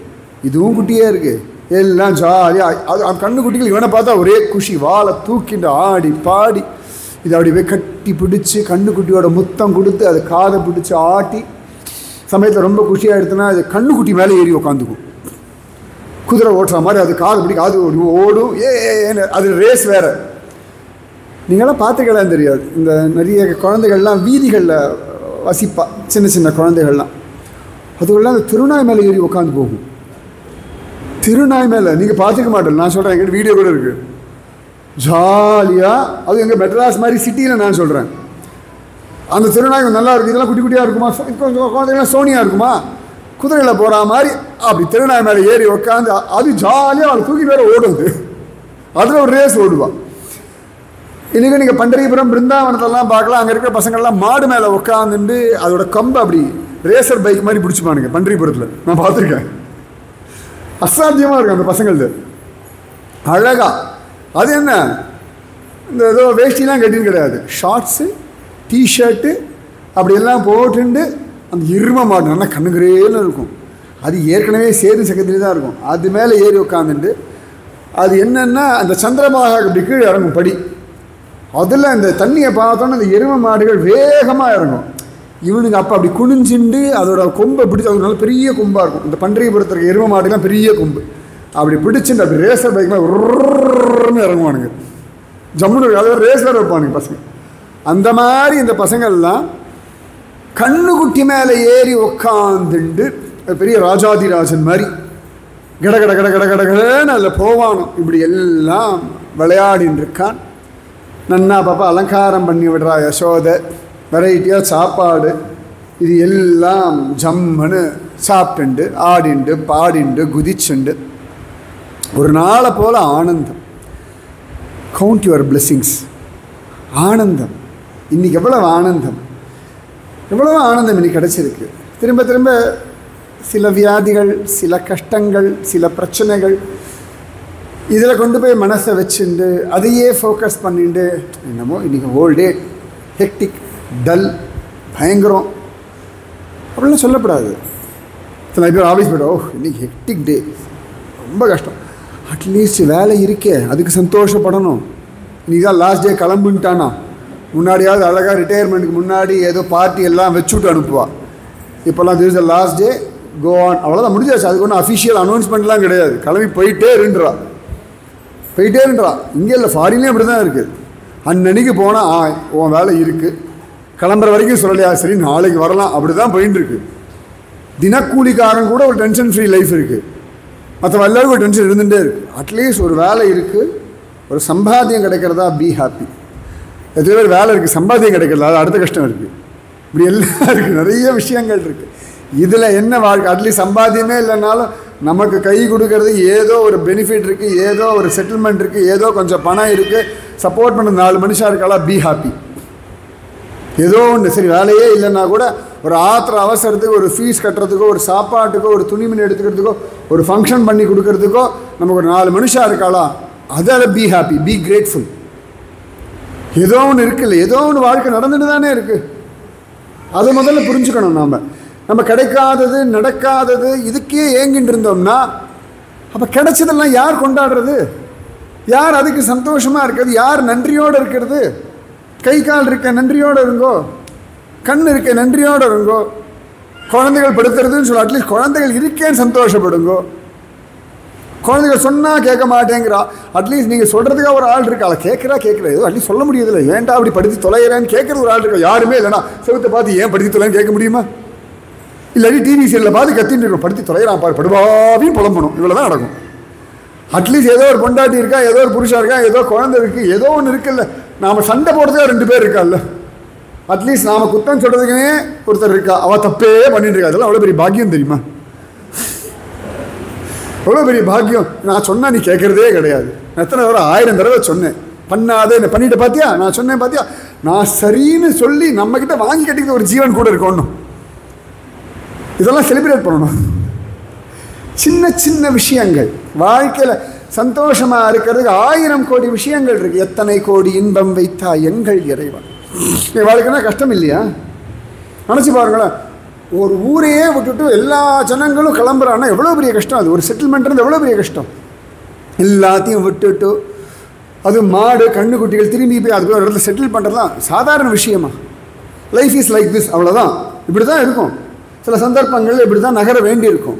இதுவும் குட்டியாக இருக்குது. எல்லாம் ஜாலியாக அது கண்ணுக்குட்டிகள் இவனை பார்த்தா ஒரே குஷி. வாழை தூக்கிட்டு ஆடி பாடி இதை அப்படி போய் கட்டி பிடிச்சி கண்ணுக்குட்டியோட முத்தம் கொடுத்து அது காதை பிடிச்சி ஆட்டி சமயத்தில் ரொம்ப குஷியாக எடுத்தோன்னா அது கண்ணுக்குட்டி மேலே ஏறி உட்காந்துக்கும். குதிரை ஓட்டுற மாதிரி அது காது பிடிக்கும், அது ஓடும். அது ரேஸ் வேறு. நீங்களாம் பார்த்துக்கலாம் தெரியாது. இந்த நிறைய குழந்தைகள்லாம் வீதிகளில் வசிப்பா, சின்ன சின்ன குழந்தைகள்லாம். அதுக்கெல்லாம் அந்த திருநாய் மேலே ஏறி உட்காந்து போகும். திருநாய் மேலே நீங்கள் பார்த்துக்க மாட்டேன், நான் சொல்கிறேன். எங்கிட்ட வீடியோ கூட இருக்குது. ஜாலியாக அது எங்கள் மெட்ராஸ் மாதிரி சிட்டியில் நான் சொல்கிறேன். அந்த திருநாய் நல்லா இருக்குது. இதெல்லாம் குட்டி குட்டியாக இருக்குமா, குழந்தைங்களாம் சோனியாக இருக்குமா, குதிரையில் போகிற மாதிரி அப்படி திருநாய் மேலே ஏறி உட்காந்து அது ஜாலியாக அவளை தூக்கி வேறு ஓடுது. அதில் ஒரு ரேஸ் ஓடுவாள். இன்றைக்கி நீங்கள் பண்டரிபுரம் பிருந்தாவனத்தெல்லாம் பார்க்கலாம். அங்கே இருக்கிற பசங்கள்லாம் மாடு மேலே உட்காந்துட்டு அதோட கம்பை அப்படி ரேசர் பைக் மாதிரி பிடிச்சிப்பானுங்க பண்டரிபுரத்தில். நான் பார்த்துருக்கேன். அசாத்தியமாக இருக்கும் அந்த பசங்களது அழகா. அது என்ன இந்த ஏதோ வேஷ்டிலாம் கட்டின்னு கிடையாது, ஷார்ட்ஸு டிஷர்ட்டு அப்படியெல்லாம் போட்டுண்டு அந்த எருமை மாடு நல்லா கண்ணுக்குறேன்னு இருக்கும். அது ஏற்கனவே சேது சக்கத்திலே தான் இருக்கும். அது மேலே ஏறி உட்காந்துட்டு அது என்னென்னா அந்த சந்திரபாகா அப்படி கீழே இறங்கும் படி. அதில் அந்த தண்ணியை பார்த்தோன்னா அந்த எருமை மாடுகள் வேகமாக இறங்கும். இவனுங்க அப்போ அப்படி குனிஞ்சுண்டு அதோட கொம்பை பிடிச்சி, அது நல்ல பெரிய கொம்பாக இருக்கும். இந்த பண்டரிபுரத்தில் எருமை மாடுலாம் பெரிய கொம்பு அப்படி பிடிச்சிட்டு அப்படி ரேசர் பைக்கில் உருன்னு இறங்குவானுங்க. ஜம்முன்னு அதாவது ரேசர் வைப்பானுங்க பசங்க. அந்த மாதிரி இந்த பசங்கள்லாம் கண்ணுக்குட்டி மேலே ஏறி உக்காந்துண்டு பெரிய ராஜாதிராஜன் மாதிரி கட கட கட கட கடன்னு அதில் போவானோ. இப்படி எல்லாம் விளையாடின்னு இருக்கான். நன்னா பாப்பா அலங்காரம் பண்ணி விடுறா யசோதை. வெரைட்டியாக சாப்பாடு இது எல்லாம் ஜம்முன்னு சாப்பிட்டுண்டு ஆடிண்டு பாடிண்டு குதிச்சுண்டு ஒரு நாளை போல் ஆனந்தம். Count your blessings. ஆனந்தம் இன்றைக்கி எவ்வளவு ஆனந்தம், எவ்வளவு ஆனந்தம் இன்னைக்கு கிடச்சிருக்கு. திரும்ப திரும்ப சில வியாதிகள், சில கஷ்டங்கள், சில பிரச்சனைகள் இதில் கொண்டு போய் மனசை வச்சுண்டு அதையே ஃபோக்கஸ் பண்ணிட்டு என்னமோ இன்றைக்கி ஹோல் டே ஹெக்டிக், டல், பயங்கரம் அப்படிலாம் சொல்லப்படாது. சில பேர் ஆஃபீஸ் போய்ட்டு ஓ இன்றைக்கி ஹெக்டிக் டே, ரொம்ப கஷ்டம். அட்லீஸ்ட் வேலை இருக்கே அதுக்கு சந்தோஷப்படணும். இன்றைக்கி தான் லாஸ்ட் டே கிளம்புன்ட்டானா, முன்னாடியாவது அழகாக ரிட்டையர்மெண்ட்டுக்கு முன்னாடி ஏதோ பார்ட்டி எல்லாம் வச்சுட்டு அனுப்புவா. இப்போல்லாம் this the last day go on, அவ்வளோதான் முடிஞ்சாச்சு. அதுக்கு ஒன்றும் அஃபிஷியல் அனௌன்ஸ்மெண்ட்லாம் கிடையாது. கிளம்பி போயிட்டே இருன்றா. இங்கே இல்லை, ஃபாரின்லேயும் அப்படி தான் இருக்குது. அன்னன்னைக்கு போனால் உன் வேலை இருக்குது, கிளம்புற வரைக்கும் சொல்லலையா, சரி நாளைக்கு வரலாம், அப்படி தான் போயின்ட்டுருக்கு. தினக்கூலிக்காரன் கூட ஒரு டென்ஷன் ஃப்ரீ லைஃப் இருக்குது. மற்ற எல்லாருக்கும் ஒரு டென்ஷன் இருந்துகிட்டே இருக்குது. அட்லீஸ்ட் ஒரு வேலை இருக்குது, ஒரு சம்பாத்தியம் கிடைக்கிறதா, பி ஹாப்பி. எத்தனை பேர் வேலை இருக்குது சம்பாத்தியம் கிடைக்கிறதா, அது அடுத்த கஷ்டம் இருக்குது. இப்படி எல்லாம் இருக்குது, நிறைய விஷயங்கள் இருக்குது. இதில் என்ன வாழ்க்கை? அட்லீஸ்ட் சம்பாத்தியமே இல்லைனாலும் நமக்கு கை கொடுக்கறது ஏதோ ஒரு பெனிஃபிட் இருக்குது, ஏதோ ஒரு செட்டில்மெண்ட் இருக்குது, ஏதோ கொஞ்சம் பணம் இருக்குது, சப்போர்ட் பண்ண 4 மனுஷா இருக்காளா, பி ஹாப்பி. ஏதோ ஒன்று சரி வேலையே இல்லைன்னா கூட ஒரு ஆத்திர அவசரத்துக்கு, ஒரு ஃபீஸ் கட்டுறதுக்கோ, ஒரு சாப்பாட்டுக்கோ, ஒரு துணிமணி எடுத்துக்கிறதுக்கோ, ஒரு ஃபங்க்ஷன் பண்ணி கொடுக்கறதுக்கோ நமக்கு ஒரு 4 மனுஷா இருக்காளா, அதில் பி ஹாப்பி, பி கிரேட்ஃபுல். ஏதோ ஒன்று இருக்குல்ல, ஏதோ ஒன்று வாழ்க்கை நடந்துட்டு தானே இருக்குது. அதை முதல்ல புரிஞ்சுக்கணும். நம்ம கிடைக்காதது, நடக்காதது இதுக்கே ஏங்கிட்டு இருந்தோம்னா அப்போ கிடைச்சதெல்லாம் யார் கொண்டாடுறது, யார் அதுக்கு சந்தோஷமாக இருக்கிறது, யார் நன்றியோடு இருக்கிறது? கை கால் இருக்க நன்றியோடு இருங்கோ, கண் இருக்க நன்றியோடு இருங்கோ. குழந்தைகள் படுத்துறதுன்னு சொல்ல, அட்லீஸ்ட் குழந்தைகள் இருக்கேன்னு சந்தோஷப்படுங்கோ. குழந்தைகள் சொன்னால் கேட்க மாட்டேங்கிறா, அட்லீஸ்ட் நீங்கள் சொல்கிறதுக்காக ஒரு ஆள் இருக்கா, கேட்குறா ஏதோ அட்லீஸ்ட் சொல்ல முடியுதில்ல, ஏன்டா அப்படி படுத்தி தொலைகிறேன்னு கேட்குறது ஒரு ஆள் இருக்கா. யாருமே இல்லைனா செவத்தை பார்த்து ஏன் படுத்தி தொலைன்னு கேட்க முடியுமா? இல்லாட்டி டிவி சீரியலில் பார்த்து கத்தின்னு இருக்கணும், படுத்தி தொலைகிறான் பாரு, படுபாவையும் புலம்பணும், இவ்வளோ தான் நடக்கும். அட்லீஸ்ட் ஏதோ ஒரு பொண்டாட்டி இருக்கா, ஏதோ ஒரு புருஷா இருக்கா, ஏதோ குழந்தை இருக்குது, ஏதோ ஒன்று இருக்குல்ல. நாம் சண்டை போடுறதுக்காக 2 பேர் இருக்கால்ல, அட்லீஸ்ட் நாம் குத்தம் சொல்கிறதுக்குனே ஒருத்தர் இருக்கா, அவள் தப்பே பண்ணிட்டு இருக்கா. அதெல்லாம் அவ்வளோ பெரிய பாக்கியம் தெரியுமா? எவ்வளோ பெரிய பாக்கியம். நான் சொன்னால் நீ கேட்குறதே கிடையாது. நான் எத்தனை தடவை 1000 தடவை சொன்னேன், பண்ணாதே என்ன பண்ணிட்டு பார்த்தியா, நான் சொன்னேன் பார்த்தியா. நான் சரின்னு சொல்லி நம்மக்கிட்ட வாங்கி கட்டிக்கிற ஒரு ஜீவன் கூட இருக்கணும். இதெல்லாம் செலிப்ரேட் பண்ணணும். சின்ன சின்ன விஷயங்கள் வாழ்க்கையில் சந்தோஷமாக இருக்கிறதுக்கு 1000 கோடி விஷயங்கள் இருக்குது. எத்தனை கோடி இன்பம் வைத்தா எங்கள் இறைவன். வாழ்க்கைனா கஷ்டம் இல்லையா? நினச்சி பாருங்களேன், ஒரு ஊரையே விட்டுட்டு எல்லா ஜனங்களும் கிளம்புறான்னா எவ்வளோ பெரிய கஷ்டம். அது ஒரு செட்டில்மெண்ட்றது எவ்வளோ பெரிய கஷ்டம். எல்லாத்தையும் விட்டுட்டு அது மாடு கண்ணுக்குட்டிகள் திரும்பி போய் அதுக்கு ஒரு இடத்துல செட்டில் பண்ணுறதுலாம் சாதாரண விஷயமா? லைஃப் இஸ் லைக் திஸ், அவ்வளோதான். இப்படி தான் இருக்கும். சில சந்தர்ப்பங்களில் இப்படி தான் நகர வேண்டியிருக்கும்.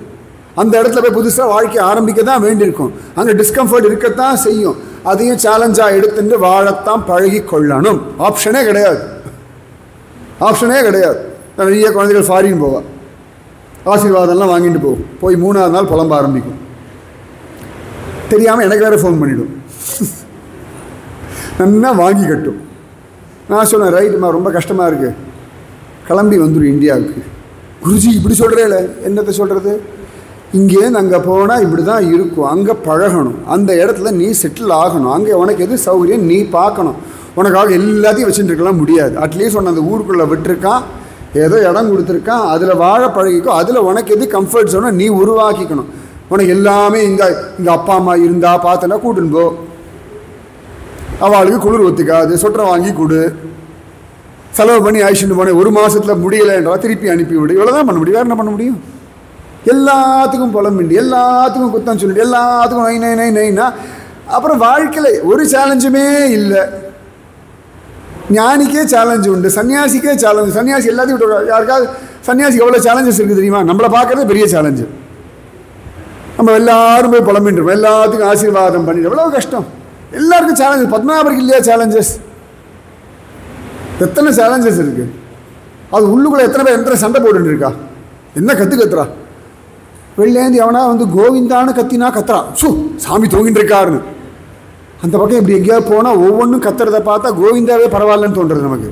அந்த இடத்துல போய் புதுசாக வாழ்க்கையை ஆரம்பிக்க தான் வேண்டியிருக்கும். அங்கே டிஸ்கம்ஃபர்ட் இருக்கத்தான் செய்யும். அதையும் சேலஞ்சாக எடுத்துட்டு வாழத்தான் பழகி கொள்ளணும். ஆப்ஷனே கிடையாது. நிறைய குழந்தைகள் ஃபாரின் போவா, ஆசீர்வாதம்லாம் வாங்கிட்டு போகும். போய் 3ஆவது நாள் புலம்ப ஆரம்பிக்கும். தெரியாமல் எனக்கு வேறு ஃபோன் பண்ணிவிடும், நல்லா வாங்கி கட்டும். நான் சொன்னேன், ரைட்டுமா ரொம்ப கஷ்டமாக இருக்குது, கிளம்பி வந்துடும் இந்தியாவுக்கு. குருஜி இப்படி சொல்கிறேல, என்னத்தை சொல்கிறது? இங்கேருந்து அங்கே போனால் இப்படி தான் இருக்கும், அங்கே பழகணும், அந்த இடத்துல நீ செட்டில் ஆகணும், அங்கே உனக்கு எது சௌகரியம் நீ பார்க்கணும். உனக்காக எல்லாத்தையும் வச்சுட்டு இருக்கலாம் முடியாது. அட்லீஸ்ட் உன்னை அந்த ஊருக்குள்ளே விட்டுருக்கான், ஏதோ இடம் கொடுத்துருக்கான், அதில் வாழ பழகிக்கும். அதில் உனக்கு எது கம்ஃபர்ட் சொன்னால் நீ உருவாக்கிக்கணும். உனக்கு எல்லாமே இங்கே அப்பா அம்மா இருந்தா பார்த்தனா கூட்டுன்னு போ, அவளுக்கு குளிர் ஒத்துக்காது, சொட்டரை வாங்கி கொடு, செலவு பண்ணி ஆயிடுச்சுன்னு போனேன், ஒரு மாதத்தில் முடியலைன்றா திருப்பி அனுப்பி விடு. இவ்வளோதான் பண்ண முடியும், வேறு என்ன பண்ண முடியும்? எல்லாத்துக்கும் புலம்பிண்டு, எல்லாத்துக்கும் குத்தம் சொல்லிட்டு, எல்லாத்துக்கும் நை நை நை நைனா அப்புறம் வாழ்க்கையில் ஒரு சேலஞ்சுமே இல்லை. ஞானிக்கே சேலஞ்சு உண்டு, சன்னியாசிக்கே சேலஞ்சு. சன்னியாசி எல்லாத்தையும் விட்டு யாருக்காவது சன்னியாசிக்கு எவ்வளோ சேலஞ்சஸ் இருக்குது தெரியுமா? நம்மளை பார்க்குறது பெரிய சேலஞ்சு. நம்ம எல்லாரும் போய் புலம்பின்ட்டுருப்போம், எல்லாத்துக்கும் ஆசீர்வாதம் பண்ணிட்டு எவ்வளோ கஷ்டம். எல்லாருக்கும் சேலஞ்சஸ். பத்மநாபருக்கு இல்லையா சேலஞ்சஸ்? எத்தனை சேலஞ்சஸ் இருக்குது. அது உள்ளுக்குள்ளே எத்தனை பேர் எத்தனை சண்டை போட்டுட்டு இருக்கா, என்ன கத்துறா. வெளிலேந்து எவனா வந்து கோவிந்தான்னு கத்தினா கத்துறா, சு சாமி தூங்கிட்டு இருக்காருன்னு. அந்த பக்கம் இப்படி எங்கேயாவது போனால் ஒவ்வொன்றும் கத்துறதை பார்த்தா கோவிந்தாவே பரவாயில்லன்னு தோன்றுறது நமக்கு.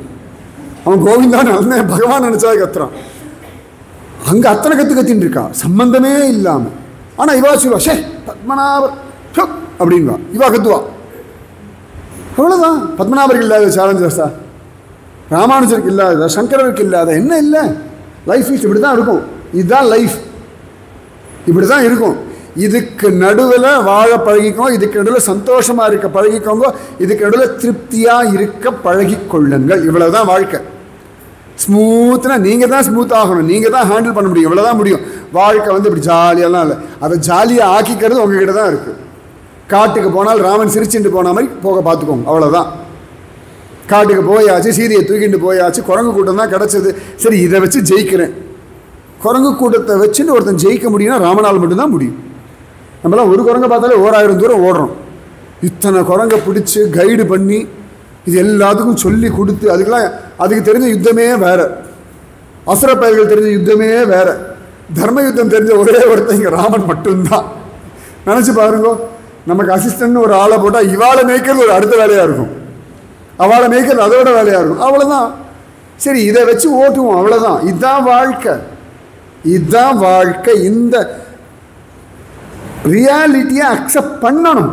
அவன் கோவிந்தான்னு பகவான் நினச்சா கத்துறான். அங்கே அத்தனை கத்தின்னு இருக்கா சம்பந்தமே இல்லாமல். ஆனால் இவா சொல்லுவா, ஷே பத்மநாபர் அப்படின்வா, இவா கத்துவா. அவ்வளோதான். பத்மநாபருக்கு இல்லாத சேலஞ்சஸா, ராமானுஜருக்கு இல்லாத, சங்கரருக்கு இல்லாத என்ன இல்லை? லைஃப் இப்படி தான் இருக்கும். இதுதான் லைஃப், இப்படி தான் இருக்கும். இதுக்கு நடுவில் வாழ பழகிக்கோங்க, இதுக்கு நடுவில் சந்தோஷமாக இருக்க பழகிக்கோங்க, இதுக்கு நடுவில் திருப்தியாக இருக்க பழகிக்கொள்ளுங்கள். இவ்வளோ தான் வாழ்க்கை. ஸ்மூத்னா நீங்கள் தான் ஸ்மூத் ஆகணும், நீங்கள் தான் ஹேண்டில் பண்ண முடியும், இவ்வளோ தான் முடியும். வாழ்க்கை வந்து இப்படி ஜாலியெல்லாம் இல்லை. அதை ஜாலியாக ஆக்கிக்கிறது உங்ககிட்ட தான் இருக்குது. காட்டுக்கு போனால் ராமன் சிரிச்சுட்டு போன மாதிரி போக பார்த்துக்கோங்க, அவ்வளோதான். காட்டுக்கு போயாச்சு, சீதையை தூக்கிட்டு போயாச்சு, குரங்கு கூட்டம் தான் கிடச்சிது. சரி இதை வச்சு ஜெயிக்கிறேன். குரங்கு கூட்டத்தை வச்சுன்னு ஒருத்தன் ஜெயிக்க முடியும்னா ராமனால் மட்டும்தான் முடியும். நம்மளாம் ஒரு குரங்கை பார்த்தாலே 1000 தூரம் ஓடுறோம். இத்தனை குரங்கை பிடிச்சி கைடு பண்ணி இது எல்லாத்துக்கும் சொல்லி கொடுத்து, அதுக்கு தெரிஞ்ச யுத்தமே வேறு, அசுர பயல்கள் தெரிஞ்ச யுத்தமே வேறு, தர்ம யுத்தம் தெரிஞ்ச ஒரே ஒருத்தன் இங்கே ராமன் மட்டும்தான். நினச்சி பாருங்க, நமக்கு அசிஸ்டன்ட்னு ஒரு ஆளை போட்டால் இவாளை மேய்க்கிறது ஒரு அடுத்த வேலையாக இருக்கும், அவளை மேய்க்கிறது அதோட வேலையாக இருக்கும். அவ்வளோதான். சரி இதை வச்சு ஓட்டுவோம், அவ்வளோதான். இதுதான் வாழ்க்கை, இதுதான் வாழ்க்கை. இந்த ரியாலிட்டியை அக்செப்ட் பண்ணணும்.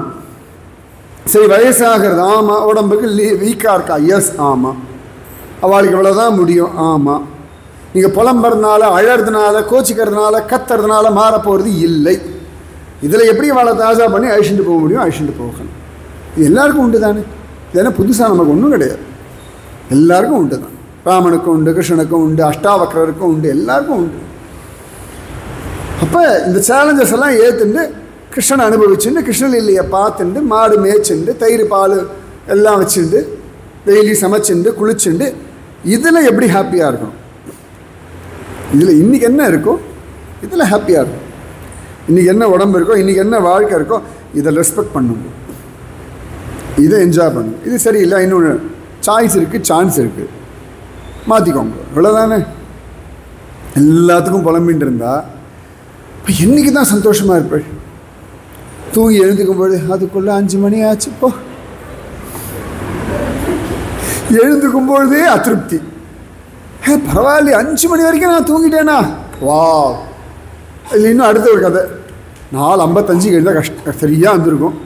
சரி வயசாகிறது, ஆமாம். உடம்புக்கு வீக்காக இருக்கா, எஸ் ஆமாம். அவளுக்கு இவ்வளோதான் முடியும், ஆமாம். நீங்கள் புலம்புறதுனால, அழறதுனால, கோச்சிக்கிறதுனால, கத்துறதுனால மாறப்போகிறது இல்லை. இதில் எப்படி அவளை தாஜா பண்ணி அழிச்சுட்டு போக முடியும், அழிச்சுட்டு போகணும். இது எல்லாருக்கும் உண்டு தானே. இதெல்லாம் புதுசாக நமக்கு ஒன்றும் கிடையாது, எல்லாருக்கும் உண்டு தான். ராமனுக்கும் உண்டு, கிருஷ்ணனுக்கும் உண்டு, அஷ்டாவக்கரருக்கும் உண்டு, எல்லாருக்கும் உண்டு. அப்போ இந்த சேலஞ்சஸ் எல்லாம் ஏற்றுண்டு கிருஷ்ணனை அனுபவிச்சுட்டு, கிருஷ்ணலீலையை பார்த்துட்டு, மாடு மேய்ச்சுண்டு, தயிர் பால் எல்லாம் வச்சுட்டு, டெய்லி சமைச்சுண்டு, குளிச்சுண்டு, இதில் எப்படி ஹாப்பியாக இருக்கணும், இதில் இன்றைக்கி என்ன இருக்கோ இதில் ஹாப்பியாக இருக்கும். இன்றைக்கி என்ன உடம்பு இருக்கோ, இன்றைக்கி என்ன வாழ்க்கை இருக்கோ, இதை ரெஸ்பெக்ட் பண்ணுங்க, இதை என்ஜாய் பண்ணுங்க. இது சரியில்லை, இன்னொன்று சாய்ஸ் இருக்குது, சான்ஸ் இருக்குது, மாற்றிக்கோங்க, இவ்வளோதானே. எல்லாத்துக்கும் புலம்பின்னு இருந்தால் இப்போ என்றைக்கு தான் சந்தோஷமாக இருப்பேன். தூங்கி எழுந்துக்கும்போது அதுக்குள்ளே 5 மணி ஆச்சுப்போ, எழுந்துக்கும்பொழுதே அதிருப்தி. பரவாயில்ல 5 மணி வரைக்கும் நான் தூங்கிட்டேனா, வா. இல்லை இன்னும் அடுத்த ஒரு கதை, 4:55 எழுந்தால் சரியாக வந்திருக்கும்.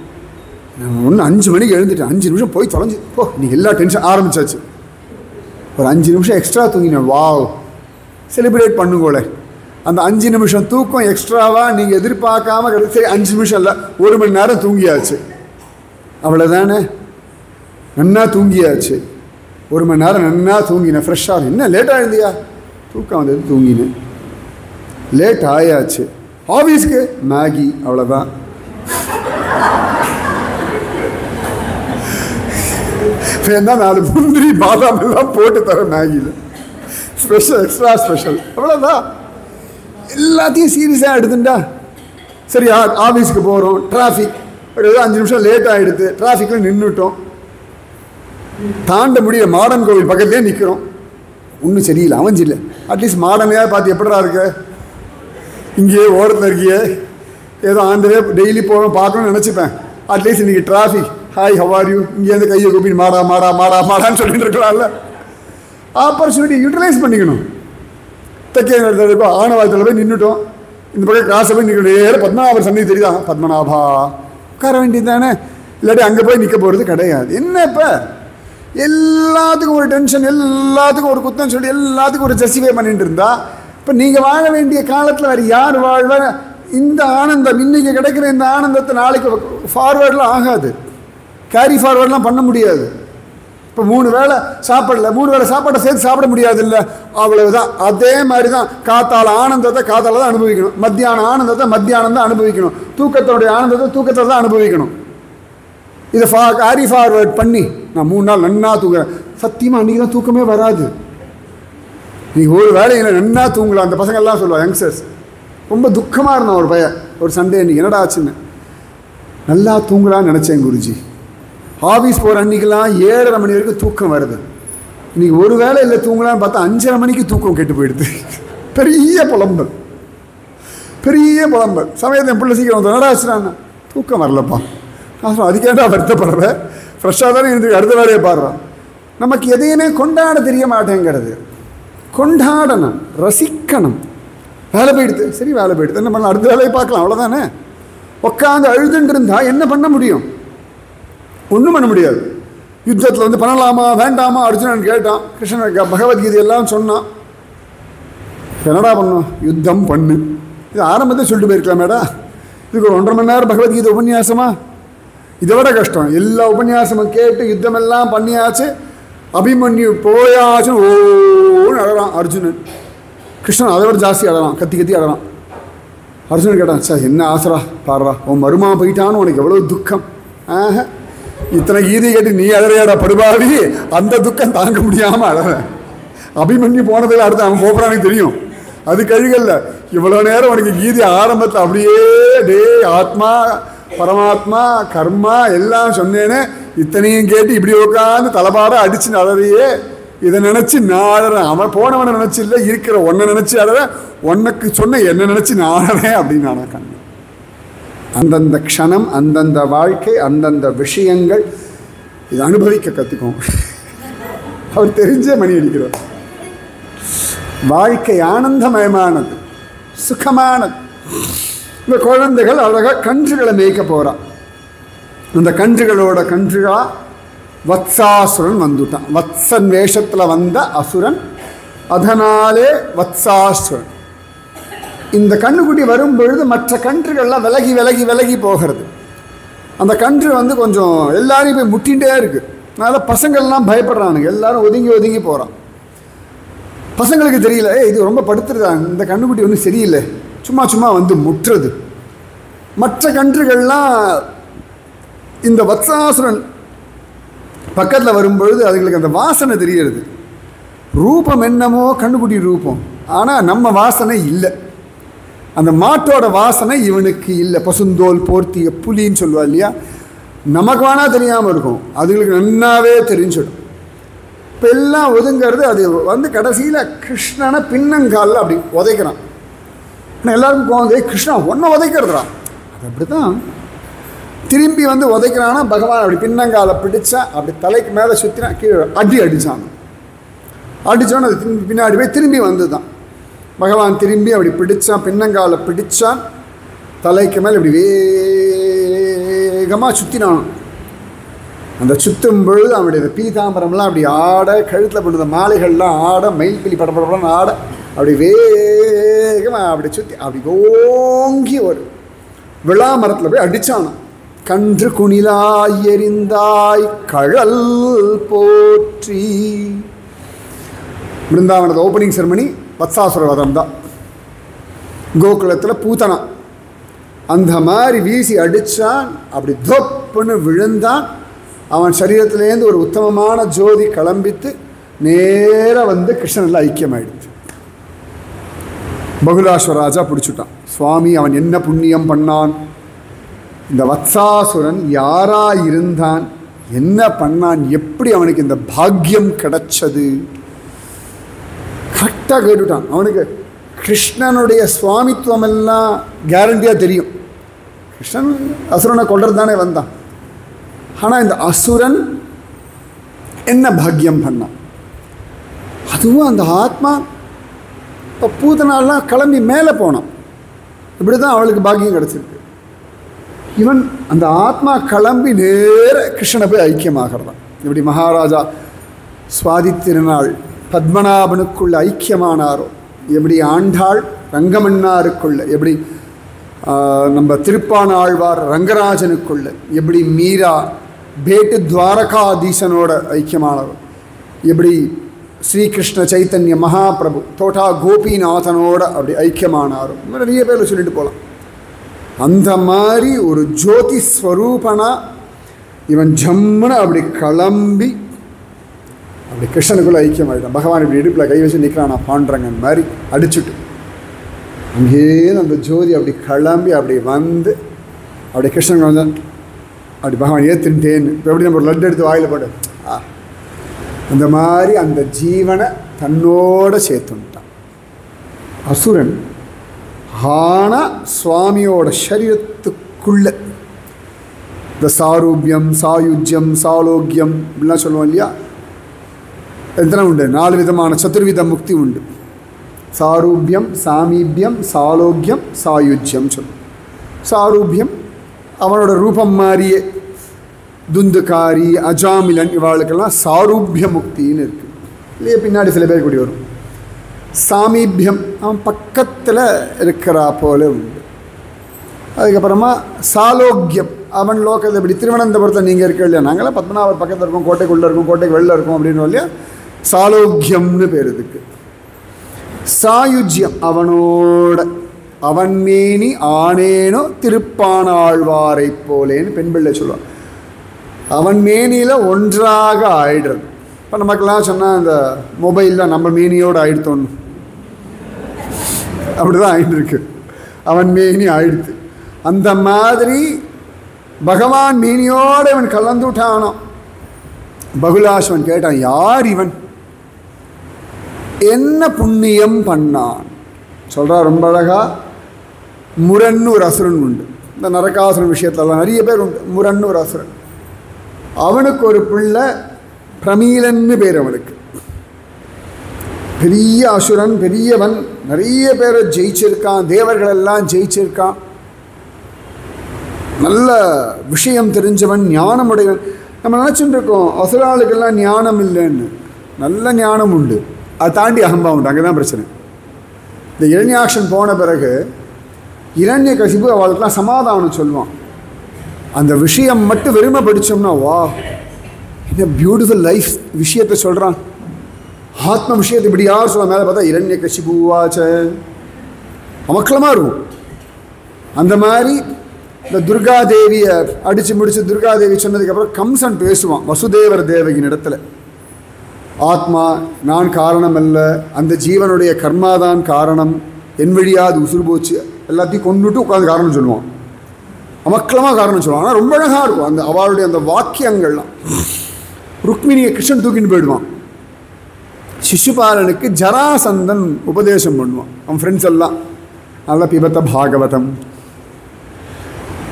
நான் ஒன்று 5 மணிக்கு எழுந்துட்டேன், 5 நிமிஷம் போய் தொலைஞ்சி போ, நீ எல்லா டென்ஷன் ஆரம்பிச்சாச்சு. ஒரு 5 நிமிஷம் எக்ஸ்ட்ரா தூங்கினேன், வா, செலிப்ரேட் பண்ணுங்கோளே. அந்த 5 நிமிஷம் தூக்கம் எக்ஸ்ட்ராவாக நீங்கள் எதிர்பார்க்காம கிடைச்சி, 5 நிமிஷம் இல்லை 1 மணி நேரம் தூங்கியாச்சு, அவ்வளோதானே. நன்னா தூங்கியாச்சு, 1 மணி நேரம் நன்னா தூங்கினேன், ஃப்ரெஷ்ஷாக. என்ன லேட்டாக எழுந்தியா, தூக்கம் வந்தது, தூங்கினேன், லேட் ஆயாச்சு. ஆஃபீஸ்க்கு மேகி, அவ்வளோதான். வேணா 4 முந்திரி பாதாம் எல்லாம் போட்டு தரேன் மேகியில், ஸ்பெஷல், எக்ஸ்ட்ரா ஸ்பெஷல், அவ்வளோதான். எல்லாத்தையும் சீரியஸாக எடுத்துட்டா சரி. ஆஃபீஸுக்கு போகிறோம், டிராஃபிக், ஒரு 5 நிமிஷம் லேட் ஆகிடுது, டிராஃபிக்கில் நின்றுட்டோம், தாண்ட முடியல. மாடன் கோவில் பக்கத்துலேயே நிற்கிறோம், ஒன்றும் சரியில்லை, அமைஞ்சில்லை. அட்லீஸ்ட் மாடனையாக பார்த்து எப்படா இருக்க, இங்கேயே ஓரத்தில் இருக்கியே, ஏதோ ஆண்டவே டெய்லி போகிறோம் பார்க்கணும்னு நினச்சிப்பேன். அட்லீஸ்ட் இன்றைக்கி traffic, hi how are you, இங்கேருந்து கையை கூப்பிட்டு மாடா மாடா மாடா மாடான்னு சொல்லிட்டு இருக்கலாம்ல. ஆப்பர்ச்சுனிட்டி யூட்டிலைஸ் பண்ணிக்கணும். தெற்கே இருக்கும் ஆனவாளத்தில் போய் நின்றுட்டோம், இந்த பக்கம் காசை போய் நிற்க, நேரம் பத்மநாபர் சன்னதி தெரியுதா, பத்மநாபா உட்கார வேண்டியது தானே. இல்லாட்டி அங்கே போய் நிற்க போகிறது கிடையாது. என்ன இப்போ எல்லாத்துக்கும் ஒரு டென்ஷன், எல்லாத்துக்கும் ஒரு குத்தம் சொல்லி எல்லாத்துக்கும் ஒரு ஜஸ்டிஃபை பண்ணிட்டு இருந்தா இப்போ நீங்கள் வாழ வேண்டிய காலத்தில் வேறு யார் வாழ்வ? இந்த ஆனந்தம் இன்னைக்கு கிடைக்கிற இந்த ஆனந்தத்தை நாளைக்கு ஃபார்வேர்டெலாம் ஆகாது, கேரி ஃபார்வேர்டெலாம் பண்ண முடியாது. இப்போ 3 வேளை சாப்பிடல, 3 வேளை சாப்பாட்டை சேர்த்து சாப்பிட முடியாது இல்லை, அவ்வளவுதான். அதே மாதிரி தான் காத்தால ஆனந்தத்தை காத்தால தான் அனுபவிக்கணும், மத்தியான ஆனந்தத்தை மத்தியானம் தான் அனுபவிக்கணும், தூக்கத்தோடைய ஆனந்தத்தை தூக்கத்தை தான் அனுபவிக்கணும். இதை கேரி ஃபார்வேர்ட் பண்ணி நான் 3 நாள் நன்னா தூங்குறேன், சத்தியமாக அன்றைக்கி தான் தூக்கமே வராது. நீங்கள் ஒரு வேலையில் நன்னா தூங்கலாம். அந்த பசங்கள்லாம் சொல்லுவாள், யங்ஸ்டர்ஸ் ரொம்ப துக்கமாக இருந்தான் ஒரு பையன். ஒரு சண்டே அன்றைக்கி என்னடா ஆச்சுன்னு, நல்லா தூங்கலான்னு நினச்சேன் குருஜி, ஆஃபீஸ் போகிற அன்றைக்கெல்லாம் 7:30 மணி வரைக்கும் தூக்கம் வருது. இன்றைக்கி ஒரு வேலை இல்லை தூங்கலான்னு பார்த்தா 5:30 மணிக்கு தூக்கம் கெட்டு போயிடுது. பெரிய புலம்பல், பெரிய புலம்பல். சமயத்தை என் பிள்ளை சீக்கிரம் வந்து என்னடா ஆச்சுடான்னா, தூக்கம் வரலப்பா. நான் அதுக்கேண்டா வருத்தப்படுற, ஃப்ரெஷ்ஷாக தானே இருந்து அடுத்த வேலையை பாடுறான். நமக்கு எதையுமே கொண்டாட தெரிய மாட்டேங்கிறது. கொண்டாடணும், ரசிக்கணும். வேலை போயிடுது, சரி வேலை போயிடுது, என்ன பண்ணலாம், அடுத்த வேலையை பார்க்கலாம், அவ்வளோதானே. உட்காந்து அழுதுன்னு இருந்தால் என்ன பண்ண முடியும்? ஒன்றும் பண்ண முடியாது. யுத்தத்தில் வந்து பண்ணலாமா வேண்டாமா அர்ஜுனன் கேட்டான். கிருஷ்ணன் பகவத்கீதை எல்லாம் சொன்னான். என்னடா பண்ணோம்? யுத்தம் பண்ணு. இது ஆரம்பத்தை சொல்லிட்டு போயிருக்கலாமேடா. இதுக்கு ஒரு 1.5 மணி நேரம் பகவத்கீதை உபன்யாசமா? இதை விட கஷ்டம். எல்லா உபன்யாசமும் கேட்டு யுத்தமெல்லாம் பண்ணியாச்சு, அபிமன்யு போயாச்சு, ஓன்னு அழறான் அர்ஜுனன். கிருஷ்ணன் அதை விட ஜாஸ்தி அழறான், கத்தி கத்தி அழறான். அர்ஜுனன் கேட்டான், சார் என்ன ஆசரா பாடுறா, உன் மருமா போயிட்டான்னு உனக்கு எவ்வளோ துக்கம். இத்தனை கீதை கேட்டு நீ அழறையாடா படுபாவி, அந்த துக்கம் தாங்க முடியாமல் அழற. அபிமன்யு போனதில் அடுத்து அவன் போகிறான்னு தெரியும், அது கழுகல்ல. இவ்வளோ நேரம் உனக்கு கீதை ஆரம்பத்தில் அப்படியே டே ஆத்மா பரமாத்மா கர்மா எல்லாம் சொன்னேன்னு இத்தனையும் கேட்டு இப்படி உட்காந்து தலைபாட அடிச்சு அழறையே. இதை நினச்சி நான் அழறேன், அவன் போனவனை நினச்சி இல்லை, இருக்கிற ஒன்றை நினச்சி அழறேன், உனக்கு சொன்ன என்ன நினச்சி நான் அழறேன் அப்படின்னு நான் கண்ணு. அந்தந்த க்ஷணம், அந்தந்த வாழ்க்கை, அந்தந்த விஷயங்கள் இதை அனுபவிக்க கற்றுக்கும். அவர் தெரிஞ்சே மணி அடிக்கிறார். வாழ்க்கை ஆனந்தமயமானது, சுகமானது. இந்த குழந்தைகள் அழகாக கன்றுகளை மேய்க்க போகிறான். அந்த கன்றுகளோட கன்றுகளா வத்சாசுரன் வந்துட்டான். வத்சன் வேஷத்தில் வந்த அசுரன், அதனாலே வத்சாசுரன். இந்த கன்றுக்குட்டி வரும்பொழுது மற்ற கன்றுகள்லாம் விலகி விலகி விலகி போகிறது. அந்த கன்று வந்து கொஞ்சம் எல்லாரையும் போய் முட்டிகிட்டே இருக்குது. அதனால் பசங்கள்லாம் பயப்படுறானுங்க, எல்லாரும் ஒதுங்கி ஒதுங்கி போகிறான். பசங்களுக்கு தெரியல, இது ரொம்ப படுத்துருதாங்க, இந்த கன்றுக்குட்டி ஒன்றும் சரியில்லை, சும்மா சும்மா வந்து முற்றுறது. மற்ற கன்றுகள்லாம் இந்த வத்சாசுரன் பக்கத்தில் வரும்பொழுது அதுங்களுக்கு அந்த வாசனை தெரிகிறது. ரூபம் என்னமோ கன்றுக்குட்டி ரூபம், ஆனால் நம்ம வாசனை இல்லை. அந்த மாட்டோட வாசனை இவனுக்கு இல்லை. பசுந்தோல் போர்த்திய புலின்னு சொல்லுவா இல்லையா, நமக்கு வேணா தெரியாமல் இருக்கும், அதுங்களுக்கு நன்னாவே தெரிஞ்சிடும். இப்போ எல்லாம் ஒதுங்கிறது. அது வந்து கடைசியில் கிருஷ்ணனை பின்னங்காலில் அப்படி உதைக்கிறான். ஆனால் எல்லாருக்கும் போகுது, கிருஷ்ணா ஒன்றை உதைக்கிறதுடா. அது அப்படி தான் திரும்பி வந்து உதைக்கிறான்னா, பகவான் அப்படி பின்னங்காலை பிடிச்சா அப்படி தலைக்கு மேலே சுற்றினா கீழே அடித்தான். அடித்தோன்னு அது திரும்பி பின்னாடி போய் திரும்பி வந்து தான் பகவான் திரும்பி அப்படி பிடிச்சான், பின்னங்காலை பிடிச்சான், தலைக்கு மேலே இப்படி வேகமாக சுற்றினான். அந்த சுற்றும் பொழுது அவனுடைய பீதாம்பரம்லாம் அப்படி ஆட, கழுத்தில் பண்ணுற மாலைகள்லாம் ஆட, மயில்பிலி படப்படப்படன்னு ஆட, அப்படி வேகமாக அப்படி சுற்றி அப்படி ஓங்கி ஒரு விழா மரத்தில் போய் அடித்தானான். கன்று குணிலாய் எறிந்தாய் கழல் போற்றி. பிருந்தாவனது ஓப்பனிங் செரமனி வத்சாசுர வதம் தான். கோகுலத்தில் பூத்தனா அந்த மாதிரி வீசி அடித்தான். அப்படி தொப்புன்னு விழுந்தான். அவன் சரீரத்திலேருந்து ஒரு உத்தமமான ஜோதி கிளம்பித்து நேராக வந்து கிருஷ்ணனில் ஐக்கியமாயிடுது. பகுலாஸ்வராஜா பிடிச்சுட்டான். சுவாமி அவன் என்ன புண்ணியம் பண்ணான், இந்த வத்சாசுரன் யாரா இருந்தான், என்ன பண்ணான், எப்படி அவனுக்கு இந்த பாக்கியம் கிடைச்சது கரெக்டாக கேட்டுட்டான். அவனுக்கு கிருஷ்ணனுடைய சுவாமித்துவம் எல்லாம் கேரண்டியாக தெரியும். கிருஷ்ணன் அசுரனை கொள்றது தானே வந்தான். ஆனால் இந்த அசுரன் என்ன பாக்கியம் பண்ணான், அதுவும் அந்த ஆத்மா இப்போ பூதனாலாம் கிளம்பி மேலே போனான். இப்படி தான் அவளுக்கு பாக்கியம் கிடச்சிருக்கு. இவன் அந்த ஆத்மா கிளம்பி நேர கிருஷ்ணனை போய் ஐக்கியமாகிறதான். எப்படி மகாராஜா சுவாதி திருநாள் பத்மநாபனுக்குள்ள ஐக்கியமானாரோ, எப்படி ஆண்டாள் ரங்கமன்னாருக்குள்ள, எப்படி நம்ம திருப்பானாழ்வார் ரங்கராஜனுக்குள்ள, எப்படி மீரா பேட்டு துவாரகாதீசனோட ஐக்கியமானவர், எப்படி ஸ்ரீகிருஷ்ண சைத்தன்ய மகாபிரபு தோட்டா கோபிநாதனோட அப்படி ஐக்கியமானாரோ, நிறைய பேர் சொல்லிட்டு போகலாம். அந்த மாதிரி ஒரு ஜோதி ஸ்வரூபனா இவன் ஜம்முன்னு அப்படி கிளம்பி அப்படி கிருஷ்ணனுக்குள்ளே ஐக்கியமாயிட்டான். பகவான் இப்படி இடுப்பில் கை வச்சு நிற்கிறான், நான் பாண்டுறங்கன் மாதிரி அடிச்சுட்டு அங்கேருந்து அந்த ஜோதி அப்படி கிளம்பி அப்படி வந்து அப்படி கிருஷ்ணன் வந்து அப்படி பகவான் ஏற்றுட்டேன்னு. இப்போ எப்படி நம்ம ஒரு லட்டு எடுத்து வாயில் போட்டு அந்த மாதிரி அந்த ஜீவனை தன்னோட சேர்த்துட்டான் அசுரன். ஆனால் சுவாமியோட சரீரத்துக்குள்ள இந்த சாரூபியம், சாயுஜ்யம், சாலோக்கியம் இப்படிலாம் சொல்லுவோம் இல்லையா, எத்தனை உண்டு? 4 விதமான சதுர்வித முக்தி உண்டு. சாரூபியம், சாமீபியம், சாலோக்கியம், சாயுஜ்யம் சொல்லும். சாரூபியம் அவனோட ரூபம் மாதிரியே துந்துகாரி, அஜாமிலன் இவாளுக்கெல்லாம் சாரூபிய முக்தின்னு இருக்குது இல்லையே, பின்னாடி சில பேர் கூடி வரும். சாமீபியம் அவன் பக்கத்தில் இருக்கிறா போல உண்டு. அதுக்கப்புறமா சாலோக்கியம் அவன் லோக்கத்தில் இப்படி திருவனந்தபுரத்தில் நீங்கள் இருக்க இல்லையா, நாங்களாம் பத்மநாபர் பக்கத்தில் இருக்கோம், கோட்டைக்குள்ளே இருக்கோம், கோட்டைக்கு வெளில இருக்கோம் அப்படின்னு இல்லையா, சாலோக்கியம்னு பேர் இதுக்கு. சாயுஜ்யம் அவனோட அவன் மேனி ஆனேனோ திருப்பானாழ்வாரை போலேன்னு பெண் பிள்ளை சொல்லுவான். அவன் மேனியில் ஒன்றாக ஆயிடுறது. இப்போ நமக்கெல்லாம் சொன்னால் இந்த மொபைலில் நம்ம மேனியோடு ஆயிடுத்தோன்னு அப்படி தான் ஆயிட்டுருக்கு. அவன் மேனி ஆயிடுத்து. அந்த மாதிரி பகவான் மேனியோடு இவன் கலந்து விட்டானோ. பகுலாஸ்வன் கேட்டான், யார் இவன், என்ன புண்ணியம் பண்ணான் சொல்கிறா. ரொம்ப அழகா முரன்னு ஒரு அசுரன் உண்டு. இந்த நரகாசுரன் விஷயத்துலலாம் நிறைய பேர் உண்டு. முரன்னு ஒரு அசுரன், அவனுக்கு ஒரு பிள்ளை பிரமீலன்னு பேர். அவனுக்கு பெரிய அசுரன், பெரியவன், நிறைய பேரை ஜெயிச்சிருக்கான், தேவர்களெல்லாம் ஜெயிச்சிருக்கான், நல்ல விஷயம் தெரிஞ்சவன், ஞானமுடையவன். நம்ம நினச்சிட்டு இருக்கோம் அசுராளுக்கெல்லாம் ஞானம் இல்லைன்னு. நல்ல ஞானம் உண்டு, அதை தாண்டி அகம்பா உண்டு. அங்கே தான் பிரச்சனை. இந்த இரண்யாக்ஷன் போன பிறகு இரண்யகசிபு அவளுக்கெல்லாம் சமாதானம் சொல்லுவான். அந்த விஷயம் மட்டும் வெறுமை படித்தோம்னா, வா என்ன பியூட்டிஃபுல் லைஃப் விஷயத்தை சொல்கிறான், ஆத்ம விஷயத்தை இப்படி யார் சொல்ல. மேலே பார்த்தா இரண்யகசிபுவாச்ச அமக்கலமாக இருக்கும். அந்த மாதிரி இந்த துர்காதேவியை அடித்து முடித்து துர்காதேவி சொன்னதுக்கப்புறம் கம்சன் பேசுவான் வசுதேவர் தேவகின் இடத்துல. ஆத்மா நான் காரணம் அல்ல, அந்த ஜீவனுடைய கர்மாதான் காரணம், என் வழியாது உசுறு போச்சு, எல்லாத்தையும் கொண்டுட்டு உட்காந்து காரணம் சொல்லுவான். அமக்கலமாக காரணம் சொல்லுவான். ஆனால் ரொம்ப அழகாக இருக்கும் அந்த அவளுடைய அந்த வாக்கியங்கள்லாம். ருக்மிணியை கிருஷ்ணன் தூக்கின்னு போயிடுவான். சிசுபாலனுக்கு ஜராசந்தன் உபதேசம் பண்ணுவான். அவன் ஃப்ரெண்ட்ஸ் எல்லாம் நல்லா பிபத்த பாகவதம்,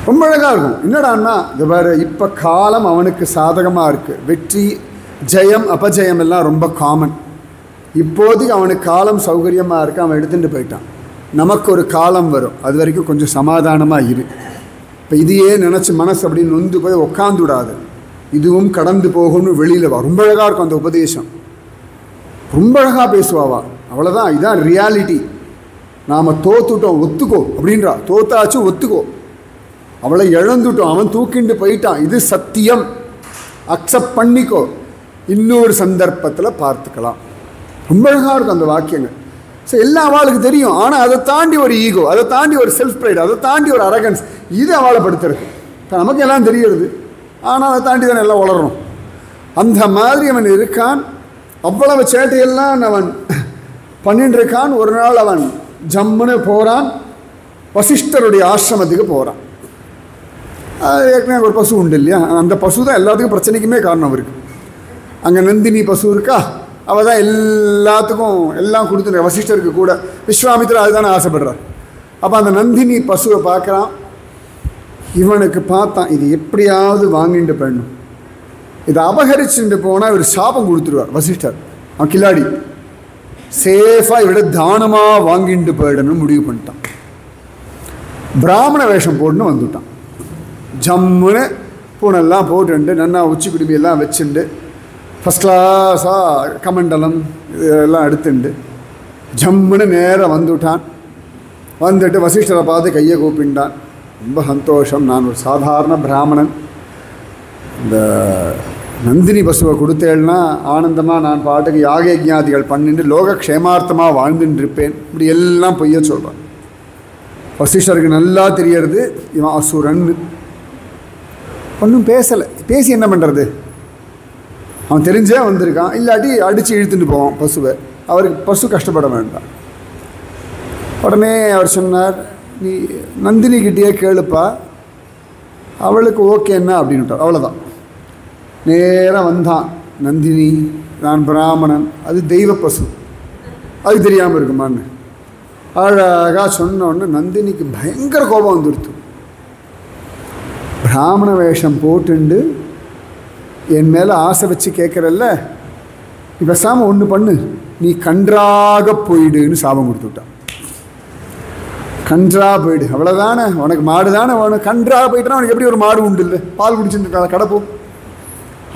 ரொம்ப அழகாக இருக்கும். என்னடான்னா இது வேறு இப்போ காலம் அவனுக்கு சாதகமாக இருக்குது. வெற்றி ஜெயம் அபஜயம் எல்லாம் ரொம்ப காமன். இப்போதைக்கு அவனுக்கு காலம் சௌகரியமாக இருக்குது, அவன் எடுத்துகிட்டு போயிட்டான். நமக்கு ஒரு காலம் வரும், அது வரைக்கும் கொஞ்சம் சமாதானமாக இரு. இப்போ இதையே நினச்சி மனசு அப்படின்னு நொந்து போய் உட்காந்து விடாது, இதுவும் கடந்து போகும்னு வெளியில் வா. ரொம்ப அழகாக இருக்கும் அந்த உபதேசம், ரொம்ப அழகாக பேசுவாவா. அவ்வளோதான், இதுதான் ரியாலிட்டி. நாம் தோத்துட்டோம் ஒத்துக்கோ அப்படின்றா. தோத்தாச்சு ஒத்துக்கோ. அவளை இழந்துட்டோம், அவன் தூக்கிண்டு போயிட்டான், இது சத்தியம், அக்செப்ட் பண்ணிக்கோ, இன்னொரு சந்தர்ப்பத்தில் பார்த்துக்கலாம். ரொம்ப அழகாக இருக்கும் அந்த வாக்கியங்கள். ஸோ எல்லாம் அவளுக்கு தெரியும். ஆனால் அதை தாண்டி ஒரு ஈகோ, அதை தாண்டி ஒரு செல்ஃப் ப்ரைட், அதை தாண்டி ஒரு அரகன்ஸ், இது அவளை படுத்துறது. நமக்கு எல்லாம் தெரியுது, ஆனால் அதை தாண்டி தானே எல்லாம் வளரணும். அந்த மாதிரி அவன் இருக்கான். அவ்வளவு சேட்டையெல்லாம் அவன் பண்ணிட்டு இருக்கான். ஒரு நாள் அவன் ஜம்முன்னு போகிறான், வசிஷ்டருடைய ஆசிரமத்துக்கு போகிறான். ஏற்கனவே ஒரு பசு உண்டு இல்லையா, அந்த பசு தான் எல்லாத்துக்கும் பிரச்சனைக்குமே காரணம் இருக்குது. அங்கே நந்தினி பசு இருக்கா, அவள் தான் எல்லாத்துக்கும் எல்லாம் கொடுத்துருக்க. வசிஷ்டருக்கு கூட விஸ்வாமித்திரர் அதுதானே ஆசைப்படுறார். அப்போ அந்த நந்தினி பசுவை பார்க்குறான். இவனுக்கு பார்த்தான், இது எப்படியாவது வாங்கிட்டு போயிடணும், இதை அபகரிச்சுட்டு போனால் இவர் சாபம் கொடுத்துருவார் வசிஷ்டர். அவன் கில்லாடி, சேஃபாக இவிட தானமாக வாங்கிட்டு போயிடணும்னு முடிவு பண்ணிட்டான். பிராமண வேஷம் போட்டுன்னு வந்துட்டான். ஜம்முன்னு பூனெல்லாம் போட்டுண்டு நன்னா உச்சி குடுமையெல்லாம் வச்சுண்டு ஃபஸ்ட் கிளாஸாக கமண்டலம் இதெல்லாம் எடுத்துண்டு ஜம்முன்னு நேராக வந்துவிட்டான். வந்துட்டு வசிஷ்டரை பார்த்து கையை கூப்பிண்டான். ரொம்ப சந்தோஷம், நான் ஒரு சாதாரண பிராமணன், இந்த நந்தினி பசுவை கொடுத்தேன்னா ஆனந்தமாக நான் பாட்டுக்கு யாக யஜ்ஞாதிகள் பண்ணிட்டு லோக க்ஷேமார்த்தமாக வாழ்ந்துட்டு இருப்பேன். இப்படி எல்லாம் பொய்ய சொல்கிறான். வசிஷ்டருக்கு நல்லா தெரியறது இவன் அசுரன்னு. ஒன்றும் பேசலை. பேசி என்ன பண்ணுறது? அவன் தெரிஞ்சே வந்திருக்கான், இல்லாட்டி அடித்து இழுத்துட்டு போவான் பசுவை. அவருக்கு பசு கஷ்டப்பட வேண்டாம். உடனே அவர் சொன்னார், நீ நந்தினிக்கிட்டேயே கேளுப்பா, அவளுக்கு ஓகேன்னா அப்படின்ட்டார். அவ்வளோதான். நேராக வந்தான். நந்தினி, நான் பிராமணன், அது தெய்வ பசு, அது தெரியாமல் இருக்குமான்னு அழகாக சொன்னோன்னு நந்தினிக்கு பயங்கர கோபம் வந்துடுத்து. பிராமண வேஷம் போட்டுண்டு என் மேலே ஆசை வச்சு கேட்குறல்ல, நீ பேசாமல் ஒன்று பண்ணு, நீ கன்றாக போயிடுன்னு சாபம் கொடுத்துட்டான். கன்றா போயிடு, அவ்வளோதானே, உனக்கு மாடு தானே வேணும். கன்றாக போயிட்டுனா உனக்கு எப்படி ஒரு மாடு உண்டு இல்லை, பால் குடிச்சுட்டு கடப்போம்.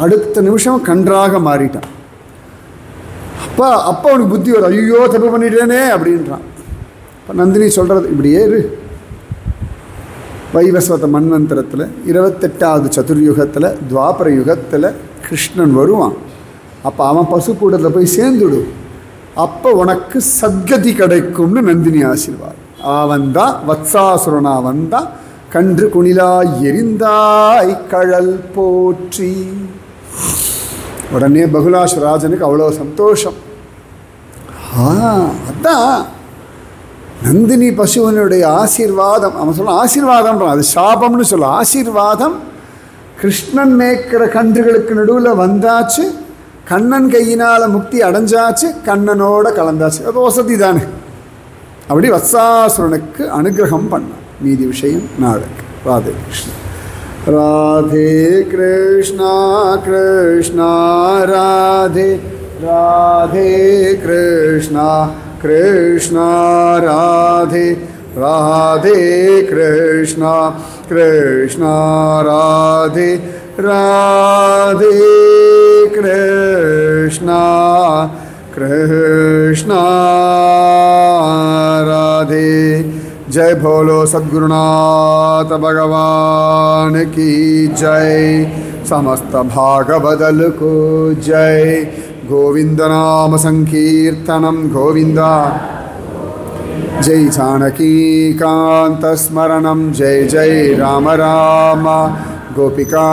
அடுத்த நிமிஷம் கன்றாக மாறிட்டான். அப்போ அவனுக்கு புத்தி வரும், ஐயோ தப்பு பண்ணிட்டேனே அப்படின்றான். இப்போ நந்தினி சொல்கிறது, இப்படியே இரு, வைவஸ்வத மன்வந்தரத்தில் 28வது சதுர்யுகத்தில் துவாபர யுகத்தில் கிருஷ்ணன் வருவான். அப்போ அவன் பசுக்கூடத்தில் போய் சேர்ந்துடு, அப்போ உனக்கு சத்கதி கிடைக்கும்னு நந்தினி ஆசீர்வாதம். அவன்தான் வத்சாசுரனா வந்தான். கன்று குணிலாய் எரிந்தாய் கழல் போற்றி. உடனே பகுலாஷ் ராஜனுக்கு அவ்வளோ சந்தோஷம். அதான் நந்தினி பசுவனுடைய ஆசீர்வாதம். அவன் சொல்ல ஆசீர்வாதம்ன்றான், அது சாபம்னு சொல்ல. ஆசீர்வாதம் கிருஷ்ணன் மேய்க்கிற கன்றுகளுக்கு நடுவில் வந்தாச்சு, கண்ணன் கையினால் முக்தி அடைஞ்சாச்சு, கண்ணனோட கலந்தாச்சு. அது வசதி தானே. அப்படி வத்சாசுரனுக்கு அனுகிரகம் பண்ணான். மீதி விஷயம் நாளைக்கு. ராதே கிருஷ்ணா. ராதே கிருஷ்ணா கிருஷ்ணா ராதே ராதே கிருஷ்ணா கிருஷ்ணா ராதே ராதே கிருஷ்ணா கிருஷ்ணா ராதே ராதே கிருஷ்ணா கிருஷ்ணா ராதே. जय भोलो सद्गुरुनाथ भगवान की जय. समस्त भागवदल को जय. गोविंद नाम संकीर्तनम गोविंदा. जय जानकी कांत स्मरणम जय जय राम राम. गोपिका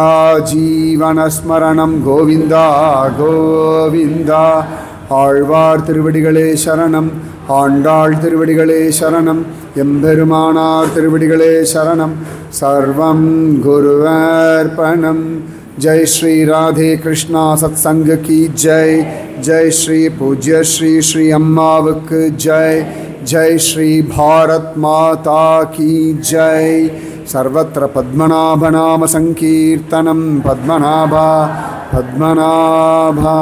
जीवन स्मरणम गोविंदा गोविंदा. ஆழ்வார் திருவடிகளே சரணம், ஆண்டாள் திருவடிகளே சரணம், எம்பெருமானார் திருவடிகளே சரணம். சர்வம் குருவர்ப்பணம். जय श्री राधे कृष्णा सत्संग की जय. जय श्री पूज्य श्री श्री अम्मावक जय. जय श्री भारत माता की जय. सर्वत्र पद्मनाभ नाम संकीर्तनम पद्मनाभा पद्मनाभा.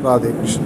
राधे कृष्ण.